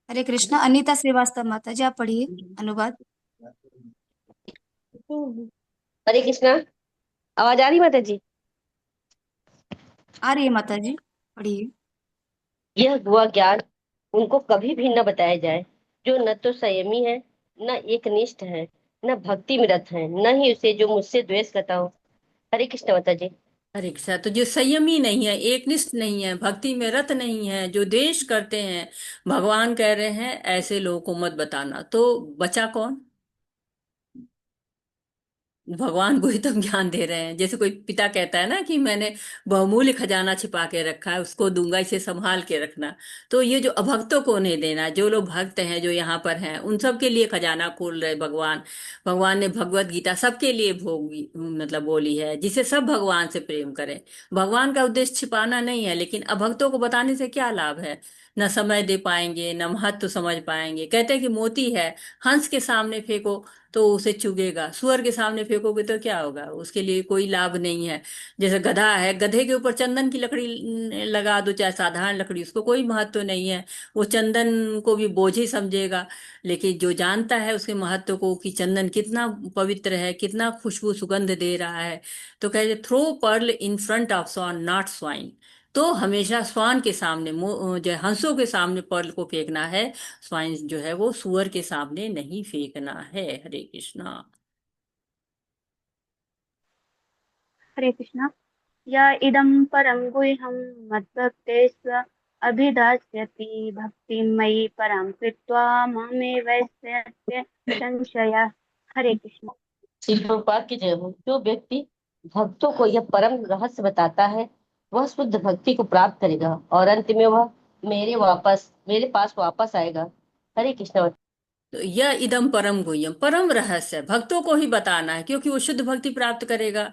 हरे कृष्णा। अनीता श्रीवास्तव माता जी, आप पढ़िए अनुवाद। हरे कृष्णा। आवाज आ रही माता जी? आ रही है माता जी, पढ़िए। यह हुआ ज्ञान उनको कभी भी न बताया जाए जो न तो संयमी है, न एकनिष्ठ है, न भक्ति में रत है, न ही उसे जो मुझसे द्वेष करता हो। हरे कृष्ण माता जी। हरे कृष्णा। तो जो संयमी नहीं है, एकनिष्ठ नहीं है, भक्ति में रत नहीं है, जो द्वेष करते हैं, भगवान कह रहे हैं ऐसे लोगों को मत बताना। तो बचा कौन? भगवान को ही तो ज्ञान दे रहे हैं। जैसे कोई पिता कहता है ना कि मैंने बहुमूल्य खजाना छिपा के रखा है, उसको दूंगा, इसे संभाल के रखना। तो ये जो अभक्तों को नहीं देना, जो लोग भक्त हैं जो यहाँ पर हैं उन सब के लिए खजाना खोल रहे भगवान। भगवान ने भगवत गीता सबके लिए भोगी मतलब बोली है, जिसे सब भगवान से प्रेम करें। भगवान का उद्देश्य छिपाना नहीं है, लेकिन अभक्तों को बताने से क्या लाभ है? न समय दे पाएंगे, न महत्व समझ पाएंगे। कहते हैं कि मोती है, हंस के सामने फेंको तो उसे चुगेगा, सुअर के सामने फेंकोगे तो क्या होगा? उसके लिए कोई लाभ नहीं है। जैसे गधा है, गधे के ऊपर चंदन की लकड़ी लगा दो, चाहे साधारण लकड़ी, उसको कोई महत्व नहीं है। वो चंदन को भी बोझ ही समझेगा। लेकिन जो जानता है उसके महत्व को कि चंदन कितना पवित्र है, कितना खुशबू सुगंध दे रहा है, तो कहते throw pearl in front of swan not swine. तो हमेशा स्वान के सामने, जो है, हंसों के सामने पर्ल को फेंकना है। स्वाइन जो है वो सुअर के सामने नहीं फेंकना है। हरे कृष्णा। हरे कृष्ण। या इदं परं गुह्यं मद्भक्तेष्व अभिधास्यति भक्तिं मयि परां कृत्वा मामेवैष्यत्य संशयः। हरे कृष्ण। श्री प्रभुपाद की जय हो। जो व्यक्ति भक्तों को यह परम रहस्य बताता है वह शुद्ध भक्ति को प्राप्त करेगा और अंत में वह मेरे पास वापस आएगा। हरे कृष्ण। तो यह इदम परम गुह्यम, परम रहस्य भक्तों को ही बताना है, क्योंकि वो शुद्ध भक्ति प्राप्त करेगा।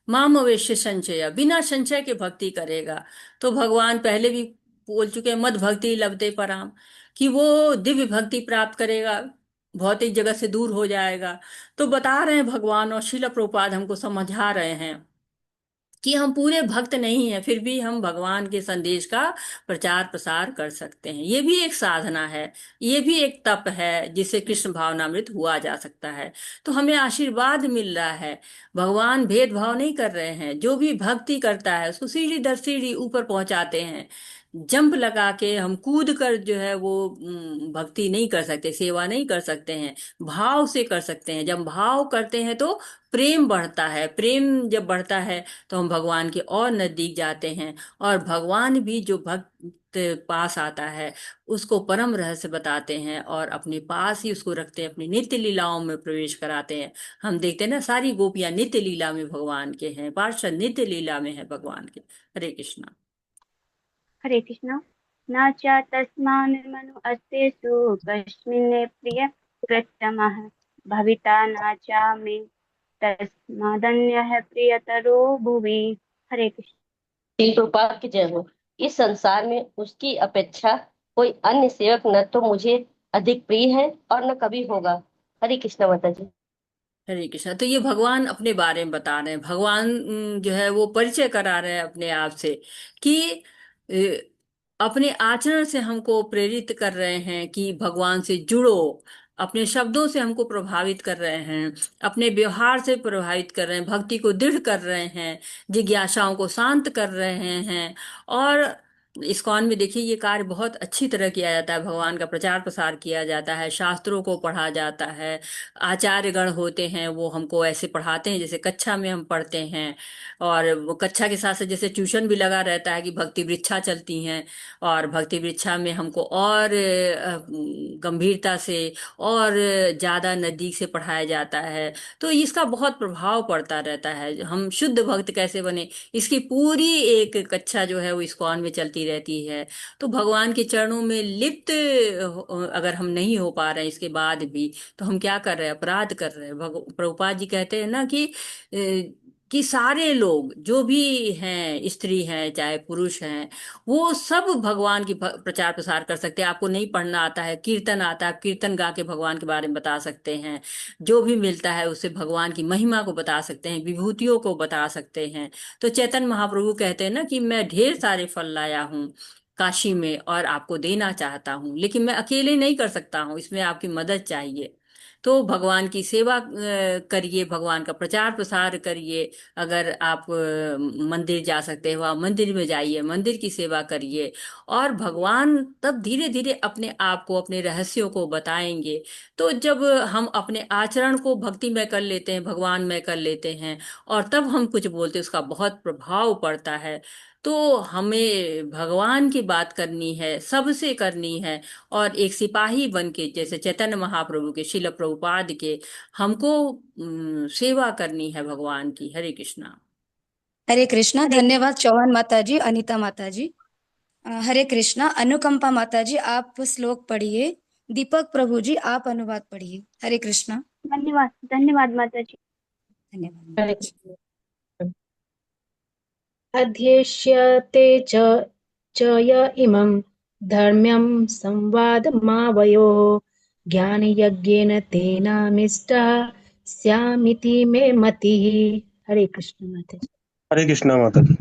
माम अवेश्य संचय, बिना संचय के भक्ति करेगा। तो भगवान पहले भी बोल चुके हैं, मद भक्ति लभते पराम, कि वो दिव्य भक्ति प्राप्त करेगा, भौतिक जगत से दूर हो जाएगा। तो बता रहे हैं भगवान, और श्रील प्रभुपाद हमको समझा रहे हैं कि हम पूरे भक्त नहीं हैं, फिर भी हम भगवान के संदेश का प्रचार प्रसार कर सकते हैं। ये भी एक साधना है, ये भी एक तप है जिससे कृष्ण भावनामृत हुआ जा सकता है। तो हमें आशीर्वाद मिल रहा है। भगवान भेदभाव नहीं कर रहे हैं, जो भी भक्ति करता है उसको सीढ़ी दर सीढ़ी ऊपर पहुंचाते हैं। जंप लगा के हम कूद कर जो है वो भक्ति नहीं कर सकते, सेवा नहीं कर सकते हैं। भाव से कर सकते हैं। जब भाव करते हैं तो प्रेम बढ़ता है, प्रेम जब बढ़ता है तो हम भगवान के और नजदीक जाते हैं। और भगवान भी जो भक्त पास आता है उसको परम रहस्य बताते हैं और अपने पास ही उसको रखते हैं, अपनी नित्य लीलाओं में प्रवेश कराते हैं। हम देखते हैं ना, सारी गोपियां नित्य लीला में भगवान के हैं, पार्षद नित्य लीला में है भगवान के। हरे कृष्णा। हरे कृष्ण। न च तस्मान्मनु अस्तेषु कस्मिन् प्रिय कृतमः भविता न च मे तस्मादन्यः प्रियतरो भुवि। हरे कृष्ण। श्री प्रभुपाद की जय हो। इस संसार में उसकी अपेक्षा कोई अन्य सेवक न तो मुझे अधिक प्रिय है और न कभी होगा। हरे कृष्णा माता जी। हरे कृष्णा। तो ये भगवान अपने बारे में बता रहे हैं। भगवान जो है वो परिचय करा रहे हैं अपने आप से कि अपने आचरण से हमको प्रेरित कर रहे हैं कि भगवान से जुड़ो। अपने शब्दों से हमको प्रभावित कर रहे हैं, अपने व्यवहार से प्रभावित कर रहे हैं, भक्ति को दृढ़ कर रहे हैं, जिज्ञासाओं को शांत कर रहे हैं। और इस्कॉन में देखिए ये कार्य बहुत अच्छी तरह किया जाता है। भगवान का प्रचार प्रसार किया जाता है, शास्त्रों को पढ़ा जाता है। आचार्य गण होते हैं वो हमको ऐसे पढ़ाते हैं जैसे कक्षा में हम पढ़ते हैं। और वो कक्षा के साथ साथ जैसे ट्यूशन भी लगा रहता है कि भक्ति वृक्षा चलती हैं, और भक्ति वृक्षा में हमको और गंभीरता से और ज्यादा नजदीक से पढ़ाया जाता है। तो इसका बहुत प्रभाव पड़ता रहता है। हम शुद्ध भक्त कैसे बने, इसकी पूरी एक कक्षा जो है वो इस्कॉन में चलती रहती है। तो भगवान के चरणों में लिप्त अगर हम नहीं हो पा रहे हैं इसके बाद भी, तो हम क्या कर रहे हैं, अपराध कर रहे हैं। प्रभुपाद जी कहते हैं ना कि सारे लोग जो भी हैं, स्त्री हैं चाहे पुरुष हैं, वो सब भगवान की प्रचार प्रसार कर सकते हैं। आपको नहीं पढ़ना आता है, कीर्तन आता है, आप कीर्तन गा के भगवान के बारे में बता सकते हैं। जो भी मिलता है उससे भगवान की महिमा को बता सकते हैं, विभूतियों को बता सकते हैं। तो चैतन्य महाप्रभु कहते हैं ना कि मैं ढेर सारे फल लाया हूँ काशी में और आपको देना चाहता हूँ, लेकिन मैं अकेले नहीं कर सकता हूँ, इसमें आपकी मदद चाहिए। तो भगवान की सेवा करिए, भगवान का प्रचार प्रसार करिए। अगर आप मंदिर जा सकते हो, आप मंदिर में जाइए, मंदिर की सेवा करिए। और भगवान तब धीरे धीरे अपने आप को, अपने रहस्यों को बताएंगे। तो जब हम अपने आचरण को भक्ति में कर लेते हैं, भगवान में कर लेते हैं, और तब हम कुछ बोलते हैं, उसका बहुत प्रभाव पड़ता है। तो हमें भगवान की बात करनी है, सबसे करनी है। और एक सिपाही बन के, जैसे चैतन्य महाप्रभु के, शिल प्रभुपाद के, हमको सेवा करनी है भगवान की। हरे कृष्णा। हरे कृष्णा। धन्यवाद चौहान माता जी, अनीता माता जी। हरे कृष्णा। अनुकंपा माता जी आप श्लोक पढ़िए। दीपक प्रभु जी आप अनुवाद पढ़िए। हरे कृष्णा। धन्यवाद, धन्यवाद माता जी। धन्यवाद। हरे कृष्ण। अध्येष्यते च य इमं धर्म्यं संवादमावयोः ज्ञानयज्ञेन तेनामिष्टः स्यामिति मे मतिः। हरे कृष्ण माता जी। हरे कृष्णा माता जी।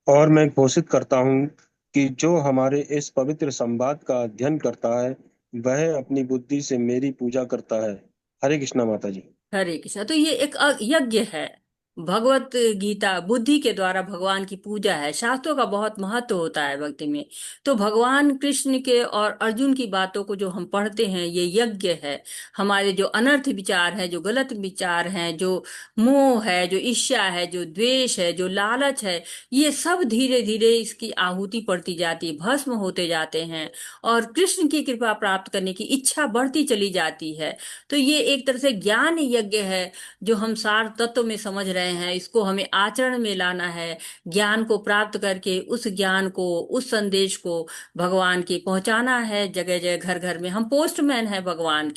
और मैं घोषित करता हूँ कि जो हमारे इस पवित्र संवाद का अध्ययन करता है वह अपनी बुद्धि से मेरी पूजा करता है। हरे कृष्णा माता जी। हरे कृष्णा। तो ये एक यज्ञ है। भगवत गीता बुद्धि के द्वारा भगवान की पूजा है। शास्त्रों का बहुत महत्व होता है भक्ति में। तो भगवान कृष्ण के और अर्जुन की बातों को जो हम पढ़ते हैं, ये यज्ञ है। हमारे जो अनर्थ विचार है, जो गलत विचार हैं, जो मोह है, जो ईर्ष्या है, जो द्वेष है, जो लालच है, ये सब धीरे धीरे इसकी आहुति पड़ती जाती है, भस्म होते जाते हैं। और कृष्ण की कृपा प्राप्त करने की इच्छा बढ़ती चली जाती है। तो ये एक तरह से ज्ञान यज्ञ है जो हम सार तत्व में समझ रहे रहे हैं इसको हमें आचरण में लाना है। ज्ञान को प्राप्त करके उस ज्ञान को, उस संदेश को भगवान के पहुंचाना है जगह जगह, घर घर में। हम पोस्टमैन हैं भगवान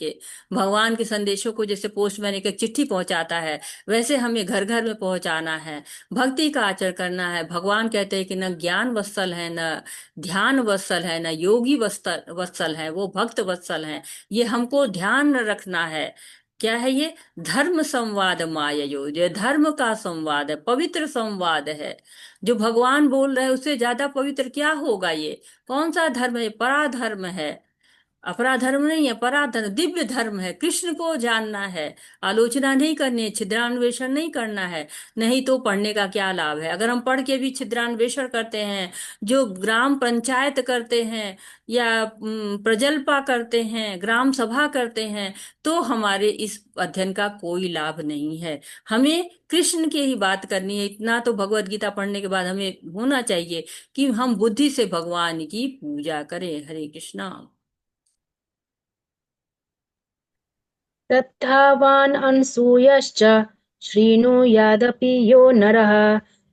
के संदेशों को जैसे पोस्टमैन एक एक चिट्ठी पहुंचाता है, वैसे हमें घर घर में पहुंचाना है, भक्ति का आचरण करना है। भगवान कहते हैं कि न ज्ञान वत्सल है, न ध्यान वत्सल है, न योगी वत्सल वत्सल है, वो भक्त वत्सल है। ये हमको ध्यान रखना है। क्या है ये? धर्म संवाद माययो, ये धर्म का संवाद है, पवित्र संवाद है। जो भगवान बोल रहे हैं उससे ज्यादा पवित्र क्या होगा? ये कौन सा धर्म है? पराधर्म है। अपरा धर्म नहीं है, पराधर्म दिव्य धर्म है। कृष्ण को जानना है, आलोचना नहीं करनी है, छिद्रान्वेषण नहीं करना है। नहीं तो पढ़ने का क्या लाभ है? अगर हम पढ़ के भी छिद्रान्वेषण करते हैं, जो ग्राम पंचायत करते हैं या प्रजल्पा करते हैं, ग्राम सभा करते हैं, तो हमारे इस अध्ययन का कोई लाभ नहीं है। हमें कृष्ण की ही बात करनी है। इतना तो भगवत गीता पढ़ने के बाद हमें होना चाहिए कि हम बुद्धि से भगवान की पूजा करें। हरे कृष्णा। श्रद्धावान् अनसूयश्च शृणुयादपि यो नरः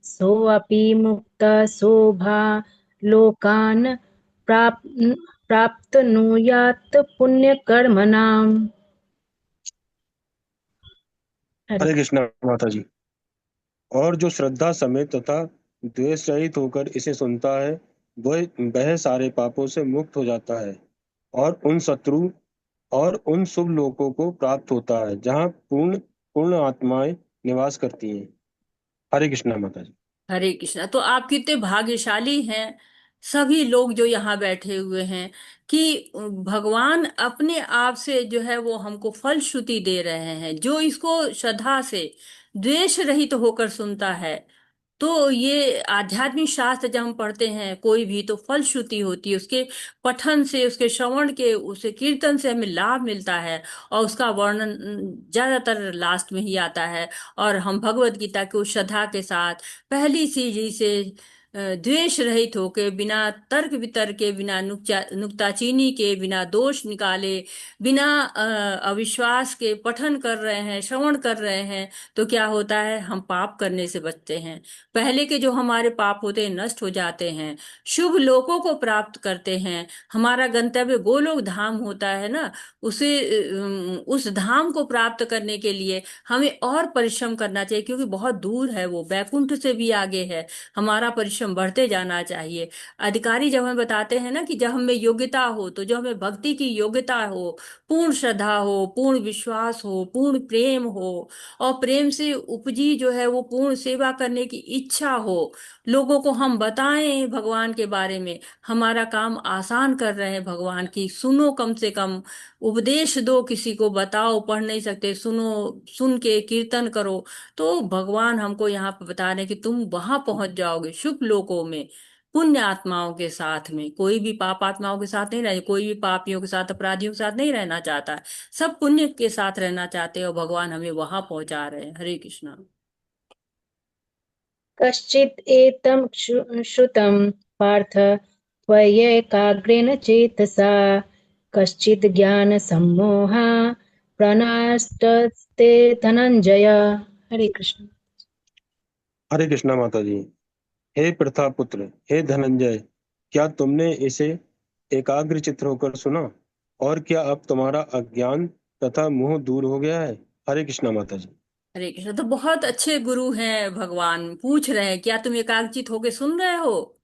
सोऽपि मुक्तः शोभा लोकान् प्राप्नुयात् पुण्यकर्मणाम्। हरे कृष्णा माता जी। और जो श्रद्धा समेत तथा द्वेष रहित होकर इसे सुनता है वह सारे पापों से मुक्त हो जाता है और उन शुभ लोकों को प्राप्त होता है जहाँ पूर्ण पूर्ण आत्माएं निवास करती हैं। हरे कृष्णा माता जी। हरे कृष्णा। तो आप कितने भाग्यशाली हैं, सभी लोग जो यहाँ बैठे हुए हैं, कि भगवान अपने आप से जो है वो हमको फलश्रुति दे रहे हैं। जो इसको श्रद्धा से द्वेष रहित होकर सुनता है, तो ये आध्यात्मिक शास्त्र जब हम पढ़ते हैं कोई भी, तो फलश्रुति होती है उसके पठन से, उसके श्रवण के, उसके कीर्तन से हमें लाभ मिलता है। और उसका वर्णन ज्यादातर लास्ट में ही आता है। और हम भगवत गीता को श्रद्धा के साथ पहली सीढ़ी से द्वेष रहित होके, बिना तर्क वितर्क के, बिना नुक्ताचीनी के, बिना दोष निकाले, बिना अविश्वास के पठन कर रहे हैं, श्रवण कर रहे हैं, तो क्या होता है? हम पाप करने से बचते हैं। पहले के जो हमारे पाप होते हैं नष्ट हो जाते हैं, शुभ लोकों को प्राप्त करते हैं। हमारा गंतव्य गोलोक धाम होता है ना, उस धाम को प्राप्त करने के लिए हमें और परिश्रम करना चाहिए, क्योंकि बहुत दूर है, वो बैकुंठ से भी आगे है। हमारा परिश्रम बढ़ते जाना चाहिए। अधिकारी जब हमें बताते हैं ना कि जब हमें योग्यता हो, तो जो हमें भक्ति की योग्यता हो, पूर्ण श्रद्धा हो, पूर्ण विश्वास हो, पूर्ण प्रेम हो, और प्रेम से उपजी जो है वो पूर्ण सेवा करने की इच्छा हो, लोगों को हम बताएं भगवान के बारे में, हमारा काम आसान कर रहे हैं भगवान की। सुनो, कम से कम उपदेश दो, किसी को बताओ, पढ़ नहीं सकते, सुनो, सुन के कीर्तन करो। तो भगवान हमको यहाँ पे बता रहे हैं कि तुम वहां पहुंच जाओगे शुभ लोकों में, पुण्य आत्माओं के साथ में। कोई भी पाप आत्माओं के साथ नहीं रहे, कोई भी पापियों के साथ, अपराधियों के साथ नहीं रहना चाहता है, सब पुण्य के साथ रहना चाहते हैं, और भगवान हमें वहां पहुंचा रहे हैं। हरे कृष्णा। कश्चित् एतं श्रुतं पार्थ त्वयैकाग्रेण चेतसा कश्चित् ज्ञानसम्मोहा प्रनष्टस्ते धनंजय। हरे कृष्ण। हरे कृष्णा माता जी। हे प्रथा पुत्र, हे धनंजय, क्या तुमने इसे एकाग्र चित्त होकर सुना? और क्या अब तुम्हारा अज्ञान तथा मोह दूर हो गया है? हरे कृष्णा माता जी। हरे कृष्ण। तो बहुत अच्छे गुरु हैं भगवान, पूछ रहे हैं क्या तुम एकाग्रचित होके सुन रहे हो?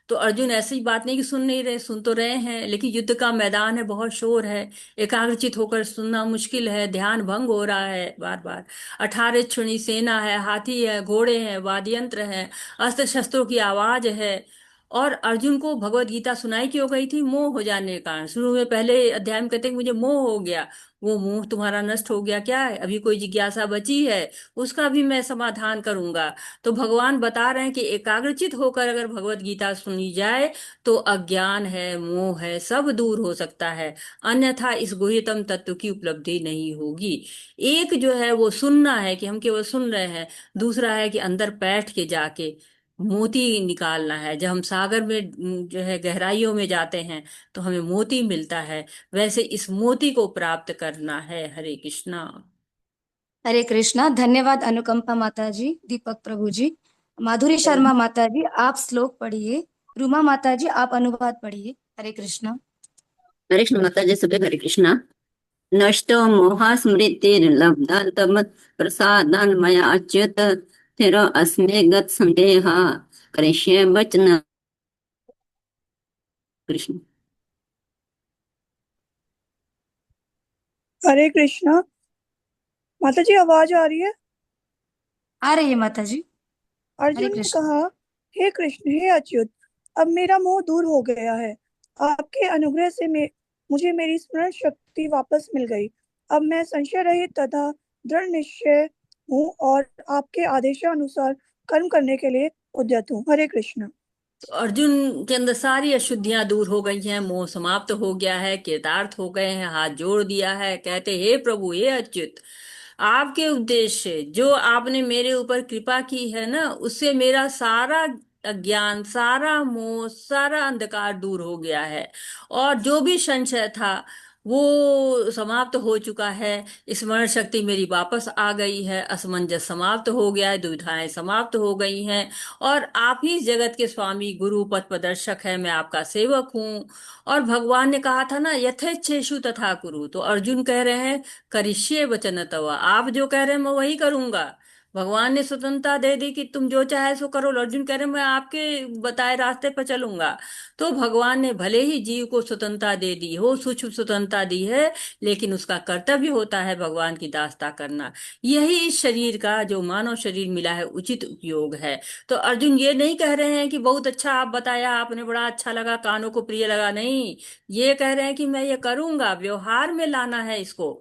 तो अर्जुन ऐसी बात नहीं कि सुन नहीं रहे, सुन तो रहे हैं, लेकिन युद्ध का मैदान है, बहुत शोर है, एकाग्रचित होकर सुनना मुश्किल है, ध्यान भंग हो रहा है बार बार। 18 क्षणी सेना है, हाथी है, घोड़े हैं, वाद्य यंत्र है, अस्त्र शस्त्रों की आवाज है। और अर्जुन को भगवत गीता सुनाई क्यों गई थी? मोह हो जाने के कारण। शुरू में पहले अध्याय में कहते हैं कि मुझे मोह हो गया। वो मोह तुम्हारा नष्ट हो गया क्या है? अभी कोई जिज्ञासा बची है, उसका भी मैं समाधान करूंगा। तो भगवान बता रहे हैं कि एकाग्रचित होकर अगर भगवत गीता सुनी जाए, तो अज्ञान है, मोह है, सब दूर हो सकता है। अन्यथा इस गुह्यतम तत्व की उपलब्धि नहीं होगी। एक जो है वो सुनना है कि हम केवल सुन रहे हैं, दूसरा है कि अंदर बैठ के जाके मोती निकालना है। जब हम सागर में जो है गहराइयों में जाते हैं, तो हमें मोती मिलता है, वैसे इस मोती को प्राप्त करना है। हरे कृष्णा। हरे कृष्णा। धन्यवाद अनुकंपा माता जी, दीपक प्रभु जी। माधुरी शर्मा माता जी, आप श्लोक पढ़िए। रूमा माता जी, आप अनुवाद पढ़िए। हरे कृष्णा। हरे कृष्ण माता जी, सभी हरे कृष्णा। नष्टो मोहा स्मृतिर्लब्धा तम प्रसादान् मया अच्युत स्थिरो अस्मि गत संदेहा करिष्ये वचन। कृष्ण। हरे कृष्णा। माता जी आवाज आ रही है? आ रही है माता जी। हरे अर्जुन ने कृष्ण। कहा, हे कृष्ण, हे अच्युत, अब मेरा मोह दूर हो गया है। आपके अनुग्रह से मुझे मेरी स्मरण शक्ति वापस मिल गई। अब मैं संशय रहित तथा दृढ़ निश्चय हूँ और आपके आदेशानुसार कर्म करने के लिए उद्यत हूँ। हरे कृष्ण। तो अर्जुन के अंदर सारी अशुद्धियां दूर हो गई हैं, मोह समाप्त हो गया है, कृतार्थ हो गए हैं, हाथ जोड़ दिया है, कहते हे प्रभु, हे अच्युत, आपके उद्देश्य जो आपने मेरे ऊपर कृपा की है ना, उससे मेरा सारा अज्ञान, सारा मोह, सारा अंधकार दूर हो गया है। और जो भी संशय था वो समाप्त हो चुका है। स्मरण शक्ति मेरी वापस आ गई है, असमंजस समाप्त हो गया है, दुविधाएं समाप्त हो गई हैं। और आप ही इस जगत के स्वामी, गुरु, पथ प्रदर्शक है, मैं आपका सेवक हूँ। और भगवान ने कहा था ना, यथेच्छेषु तथा कुरु, तो अर्जुन कह रहे हैं करिष्ये वचन तव, आप जो कह रहे हैं मैं वही करूंगा। भगवान ने स्वतंत्रता दे दी कि तुम जो चाहे सो करो। अर्जुन कह रहे हैं मैं आपके बताए रास्ते पर चलूंगा। तो भगवान ने भले ही जीव को स्वतंत्रता दे दी हो, सूक्ष्म स्वतंत्रता दी है, लेकिन उसका कर्तव्य होता है भगवान की दासता करना। यही इस शरीर का, जो मानव शरीर मिला है, उचित उपयोग है। तो अर्जुन ये नहीं कह रहे हैं कि बहुत अच्छा आप बताया, आपने बड़ा अच्छा लगा, कानों को प्रिय लगा, नहीं। ये कह रहे हैं कि मैं ये करूंगा, व्यवहार में लाना है इसको।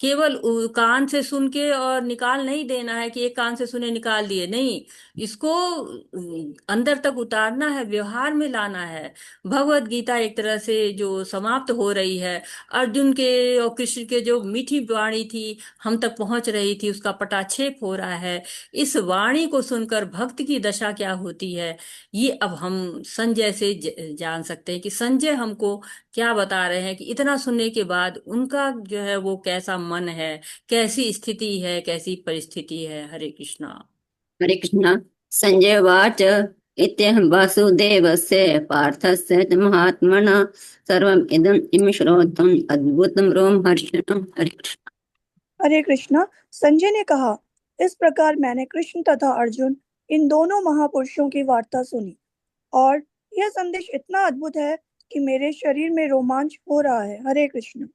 केवल कान से सुन के और निकाल नहीं देना है कि एक कान से सुने निकाल दिए, नहीं। इसको अंदर तक उतारना है, व्यवहार में लाना है। भगवत गीता एक तरह से जो समाप्त हो रही है, अर्जुन के और कृष्ण के जो मीठी वाणी थी, हम तक पहुंच रही थी, उसका पटाक्षेप हो रहा है। इस वाणी को सुनकर भक्त की दशा क्या होती है, ये अब हम संजय से जान सकते हैं कि संजय हमको क्या बता रहे हैं, कि इतना सुनने के बाद उनका जो है वो कैसा मन है, कैसी स्थिति है, कैसी परिस्थिति है। हरे कृष्णा। हरे कृष्णा। संजय वाच इत्यहं वासुदेवस्य पार्थस्य च महात्मना सर्वम् इदम् इम श्रोतुम् अद्भुतम् रोमहर्षणम्। हरे कृष्ण। हरे कृष्णा। संजय ने कहा, इस प्रकार मैंने कृष्ण तथा अर्जुन, इन दोनों महापुरुषों की वार्ता सुनी, और यह संदेश इतना अद्भुत है कि मेरे शरीर में रोमांच हो रहा है। हरे कृष्ण।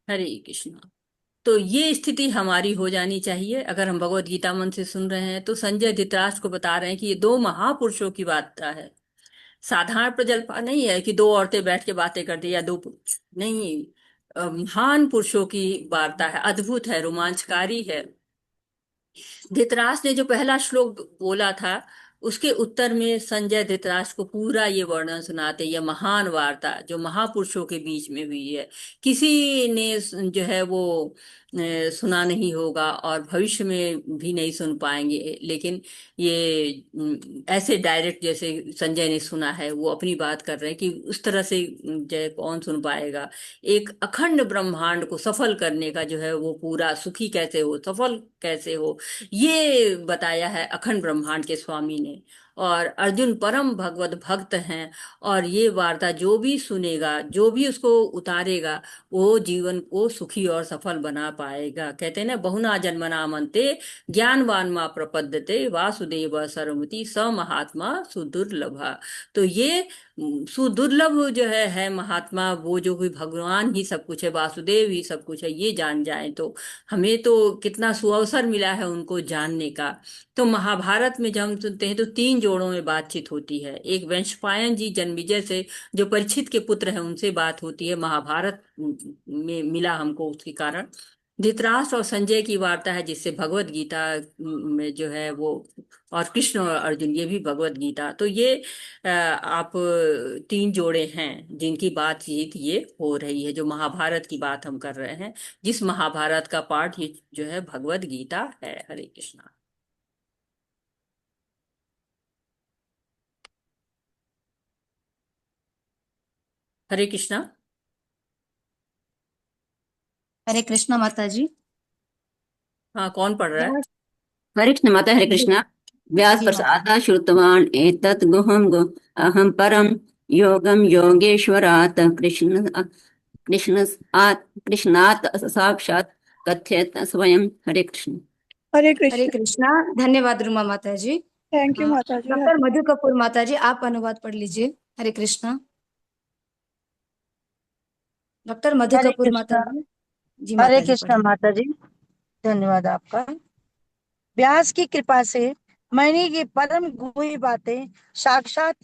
हरे कृष्णा। तो ये स्थिति हमारी हो जानी चाहिए। अगर हम भगवत गीता मन से सुन रहे हैं, तो संजय धृतराष्ट्र को बता रहे हैं कि ये दो महापुरुषों की वार्ता है। साधारण प्रजल्पा नहीं है कि दो औरतें बैठ के बातें करती या दो पुरुष, नहीं। महान पुरुषों की वार्ता है, अद्भुत है, रोमांचकारी है। धृतराष्ट्र ने जो पहला श्लोक बोला था, उसके उत्तर में संजय धृतराष्ट्र को पूरा ये वर्णन सुनाते, ये महान वार्ता जो महापुरुषों के बीच में हुई है, किसी ने जो है वो सुना नहीं होगा और भविष्य में भी नहीं सुन पाएंगे। लेकिन ये ऐसे डायरेक्ट जैसे संजय ने सुना है, वो अपनी बात कर रहे हैं कि उस तरह से जय कौन सुन पाएगा। एक अखंड ब्रह्मांड को सफल करने का जो है वो पूरा सुखी कैसे हो, सफल कैसे हो, ये बताया है अखंड ब्रह्मांड के स्वामी ने। और अर्जुन परम भगवत भक्त हैं, और ये वार्ता जो भी सुनेगा, जो भी उसको उतारेगा, वो जीवन को सुखी और सफल बना पाएगा। कहते हैं ना, बहुना जन्मना मनते ज्ञानवान मा प्रपद्यते वासुदेव सर्वमिति स महात्मा सुदुर्लभा। तो ये सुदुर्लभ जो है महात्मा, वो जो कोई भगवान ही सब कुछ है, वासुदेव ही सब कुछ है, ये जान जाए तो हमें तो कितना सुअवसर मिला है उनको जानने का। तो महाभारत में जब हम सुनते हैं तो तीन जोड़ों में बातचीत होती है। एक वैशंपायन जी जन्मेजय से, जो परीक्षित के पुत्र हैं, उनसे बात होती है, महाभारत में मिला हमको उसके कारण। धृतराष्ट्र और संजय की वार्ता है, जिससे भगवत गीता में जो है वो, और कृष्ण और अर्जुन, ये भी भगवत गीता। तो ये आप तीन जोड़े हैं जिनकी बातचीत ये हो रही है, जो महाभारत की बात हम कर रहे हैं, जिस महाभारत का पाठ ये जो है भगवत गीता है। हरे कृष्णा। हरे कृष्णा। हरे कृष्णा माता जी। हाँ, कौन पढ़ रहा है? व्यास हरे कृष्ण माता, हरे कृष्णा। व्यास जी माता प्रसाद श्रुतवान एतत् गुहं अहम परम योगम योगेश्वरात् कृष्णात् साक्षात कथ्यत स्वयं। हरे कृष्ण। हरे हरे कृष्ण। कृष्णा। धन्यवाद रुमा माता जी। थैंक यू माता जी। डॉक्टर मधु कपूर माता जी, आप अनुवाद पढ़ लीजिए। हरे कृष्णा। डॉक्टर मधु हरे कपूर माता कृष्णा। जी। जी हरे माता जी कृष्णा पढ़िए। माता जी, धन्यवाद आपका। व्यास की कृपा से मैंने ये परम गुही बातें साक्षात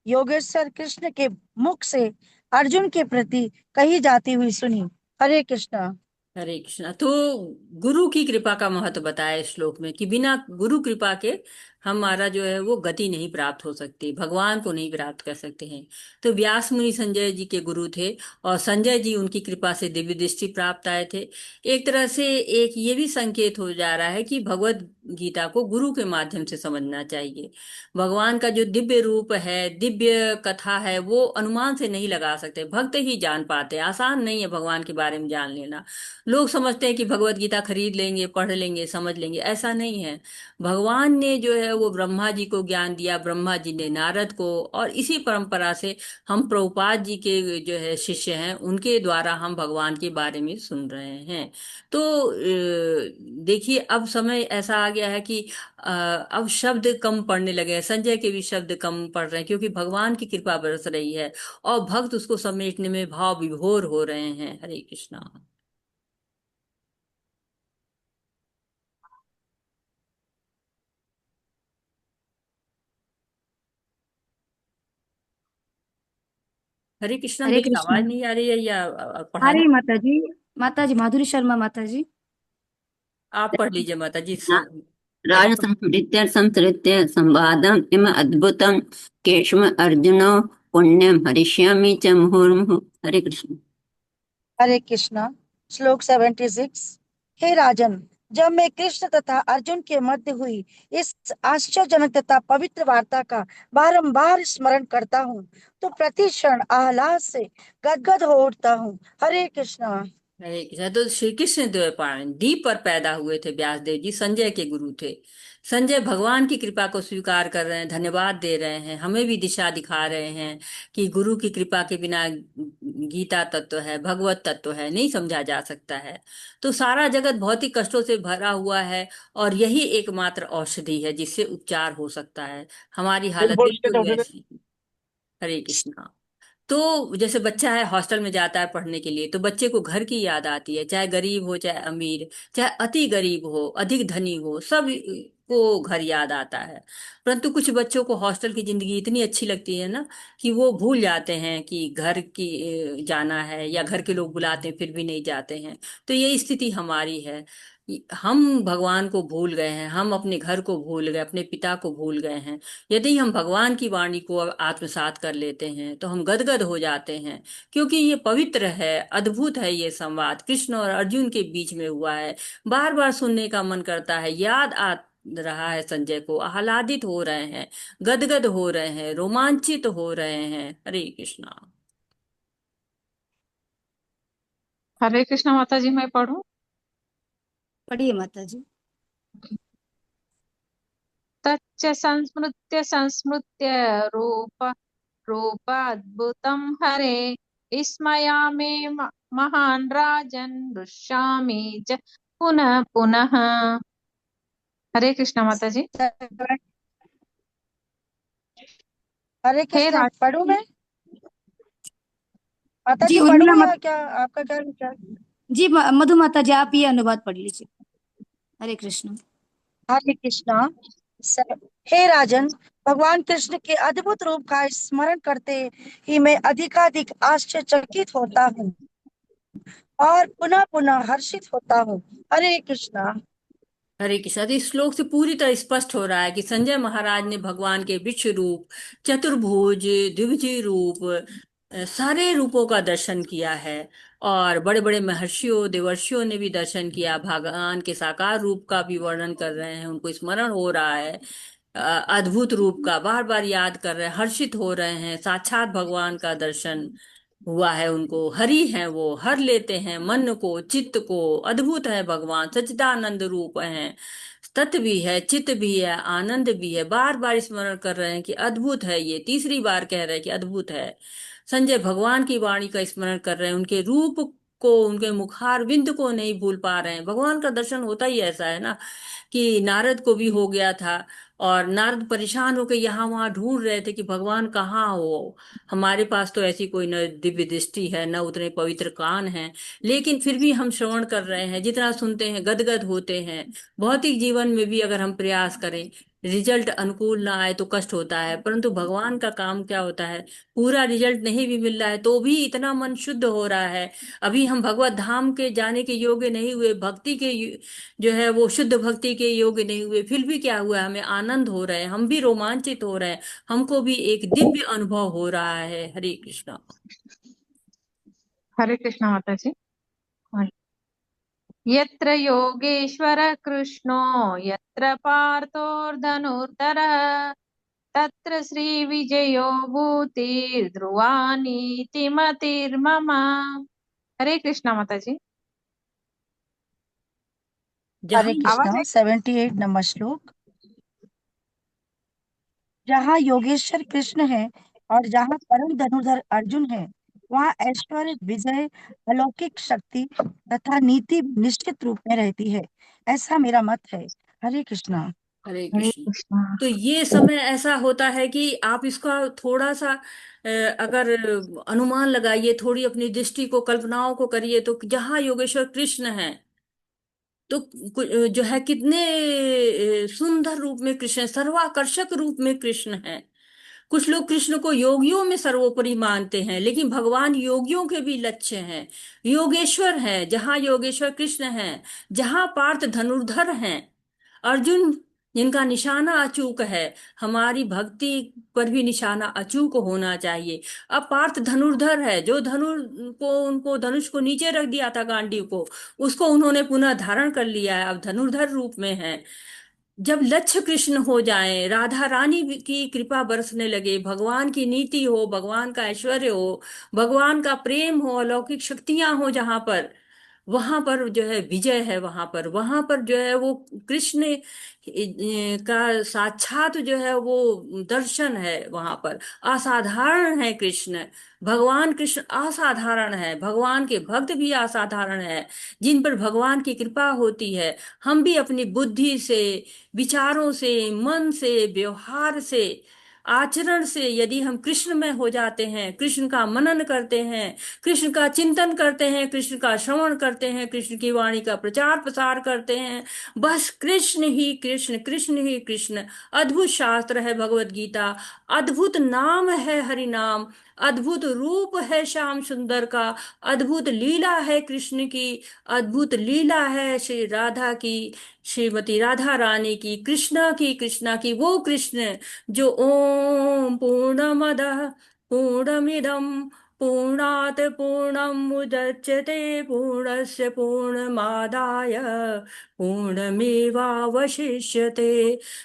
योगेश्वर कृष्ण के मुख से अर्जुन के प्रति कही जाती हुई सुनी। हरे कृष्णा। हरे कृष्णा। तो गुरु की कृपा का महत्व बताया इस श्लोक में कि बिना गुरु कृपा के हमारा जो है वो गति नहीं प्राप्त हो सकती, भगवान को नहीं प्राप्त कर सकते हैं। तो व्यास मुनि संजय जी के गुरु थे और संजय जी उनकी कृपा से दिव्य दृष्टि प्राप्त आए थे। एक तरह से एक ये भी संकेत हो जा रहा है कि भगवत गीता को गुरु के माध्यम से समझना चाहिए। भगवान का जो दिव्य रूप है, दिव्य कथा है, वो अनुमान से नहीं लगा सकते, भक्त ही जान पाते। आसान नहीं है भगवान के बारे में जान लेना। लोग समझते हैं कि भगवत गीता खरीद लेंगे, पढ़ लेंगे, समझ लेंगे, ऐसा नहीं है। भगवान ने जो है वो ब्रह्मा जी को ज्ञान दिया, ब्रह्मा जी ने नारद को, और इसी परंपरा से हम प्रभुपाद जी के जो है शिष्य हैं, उनके द्वारा हम भगवान के बारे में सुन रहे हैं। तो देखिए अब समय ऐसा आ गया है कि अब शब्द कम पढ़ने लगे हैं, संजय के भी शब्द कम पढ़ रहे हैं क्योंकि भगवान की कृपा बरस रही है और भक्त उसको समेटने में भाव विभोर हो रहे हैं। हरे कृष्णा। हरे कृष्णा, हरे मेरी कृष्णा। आवाज नहीं आ रही है या आ पढ़ाना? रही माता जी। माता जी माधुरी शर्मा माता जी। आप पढ़ लीजिए माता जी। राजसंस्मृत्य संसृत्य संवादम इम अद्भुतम केशव अर्जुनो पुण्यम हरिष्यामि च मुहुर्मुहुः। हरे कृष्ण। हरे कृष्णा। श्लोक 76। हे राजन, जब मैं कृष्ण तथा अर्जुन के मध्य हुई इस आश्चर्यजनक तथा पवित्र वार्ता का बारंबार स्मरण करता हूँ तो प्रति क्षण आह्लाद से गदगद हो उठता हूँ। हरे कृष्णा। हरे कृष्णा। तो श्री कृष्ण द्वैपायन द्वीप पर पैदा हुए थे व्यासदेव जी, संजय के गुरु थे। संजय भगवान की कृपा को स्वीकार कर रहे हैं, धन्यवाद दे रहे हैं, हमें भी दिशा दिखा रहे हैं कि गुरु की कृपा के बिना गीता तत्व है, भगवत तत्व है, नहीं समझा जा सकता है। तो सारा जगत भौतिक कष्टों से भरा हुआ है और यही एकमात्र औषधि है जिससे उपचार हो सकता है। हमारी हालत बिल्कुल वैसी। हरे कृष्णा। तो जैसे बच्चा है, हॉस्टल में जाता है पढ़ने के लिए, तो बच्चे को घर की याद आती है, चाहे गरीब हो चाहे अमीर, चाहे अति गरीब हो अधिक धनी हो, सब को घर याद आता है। परंतु कुछ बच्चों को हॉस्टल की जिंदगी इतनी अच्छी लगती है ना कि वो भूल जाते हैं कि घर की जाना है, या घर के लोग बुलाते हैं फिर भी नहीं जाते हैं। तो ये स्थिति हमारी है। हम भगवान को भूल गए हैं, हम अपने घर को भूल गए, अपने पिता को भूल गए हैं। यदि हम भगवान की वाणी को आत्मसात कर लेते हैं तो हम गदगद हो जाते हैं, क्योंकि ये पवित्र है, अद्भुत है। ये संवाद कृष्ण और अर्जुन के बीच में हुआ है, बार बार सुनने का मन करता है, याद आ रहा है संजय को, आह्लादित हो रहे हैं, गदगद हो रहे हैं, रोमांचित हो रहे हैं। हरे कृष्णा। हरे कृष्णा माता जी, मैं पढ़ूं? पढ़िए माता जी। तच्च संस्मृत्य संस्मृत्य रूप रूपाद्भुतं हरे विस्मयामि महान् राजन् हृष्यामि च पुनः पुनः। हरे कृष्णा माता जी। हरे हे कृष्णा। राज पढ़ूं मैं? माता जी जी उर्मिला पढ़ूं या मत क्या, आपका क्या विचार? जी मधु माता जी, आप ये अनुवाद पढ़ लीजिए। हरे कृष्ण। हरे कृष्णा। स- हे राजन, भगवान कृष्ण के अद्भुत रूप का स्मरण करते ही मैं अधिकाधिक आश्चर्यचकित होता हूँ और पुनः पुनः हर्षित होता हूँ। हरे कृष्णा। हरे कृष्णा। तो इस श्लोक से पूरी तरह स्पष्ट हो रहा है कि संजय महाराज ने भगवान के वृक्ष रूप, चतुर्भुज, द्विभुज रूप, सारे रूपों का दर्शन किया है। और बड़े बड़े महर्षियों देवर्षियों ने भी दर्शन किया, भगवान के साकार रूप का भी वर्णन कर रहे हैं, उनको स्मरण हो रहा है, अद्भुत रूप का बार बार याद कर रहे हैं, हर्षित हो रहे हैं, साक्षात भगवान का दर्शन। हुआ है उनको, हरि हैं वो, हर लेते हैं मन को चित्त को। अद्भुत है भगवान, सच्चिदानंद रूप है, तत्व भी है, चित्त भी है, आनंद भी है। बार बार स्मरण कर रहे हैं कि अद्भुत है, ये तीसरी बार कह रहे हैं कि अद्भुत है। संजय भगवान की वाणी का स्मरण कर रहे हैं, उनके रूप को, उनके मुखार बिंद को नहीं भूल पा रहे हैं। भगवान का दर्शन होता ही ऐसा है ना, कि नारद को भी हो गया था, और नारद परेशान होकर यहाँ वहां ढूंढ रहे थे कि भगवान कहाँ हो। हमारे पास तो ऐसी कोई न दिव्य दृष्टि है, न उतने पवित्र कान हैं, लेकिन फिर भी हम श्रवण कर रहे हैं, जितना सुनते हैं गदगद होते हैं। भौतिक जीवन में भी अगर हम प्रयास करें, रिजल्ट अनुकूल ना आए तो कष्ट होता है, परंतु भगवान का काम क्या होता है, पूरा रिजल्ट नहीं भी मिल रहा है तो भी इतना मन शुद्ध हो रहा है। अभी हम भगवत धाम के जाने के योग्य नहीं हुए, भक्ति के जो है वो शुद्ध भक्ति के योग्य नहीं हुए, फिर भी क्या हुआ, हमें आनंद हो रहा है, हम भी रोमांचित हो रहे हैं, हमको भी एक दिव्य अनुभव हो रहा है। हरे कृष्णा। हरे कृष्णा माता जी। हाँ। यत्र योगेश्वर कृष्णो यत्र पार्थोर्धनुर्धरः तत्र श्री विजयो भूतिर्ध्रुवानीति मतिर्मम। हरे कृष्णा माता जी। हरे जहाँ आवाज कृष्णा 78 नंबर श्लोक। जहाँ योगेश्वर कृष्ण है और जहाँ परम धनुर्धर अर्जुन है, वहाँ ऐश्वर्य, विजय, अलौकिक शक्ति तथा नीति निश्चित रूप में रहती है। ऐसा मेरा मत है। हरे कृष्णा। हरे हरे कृष्ण। कृष्णा। तो ये समय ऐसा होता है कि आप इसका थोड़ा सा अगर अनुमान लगाइए, थोड़ी अपनी दृष्टि को, कल्पनाओं को करिए, तो जहाँ योगेश्वर कृष्ण है तो जो है कितने सुंदर रूप में कृष्ण है, सर्वाकर्षक रूप में कृष्ण है। कुछ लोग कृष्ण को योगियों में सर्वोपरि मानते हैं, लेकिन भगवान योगियों के भी लक्ष्य हैं, योगेश्वर है। जहाँ योगेश्वर कृष्ण है, जहाँ पार्थ धनुर्धर हैं, अर्जुन जिनका निशाना अचूक है, हमारी भक्ति पर भी निशाना अचूक होना चाहिए। अब पार्थ धनुर्धर है, जो उनको धनुष को नीचे रख दिया था, गांडीव को, उसको उन्होंने पुनः धारण कर लिया है, अब धनुर्धर रूप में है। जब लक्ष्य कृष्ण हो जाए, राधा रानी की कृपा बरसने लगे, भगवान की नीति हो, भगवान का ऐश्वर्य हो, भगवान का प्रेम हो, अलौकिक शक्तियां हो, जहां पर, वहां पर जो है विजय है, वहां पर जो है वो कृष्ण का साक्षात जो है वो दर्शन है। वहां पर असाधारण है कृष्ण, भगवान कृष्ण असाधारण है, भगवान के भक्त भी असाधारण है, जिन पर भगवान की कृपा होती है। हम भी अपनी बुद्धि से, विचारों से, मन से, व्यवहार से, आचरण से यदि हम कृष्ण में हो जाते हैं, कृष्ण का मनन करते हैं, कृष्ण का चिंतन करते हैं, कृष्ण का श्रवण करते हैं, कृष्ण की वाणी का प्रचार प्रसार करते हैं, बस कृष्ण ही कृष्ण, कृष्ण ही कृष्ण। अद्भुत शास्त्र है भगवत गीता, अद्भुत नाम है हरि नाम, अद्भुत रूप है श्याम सुंदर का, अद्भुत लीला है कृष्ण की, अद्भुत लीला है श्री राधा की, श्रीमती राधा रानी की, कृष्णा की वो कृष्ण जो ओम पूर्णमदः पूर्णमिदं पूर्णात् पूर्णमुदच्यते पूर्णस्य पूर्णमादाय पूर्णमेवावशिष्यते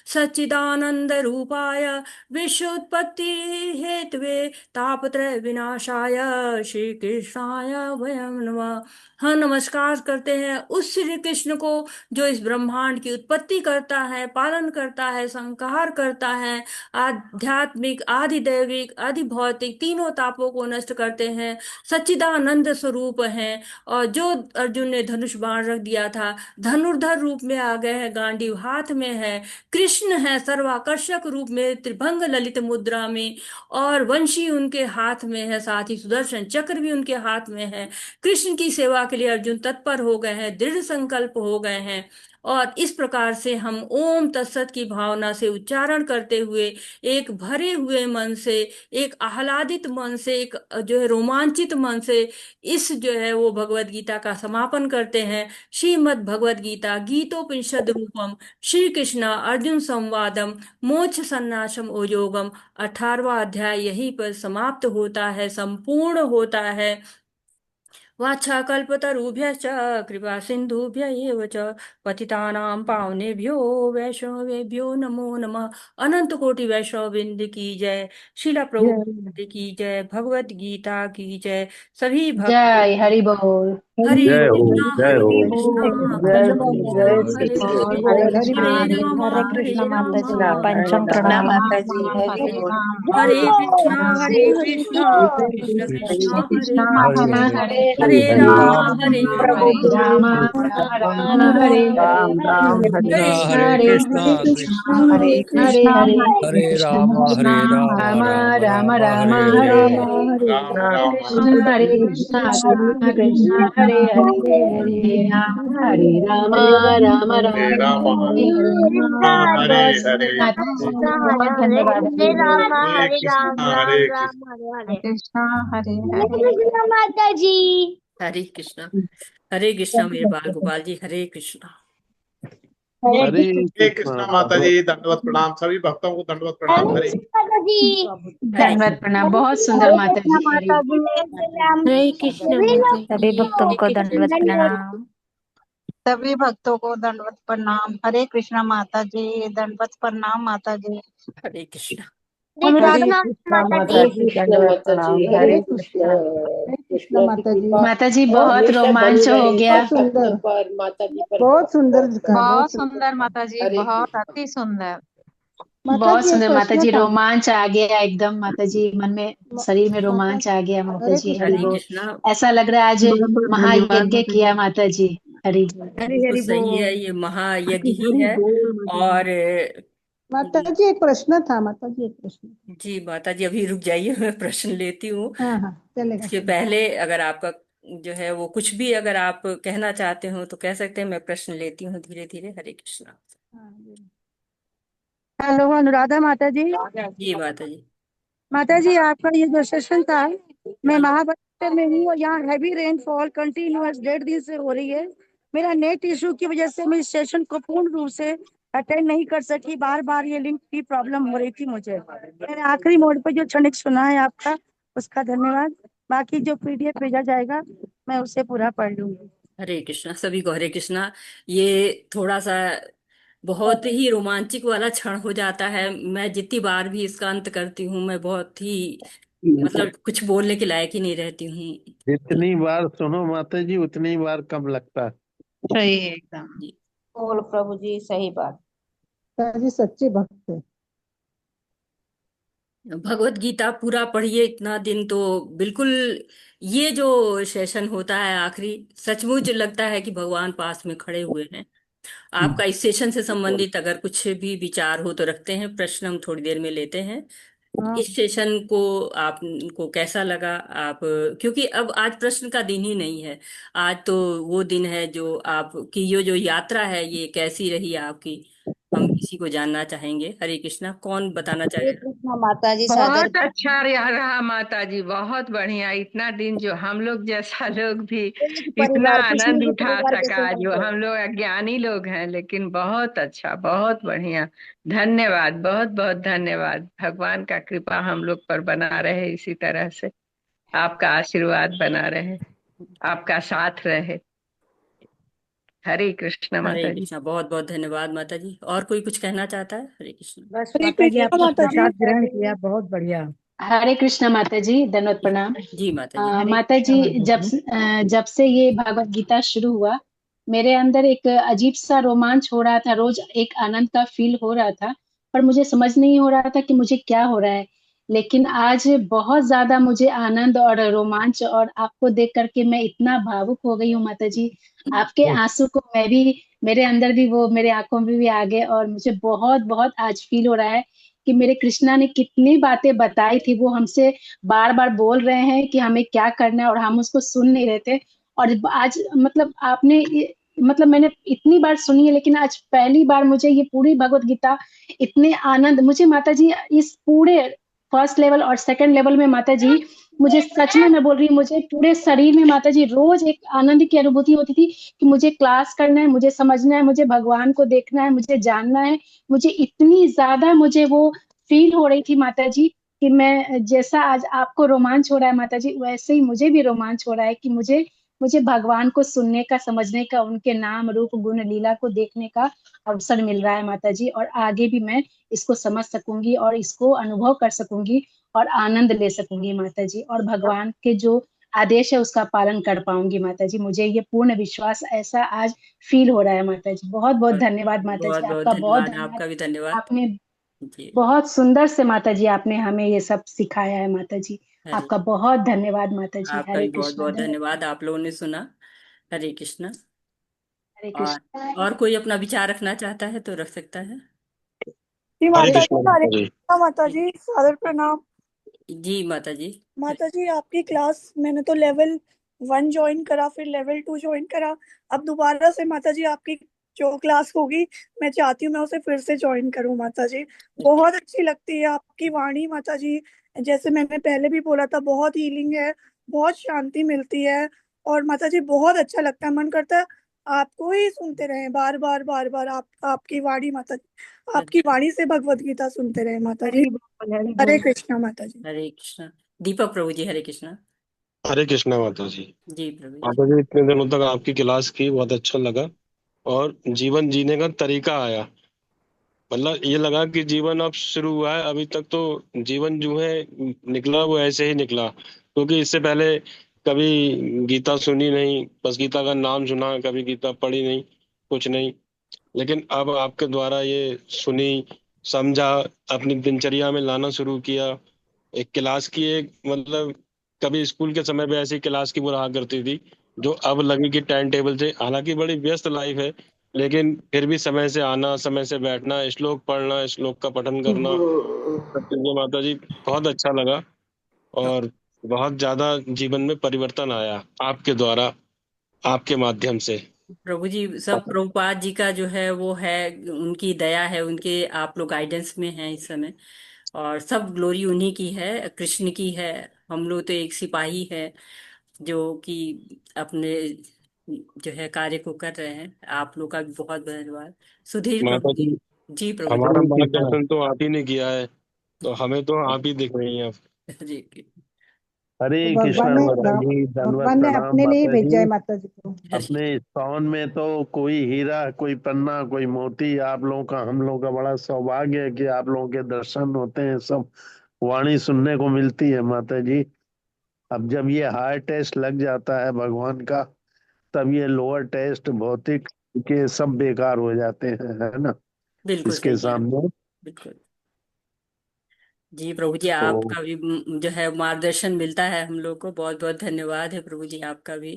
सच्चिदानंद रूपाय विश्वोत्पत्ति हेतवे तापत्रय विनाशाय श्री कृष्णाय वयं नमः। हाँ, नमस्कार करते हैं उस श्री कृष्ण को जो इस ब्रह्मांड की उत्पत्ति करता है, पालन करता है, संहार करता है, आध्यात्मिक, आधिदैविक, अधिभौतिक तीनों तापों को नष्ट करते हैं, सच्चिदानंद स्वरूप हैं। और जो अर्जुन ने धनुष बाण रख दिया था, धनुर्धर रूप में आ गए हैं, गांडीव हाथ में है, कृष्ण है सर्वाकर्षक रूप में, त्रिभंग ललित मुद्रा में, और वंशी उनके हाथ में है, साथ ही सुदर्शन चक्र भी उनके हाथ में है। कृष्ण की सेवा के लिए अर्जुन तत्पर हो गए हैं, दृढ़ संकल्प हो गए हैं। और इस प्रकार से हम ओम तत्सत की भावना से उच्चारण करते हुए, एक भरे हुए मन से, एक आह्लादित मन से, एक जो है रोमांचित मन से, इस जो है वो भगवत गीता का समापन करते हैं। श्रीमद् भगवत गीता गीतोपनिषद रूपम श्री कृष्ण अर्जुन संवादम मोक्ष संन्यासम योगम 18वां अध्याय यहीं पर समाप्त होता है, संपूर्ण होता है। वाछाकल्पतरुभ्यश्च कृपा सिन्धुभ्य एव च पतितानां पावनेभ्यो वैष्णवेभ्यो नमो नमः। अनंत कोटि वैष्णव वृंद की जय। शिला प्रभुपाद की जय। भगवत गीता की जय। सभी भक्तों जय की हरि बोल। हरे जय हो कृष्णा जय हरे हो कृष्णा जय कृष्ण श्री कृष्णा जय श्री हरे कृष्ण। हरे हरे हरि हरे बोल। रामा हरे हरे कृष्णा माता रामा जी, राम पंचम प्रणाम राम माता जी, हरि हरे बोल। हरे कृष्णा हरे हरे हरे कृष्णा कृष्ण कृष्णा हरे हरे हरे हरे हरे हरे रामा राम हरे हरे रामा राम राम हरे हरे राम राम हरे कृष्णा हरे हरे हरे कृष्णा हरे कृष्ण कृष्णा हरे हरे हरे कृष्णा हरे हरे कृष्ण राम हरे कृष्ण राम राम राम राम राम राम हरे हरे हरे हरे राम हरे हरे राम राम राम हरे कृष्ण कृष्णा कृष्ण कृष्णा हरे हरे हरे हरे हरे राम हरे राम राम हरे राम राम हरे हरे हरे बहुत हरे सुंदर माता जी, बहुत धन्यवाद हरे राम हरे हरे राम कृष्णा हरे राम राम कृष्णा हरे हरे हरे। कृष्णा हरे हरे हरे कृष्ण माता जी। हरे कृष्णा मेरे बाल गोपाल जी हरे कृष्णा। हरे हरे हरे कृष्णा कृष्णा माता जी दंडवत प्रणाम। सभी भक्तों को दंडवत प्रणाम। हरे कृष्ण माता जी। हरे धन्यवाद प्रणाम, हरे बहुत सुंदर माता कृष्ण जी। हरे माता जी। हरे राम हरे कृष्णा हरे माता सभी जी भक्तों हरे को कृष्णा। दंडवत प्रणाम। सभी भक्तों को दंडवत प्रणाम। हरे कृष्णा माता जी, दंडवत प्रणाम माता जी। हरे कृष्णा। हरे हरे कृष्ण कृष्णा माता माता जी। हरे जी, कृष्ण दंडवत माता जी, प्रणाम। हरे हरे कृष्ण। कृष्णा। हरे कृष्ण कृष्ण की माता जी। कृपा माता जी बहुत हमेशा बनी रोमांच हो रहे गया। बहुत सब भक्तों सुंदर, पर, माता जी पर, बहुत बहुत सुंदर बहुत था, बहुत। बहुत बहुत सुंदर सुंदर था। माता जी, हरे बहुत कृष्ण। अति सुंदर। माता बहुत जी एक सुंदर माता प्रश्न जी, था। रोमांच आ गया एकदम माता जी, मन में शरीर में माता, रोमांच आ गया माता हरे जी। हरि कृष्णा। बोल। कृष्णा। ऐसा लग रहा है आज बहुत बहुत धन्यवाद महायज्ञ माता जी। किया माता जी। हरि बोल। हरि बिल्कुल हरि सही है बोल। ये महायज्ञ ही हरि है। बोल माता जी। और माता जी एक प्रश्न था, माता जी एक प्रश्न। जी माता जी अभी रुक जाइए मैं प्रश्न लेती हूँ। हाँ हाँ, चलेगा इसके चलेगा। पहले अगर आपका जो है वो कुछ भी अगर आप कहना चाहते हो तो कह सकते हैं। मैं प्रश्न लेती हूँ धीरे धीरे। हरे कृष्णा। हाँ, बोलो। हेलो अनुराधा माता जी। जी माता जी। माता जी आपका ये जो सेशन था, मैं जी महाबलेश्वर में हूँ और यहाँ हैवी रेनफॉल कंटिन्यूअस 1.5 दिन से हो रही है। मेरा नेट इशू की वजह से मैं इस सेशन को पूर्ण रूप से अटेंड नहीं कर सकी। बार बार ये लिंक की प्रॉब्लम हो रही थी मुझे। मैंने आखिरी मोड पे जो क्षणिक सुना है आपका, उसका धन्यवाद। बाकी जो पीडीएफ भेजा जाएगा मैं उसे पूरा पढ़ लूंगी। हरे कृष्णा। सभी को हरे कृष्णा। ये थोड़ा सा बहुत ही रोमांचक वाला क्षण हो जाता है। मैं जितनी बार भी इसका अंत करती हूँ मैं बहुत ही मतलब कुछ बोलने के लायक ही नहीं रहती हूँ। जितनी बार सुनो माता जी उतनी बार कम लगता है। सही है एकदम। जी बोल प्रभु जी, सही बात। माता जी सच्चे भक्त है। भगवत गीता पूरा पढ़िए इतना दिन तो बिल्कुल। ये जो सेशन होता है आखिरी, सचमुच लगता है कि भगवान पास में खड़े हुए हैं। आपका इस सेशन से संबंधित अगर कुछ भी विचार हो तो रखते हैं। प्रश्न हम थोड़ी देर में लेते हैं। हाँ, इस सेशन को आपको कैसा लगा आप, क्योंकि अब आज प्रश्न का दिन ही नहीं है। आज तो वो दिन है जो आपकी ये जो यात्रा है ये कैसी रही आपकी, हम इसी को जानना चाहेंगे। हरे कृष्णा। कौन बताना हरे चाहेगा? कृष्णा माता जी, सादर बहुत अच्छा रहा माता जी, बहुत बढ़िया। इतना दिन जो हम लोग जैसा लोग भी इतना परिवार कृष्ण आनंद के उठा परिवार के सका, सेवा जो से। हम लोग अज्ञानी लोग हैं, लेकिन बहुत अच्छा, बहुत बढ़िया। धन्यवाद, बहुत बहुत धन्यवाद। भगवान का कृपा हम लोग पर बना रहे इसी तरह से। आपका आशीर्वाद बना रहे, आपका साथ रहे। हरे कृष्ण हरे माता जी। कृष्णा। बहुत बहुत धन्यवाद माता जी। और कोई कुछ कहना चाहता है? हरे कृष्णा। बस हरे माता जी कृष्ण आपने माता जी। प्रसाद ग्रहण किया, बहुत बढ़िया। हरे कृष्ण माता जी, दंडवत प्रणाम। जी माता जी। हरे माता कृष्णा जी, माता जी। जब से ये भागवत गीता शुरू हुआ, मेरे अंदर एक अजीब सा रोमांच हो रहा था। रोज एक आनंद का फील हो रहा था, पर मुझे समझ नहीं हो रहा था कि मुझे क्या हो रहा है। लेकिन आज बहुत ज्यादा मुझे आनंद और रोमांच, और आपको देख करके मैं इतना भावुक हो गई हूँ माता जी। आपके आंसू को मैं भी, मेरे अंदर भी वो मेरे आंखों में भी आ गए, और मुझे बहुत बहुत आज फील हो रहा है कि मेरे कृष्णा ने कितनी बातें बताई थी, वो हमसे बार बार बोल रहे हैं कि हमें क्या करना है, और हम उसको सुन नहीं रहे थे। और आज मतलब आपने मतलब मैंने इतनी बार सुनी है, लेकिन आज पहली बार मुझे ये पूरी भगवत गीता इतने आनंद, मुझे माता जी इस पूरे फर्स्ट लेवल और सेकंड लेवल में माता जी, मुझे सच में मैं बोल रही हूँ, मुझे पूरे शरीर में माता जी रोज एक आनंद की अनुभूति होती थी कि मुझे क्लास करना है, मुझे समझना है, मुझे भगवान को देखना है, मुझे जानना है। मुझे इतनी ज्यादा मुझे वो फील हो रही थी माता जी, कि मैं जैसा आज आपको रोमांच हो रहा है माता जी, वैसे ही मुझे भी रोमांच हो रहा है कि मुझे मुझे भगवान को सुनने का, समझने का, उनके नाम रूप गुण लीला को देखने का अवसर मिल रहा है माता जी। और आगे भी मैं इसको समझ सकूंगी और इसको अनुभव कर सकूंगी और आनंद ले सकूंगी माता जी, और भगवान के जो आदेश है उसका पालन कर पाऊंगी माता जी। मुझे ये पूर्ण विश्वास ऐसा आज फील हो रहा है माता जी। बहुत बहुत धन्यवाद माता बहुत जी, बहुत आपका बहुत धन्यवाद, धन्यवाद। आपका भी धन्यवाद आपने जी। बहुत सुंदर से माता जी आपने हमें ये सब सिखाया है माता जी। हरे, आपका बहुत धन्यवाद माता जी। आपका हरे भी बहुत कृष्णा, बहुत धन्यवाद। धन्यवाद, आप लोगों ने सुना। हरे कृष्णा। हरे और कृष्णा। और कोई अपना विचार रखना चाहता है तो रख सकता है। जी हरे माता जी, कृष्णा हरे माता जी। कृष्णा माता जी, सादर प्रणाम। जी माता जी। माता जी आपकी क्लास मैंने तो लेवल 1 ज्वाइन करा, फिर लेवल 2 ज्वाइन करा। अब दोबारा से माता जी आपकी जो क्लास होगी, मैं चाहती हूँ मैं उसे फिर से ज्वाइन करूँ माता जी। बहुत अच्छी लगती है आपकी वाणी माता जी। जैसे मैंने पहले भी बोला था, बहुत हीलिंग है, बहुत शांति मिलती है। और माता जी बहुत अच्छा लगता है, मन करता है आपको ही सुनते रहें बार बार बार बार। आपकी वाणी माता जी, आपकी वाणी से भगवत गीता सुनते रहे माता जी। हरि बोल, हरि हरे बोल। कृष्णा माता जी। हरे कृष्णा। दीपक प्रभु जी, हरे कृष्णा। हरे कृष्णा माता जी। जी प्रभु जी। माता जी, इतने दिनों तक आपकी क्लास की, बहुत अच्छा लगा और जीवन जीने का तरीका आया। मतलब ये लगा कि जीवन अब शुरू हुआ है, अभी तक तो जीवन जो है निकला वो ऐसे ही निकला, क्योंकि इससे पहले कभी गीता सुनी नहीं, बस गीता का नाम सुना, कभी गीता पढ़ी नहीं, कुछ नहीं। लेकिन अब आपके द्वारा ये सुनी, समझा, अपनी दिनचर्या में लाना शुरू किया। एक क्लास की एक मतलब, कभी स्कूल के समय पे ऐसी क्लास की वो रहा करती थी, जो अब लगी कि टाइम टेबल से, हालांकि बड़ी व्यस्त लाइफ है, लेकिन फिर भी समय से आना, समय से बैठना, श्लोक पढ़ना, श्लोक का पठन करना, सब चीजें माता जी बहुत अच्छा लगा। और बहुत ज्यादा जीवन में परिवर्तन आया आपके द्वारा, आपके माध्यम से। प्रभु जी, सब प्रभुपाद जी का जो है वो है, उनकी दया है, उनके आप लोग गाइडेंस में हैं इस समय। और सब ग्लोरी उन्हीं की है, कृष्ण की है। हम लोग तो एक सिपाही है जो कि अपने जो है कार्य को कर रहे हैं। आप लोग का भी बहुत धन्यवाद। सुधीर प्रभु माता जी। जी, जी प्रभु हमारा मार्गदर्शन तो आप ही ने किया है, तो हमें तो जी। आप ही दिख रही हैं अब। जी जी। हरे तो कृष्णा भगवान ने माता जी, दंडवत भगवान ने प्रणाम अपने लिए ही माता भेजा है जी। माता जी को। अपने इस सावन में तो कोई हीरा, कोई पन्ना, कोई मोती, आप लोगों का, हम लोगों का बड़ा सौभाग्य है कि आप लोगों के दर्शन होते हैं, सब वाणी सुनने को मिलती है माता जी। अब जब ये हायर टेस्ट लग जाता है भगवान का, तब ये लोअर टेस्ट भौतिक के सब बेकार हो जाते हैं, है ना, बिल्कुल इसके सही है। सामने। बिल्कुल। जी प्रभु जी, तो आपका भी जो है मार्गदर्शन मिलता है हम लोग को। बहुत बहुत धन्यवाद है प्रभु जी आपका भी।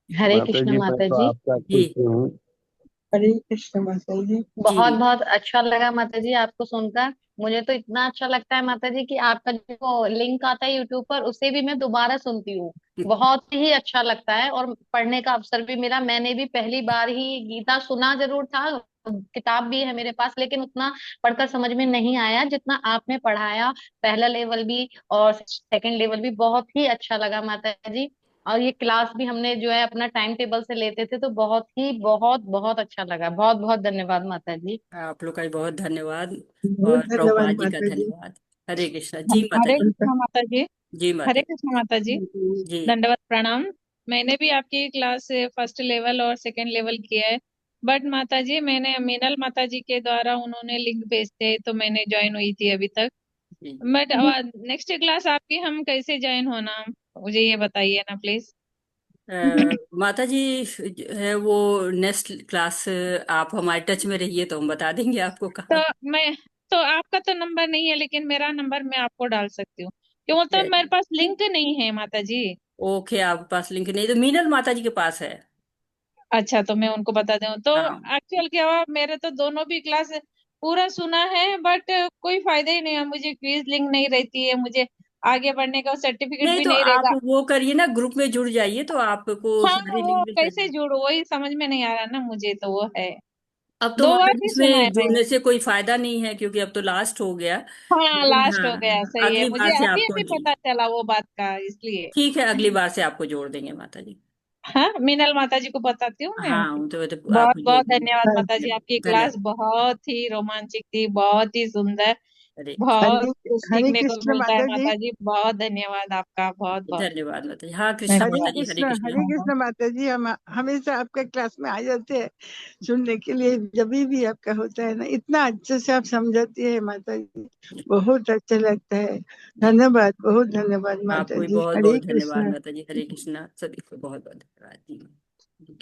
हरे माता कृष्ण जी, मैं माता तो जी। आपका जी। खुश हूँ। हरे कृष्ण माता जी। बहुत जी। बहुत अच्छा लगा माता जी आपको सुनकर। मुझे तो इतना अच्छा लगता है माता जी कि आपका जो लिंक आता है यूट्यूब पर, उसे भी मैं दोबारा सुनती हूँ। बहुत ही अच्छा लगता है और पढ़ने का अवसर भी मिला। मैंने भी पहली बार ही गीता सुना जरूर था, किताब भी है मेरे पास, लेकिन उतना पढ़कर समझ में नहीं आया जितना आपने पढ़ाया। पहला लेवल भी और सेकंड लेवल भी बहुत ही अच्छा लगा माता जी। और ये क्लास भी हमने जो है अपना टाइम टेबल से लेते थे, तो बहुत ही बहुत बहुत अच्छा लगा। बहुत बहुत धन्यवाद माता जी। आप लोग का भी बहुत धन्यवाद। बहुत और धन्यवाद प्रभुपाद जी का माता जी। धन्यवाद। हरे कृष्णा। जी माता हरे जी। कृष्णा माता जी। जी माता हरे कृष्णा माता जी, जी। जी। दंडवत प्रणाम। मैंने भी आपकी क्लास फर्स्ट लेवल और सेकंड लेवल किया है। बट माता जी, मैंने मीनल माता जी के द्वारा उन्होंने लिंक भेजते तो मैंने ज्वाइन हुई थी अभी तक। जी। बट नेक्स्ट क्लास आपकी हम कैसे ज्वाइन होना, मुझे ये बताइए ना प्लीज। माता जी जो है वो नेक्स्ट क्लास, आप हमारे टच में रहिए तो हम बता देंगे आपको तो कहाँ। मैं तो आपका तो नंबर नहीं है, लेकिन मेरा नंबर मैं आपको डाल सकती हूँ, क्यों तो मेरे पास लिंक नहीं है माता जी। ओके, आपके पास लिंक नहीं तो मीनल माता जी के पास है। अच्छा, तो मैं उनको बता दूं तो। हाँ। एक्चुअल क्या हुआ, मेरे तो दोनों भी क्लास पूरा सुना है, बट कोई फायदा ही नहीं है। मुझे क्विज लिंक नहीं रहती है, मुझे आगे बढ़ने का सर्टिफिकेट नहीं भी तो नहीं आप रहेगा। वो करिए ना, ग्रुप में जुड़ जाइए तो आपको हाँ, सारी वो लिंक मिल कैसे जाएगी। जोड़ो वही समझ में नहीं आ रहा ना मुझे, तो वो है। अब तो दो माता बार जी भी सुना है इसमें मैंने। जुड़ने से कोई फायदा नहीं है, क्योंकि अब तो लास्ट हो गया। हाँ, लेकिन लास्ट हो गया, हाँ, सही है। अगली मुझे बार से अभी आपको अभी पता चला वो बात का, इसलिए। ठीक है, अगली बार से आपको जोड़ देंगे माता जी। हाँ, मीनल माता जी को बताती हूँ मैं। हाँ, तो बहुत आपको जोड़ बहुत धन्यवाद माता देंगे। जी, आपकी क्लास धन्यवाद। बहुत ही रोमांचक थी, बहुत ही सुंदर। हरे बहुत कुछ हरे सीखने को कृष्ण मिलता है माता जी। माता जी, बहुत धन्यवाद आपका, बहुत बहुत। धन्यवाद माता जी। हाँ कृष्णा माता जी, हरे कृष्णा। हरे कृष्ण माता जी। हम हमेशा आपके क्लास में आ जाते हैं सुनने के लिए, जब भी आपका होता है ना, इतना अच्छे से आप समझाती है माता जी, बहुत अच्छा लगता है। धन्यवाद, बहुत धन्यवाद माता आपको भी जी। बहुत हरे बहुत धन्यवाद कृष्ण। माता जी। हरे कृष्णा, सभी को बहुत बहुत धन्यवाद जी।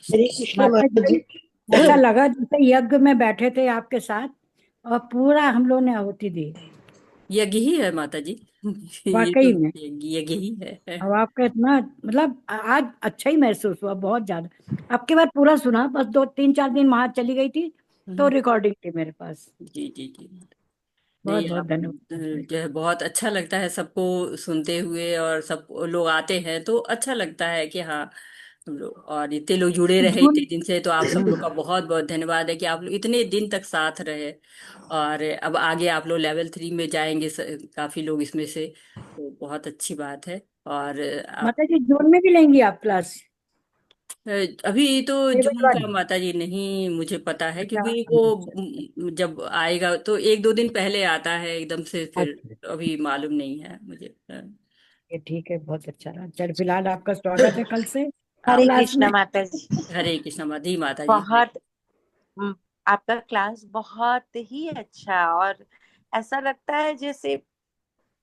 हरे कृष्ण माता माता जी जी। ऐसा लगा जैसे यज्ञ में बैठे थे आपके साथ और पूरा हम लोग ने आहुति दी। यज्ञ ही है माता जी। ये तो वाकई में यज्ञ ही है। अब आपका इतना मतलब आज अच्छा ही महसूस हुआ, बहुत ज्यादा। आपके बाद पूरा सुना, बस 2 3 4 दिन वहां चली गई थी तो रिकॉर्डिंग थी मेरे पास। जी जी जी। बहुत नहीं बहुत आप धन्यवाद। जो है बहुत अच्छा लगता है सबको सुनते हुए, और सब लोग आते हैं तो अच्छा लगता है कि हाँ हम लोग, और इतने लोग जुड़े रहे जून इतने दिन से, तो आप सब लोग का बहुत बहुत धन्यवाद है कि आप लोग इतने दिन तक साथ रहे। और अब आगे आप लोग लेवल 3 में जाएंगे, काफी लोग इसमें से, तो बहुत अच्छी बात है। और आप माता जी जून में भी लेंगी आप क्लास? अभी तो लेवल जून का 1? माता जी नहीं मुझे पता है, अच्छा क्योंकि वो जब आएगा तो 1 2 दिन पहले आता है एकदम से, फिर अच्छा, अभी मालूम नहीं है मुझे। ये ठीक है, बहुत अच्छा रहा। चल फिलहाल आपका स्वागत है कल से आप हरे क्लास कृष्ण में। माता जी। हरे कृष्णा माता माता जी हरे। बहुत हम्म, आपका क्लास बहुत ही अच्छा, और ऐसा लगता है जैसे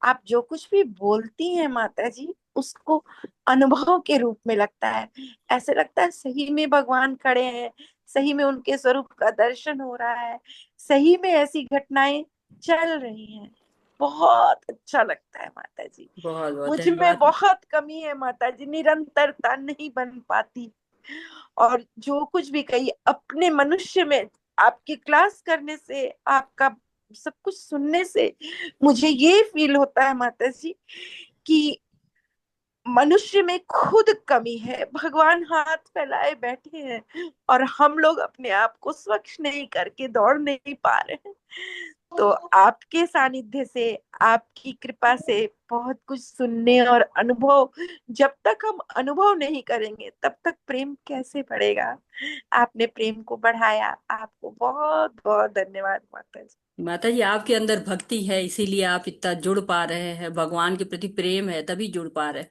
आप जो कुछ भी बोलती हैं माता जी, उसको अनुभव के रूप में लगता है। ऐसे लगता है सही में भगवान खड़े हैं, सही में उनके स्वरूप का दर्शन हो रहा है, सही में ऐसी घटनाएं चल रही हैं। बहुत अच्छा लगता है माता जी। बहुत बहुत मुझ में धन्यवाद। बहुत कमी है माता जी, निरंतरता नहीं बन पाती। और जो कुछ भी कही अपने मनुष्य में, आपकी क्लास करने से, आपका सब कुछ सुनने से मुझे ये फील होता है माता जी कि मनुष्य में खुद कमी है, भगवान हाथ फैलाए बैठे हैं और हम लोग अपने आप को स्वच्छ नहीं करके दौड़ नहीं पा रहे हैं। तो आपके सानिध्य से, आपकी कृपा से बहुत कुछ सुनने और अनुभव, जब तक हम अनुभव नहीं करेंगे तब तक प्रेम कैसे बढ़ेगा। आपने प्रेम को बढ़ाया, आपको बहुत बहुत धन्यवाद माता जी। माता जी आपके अंदर भक्ति है, इसीलिए आप इतना जुड़ पा रहे हैं, भगवान के प्रति प्रेम है तभी जुड़ पा रहे हैं।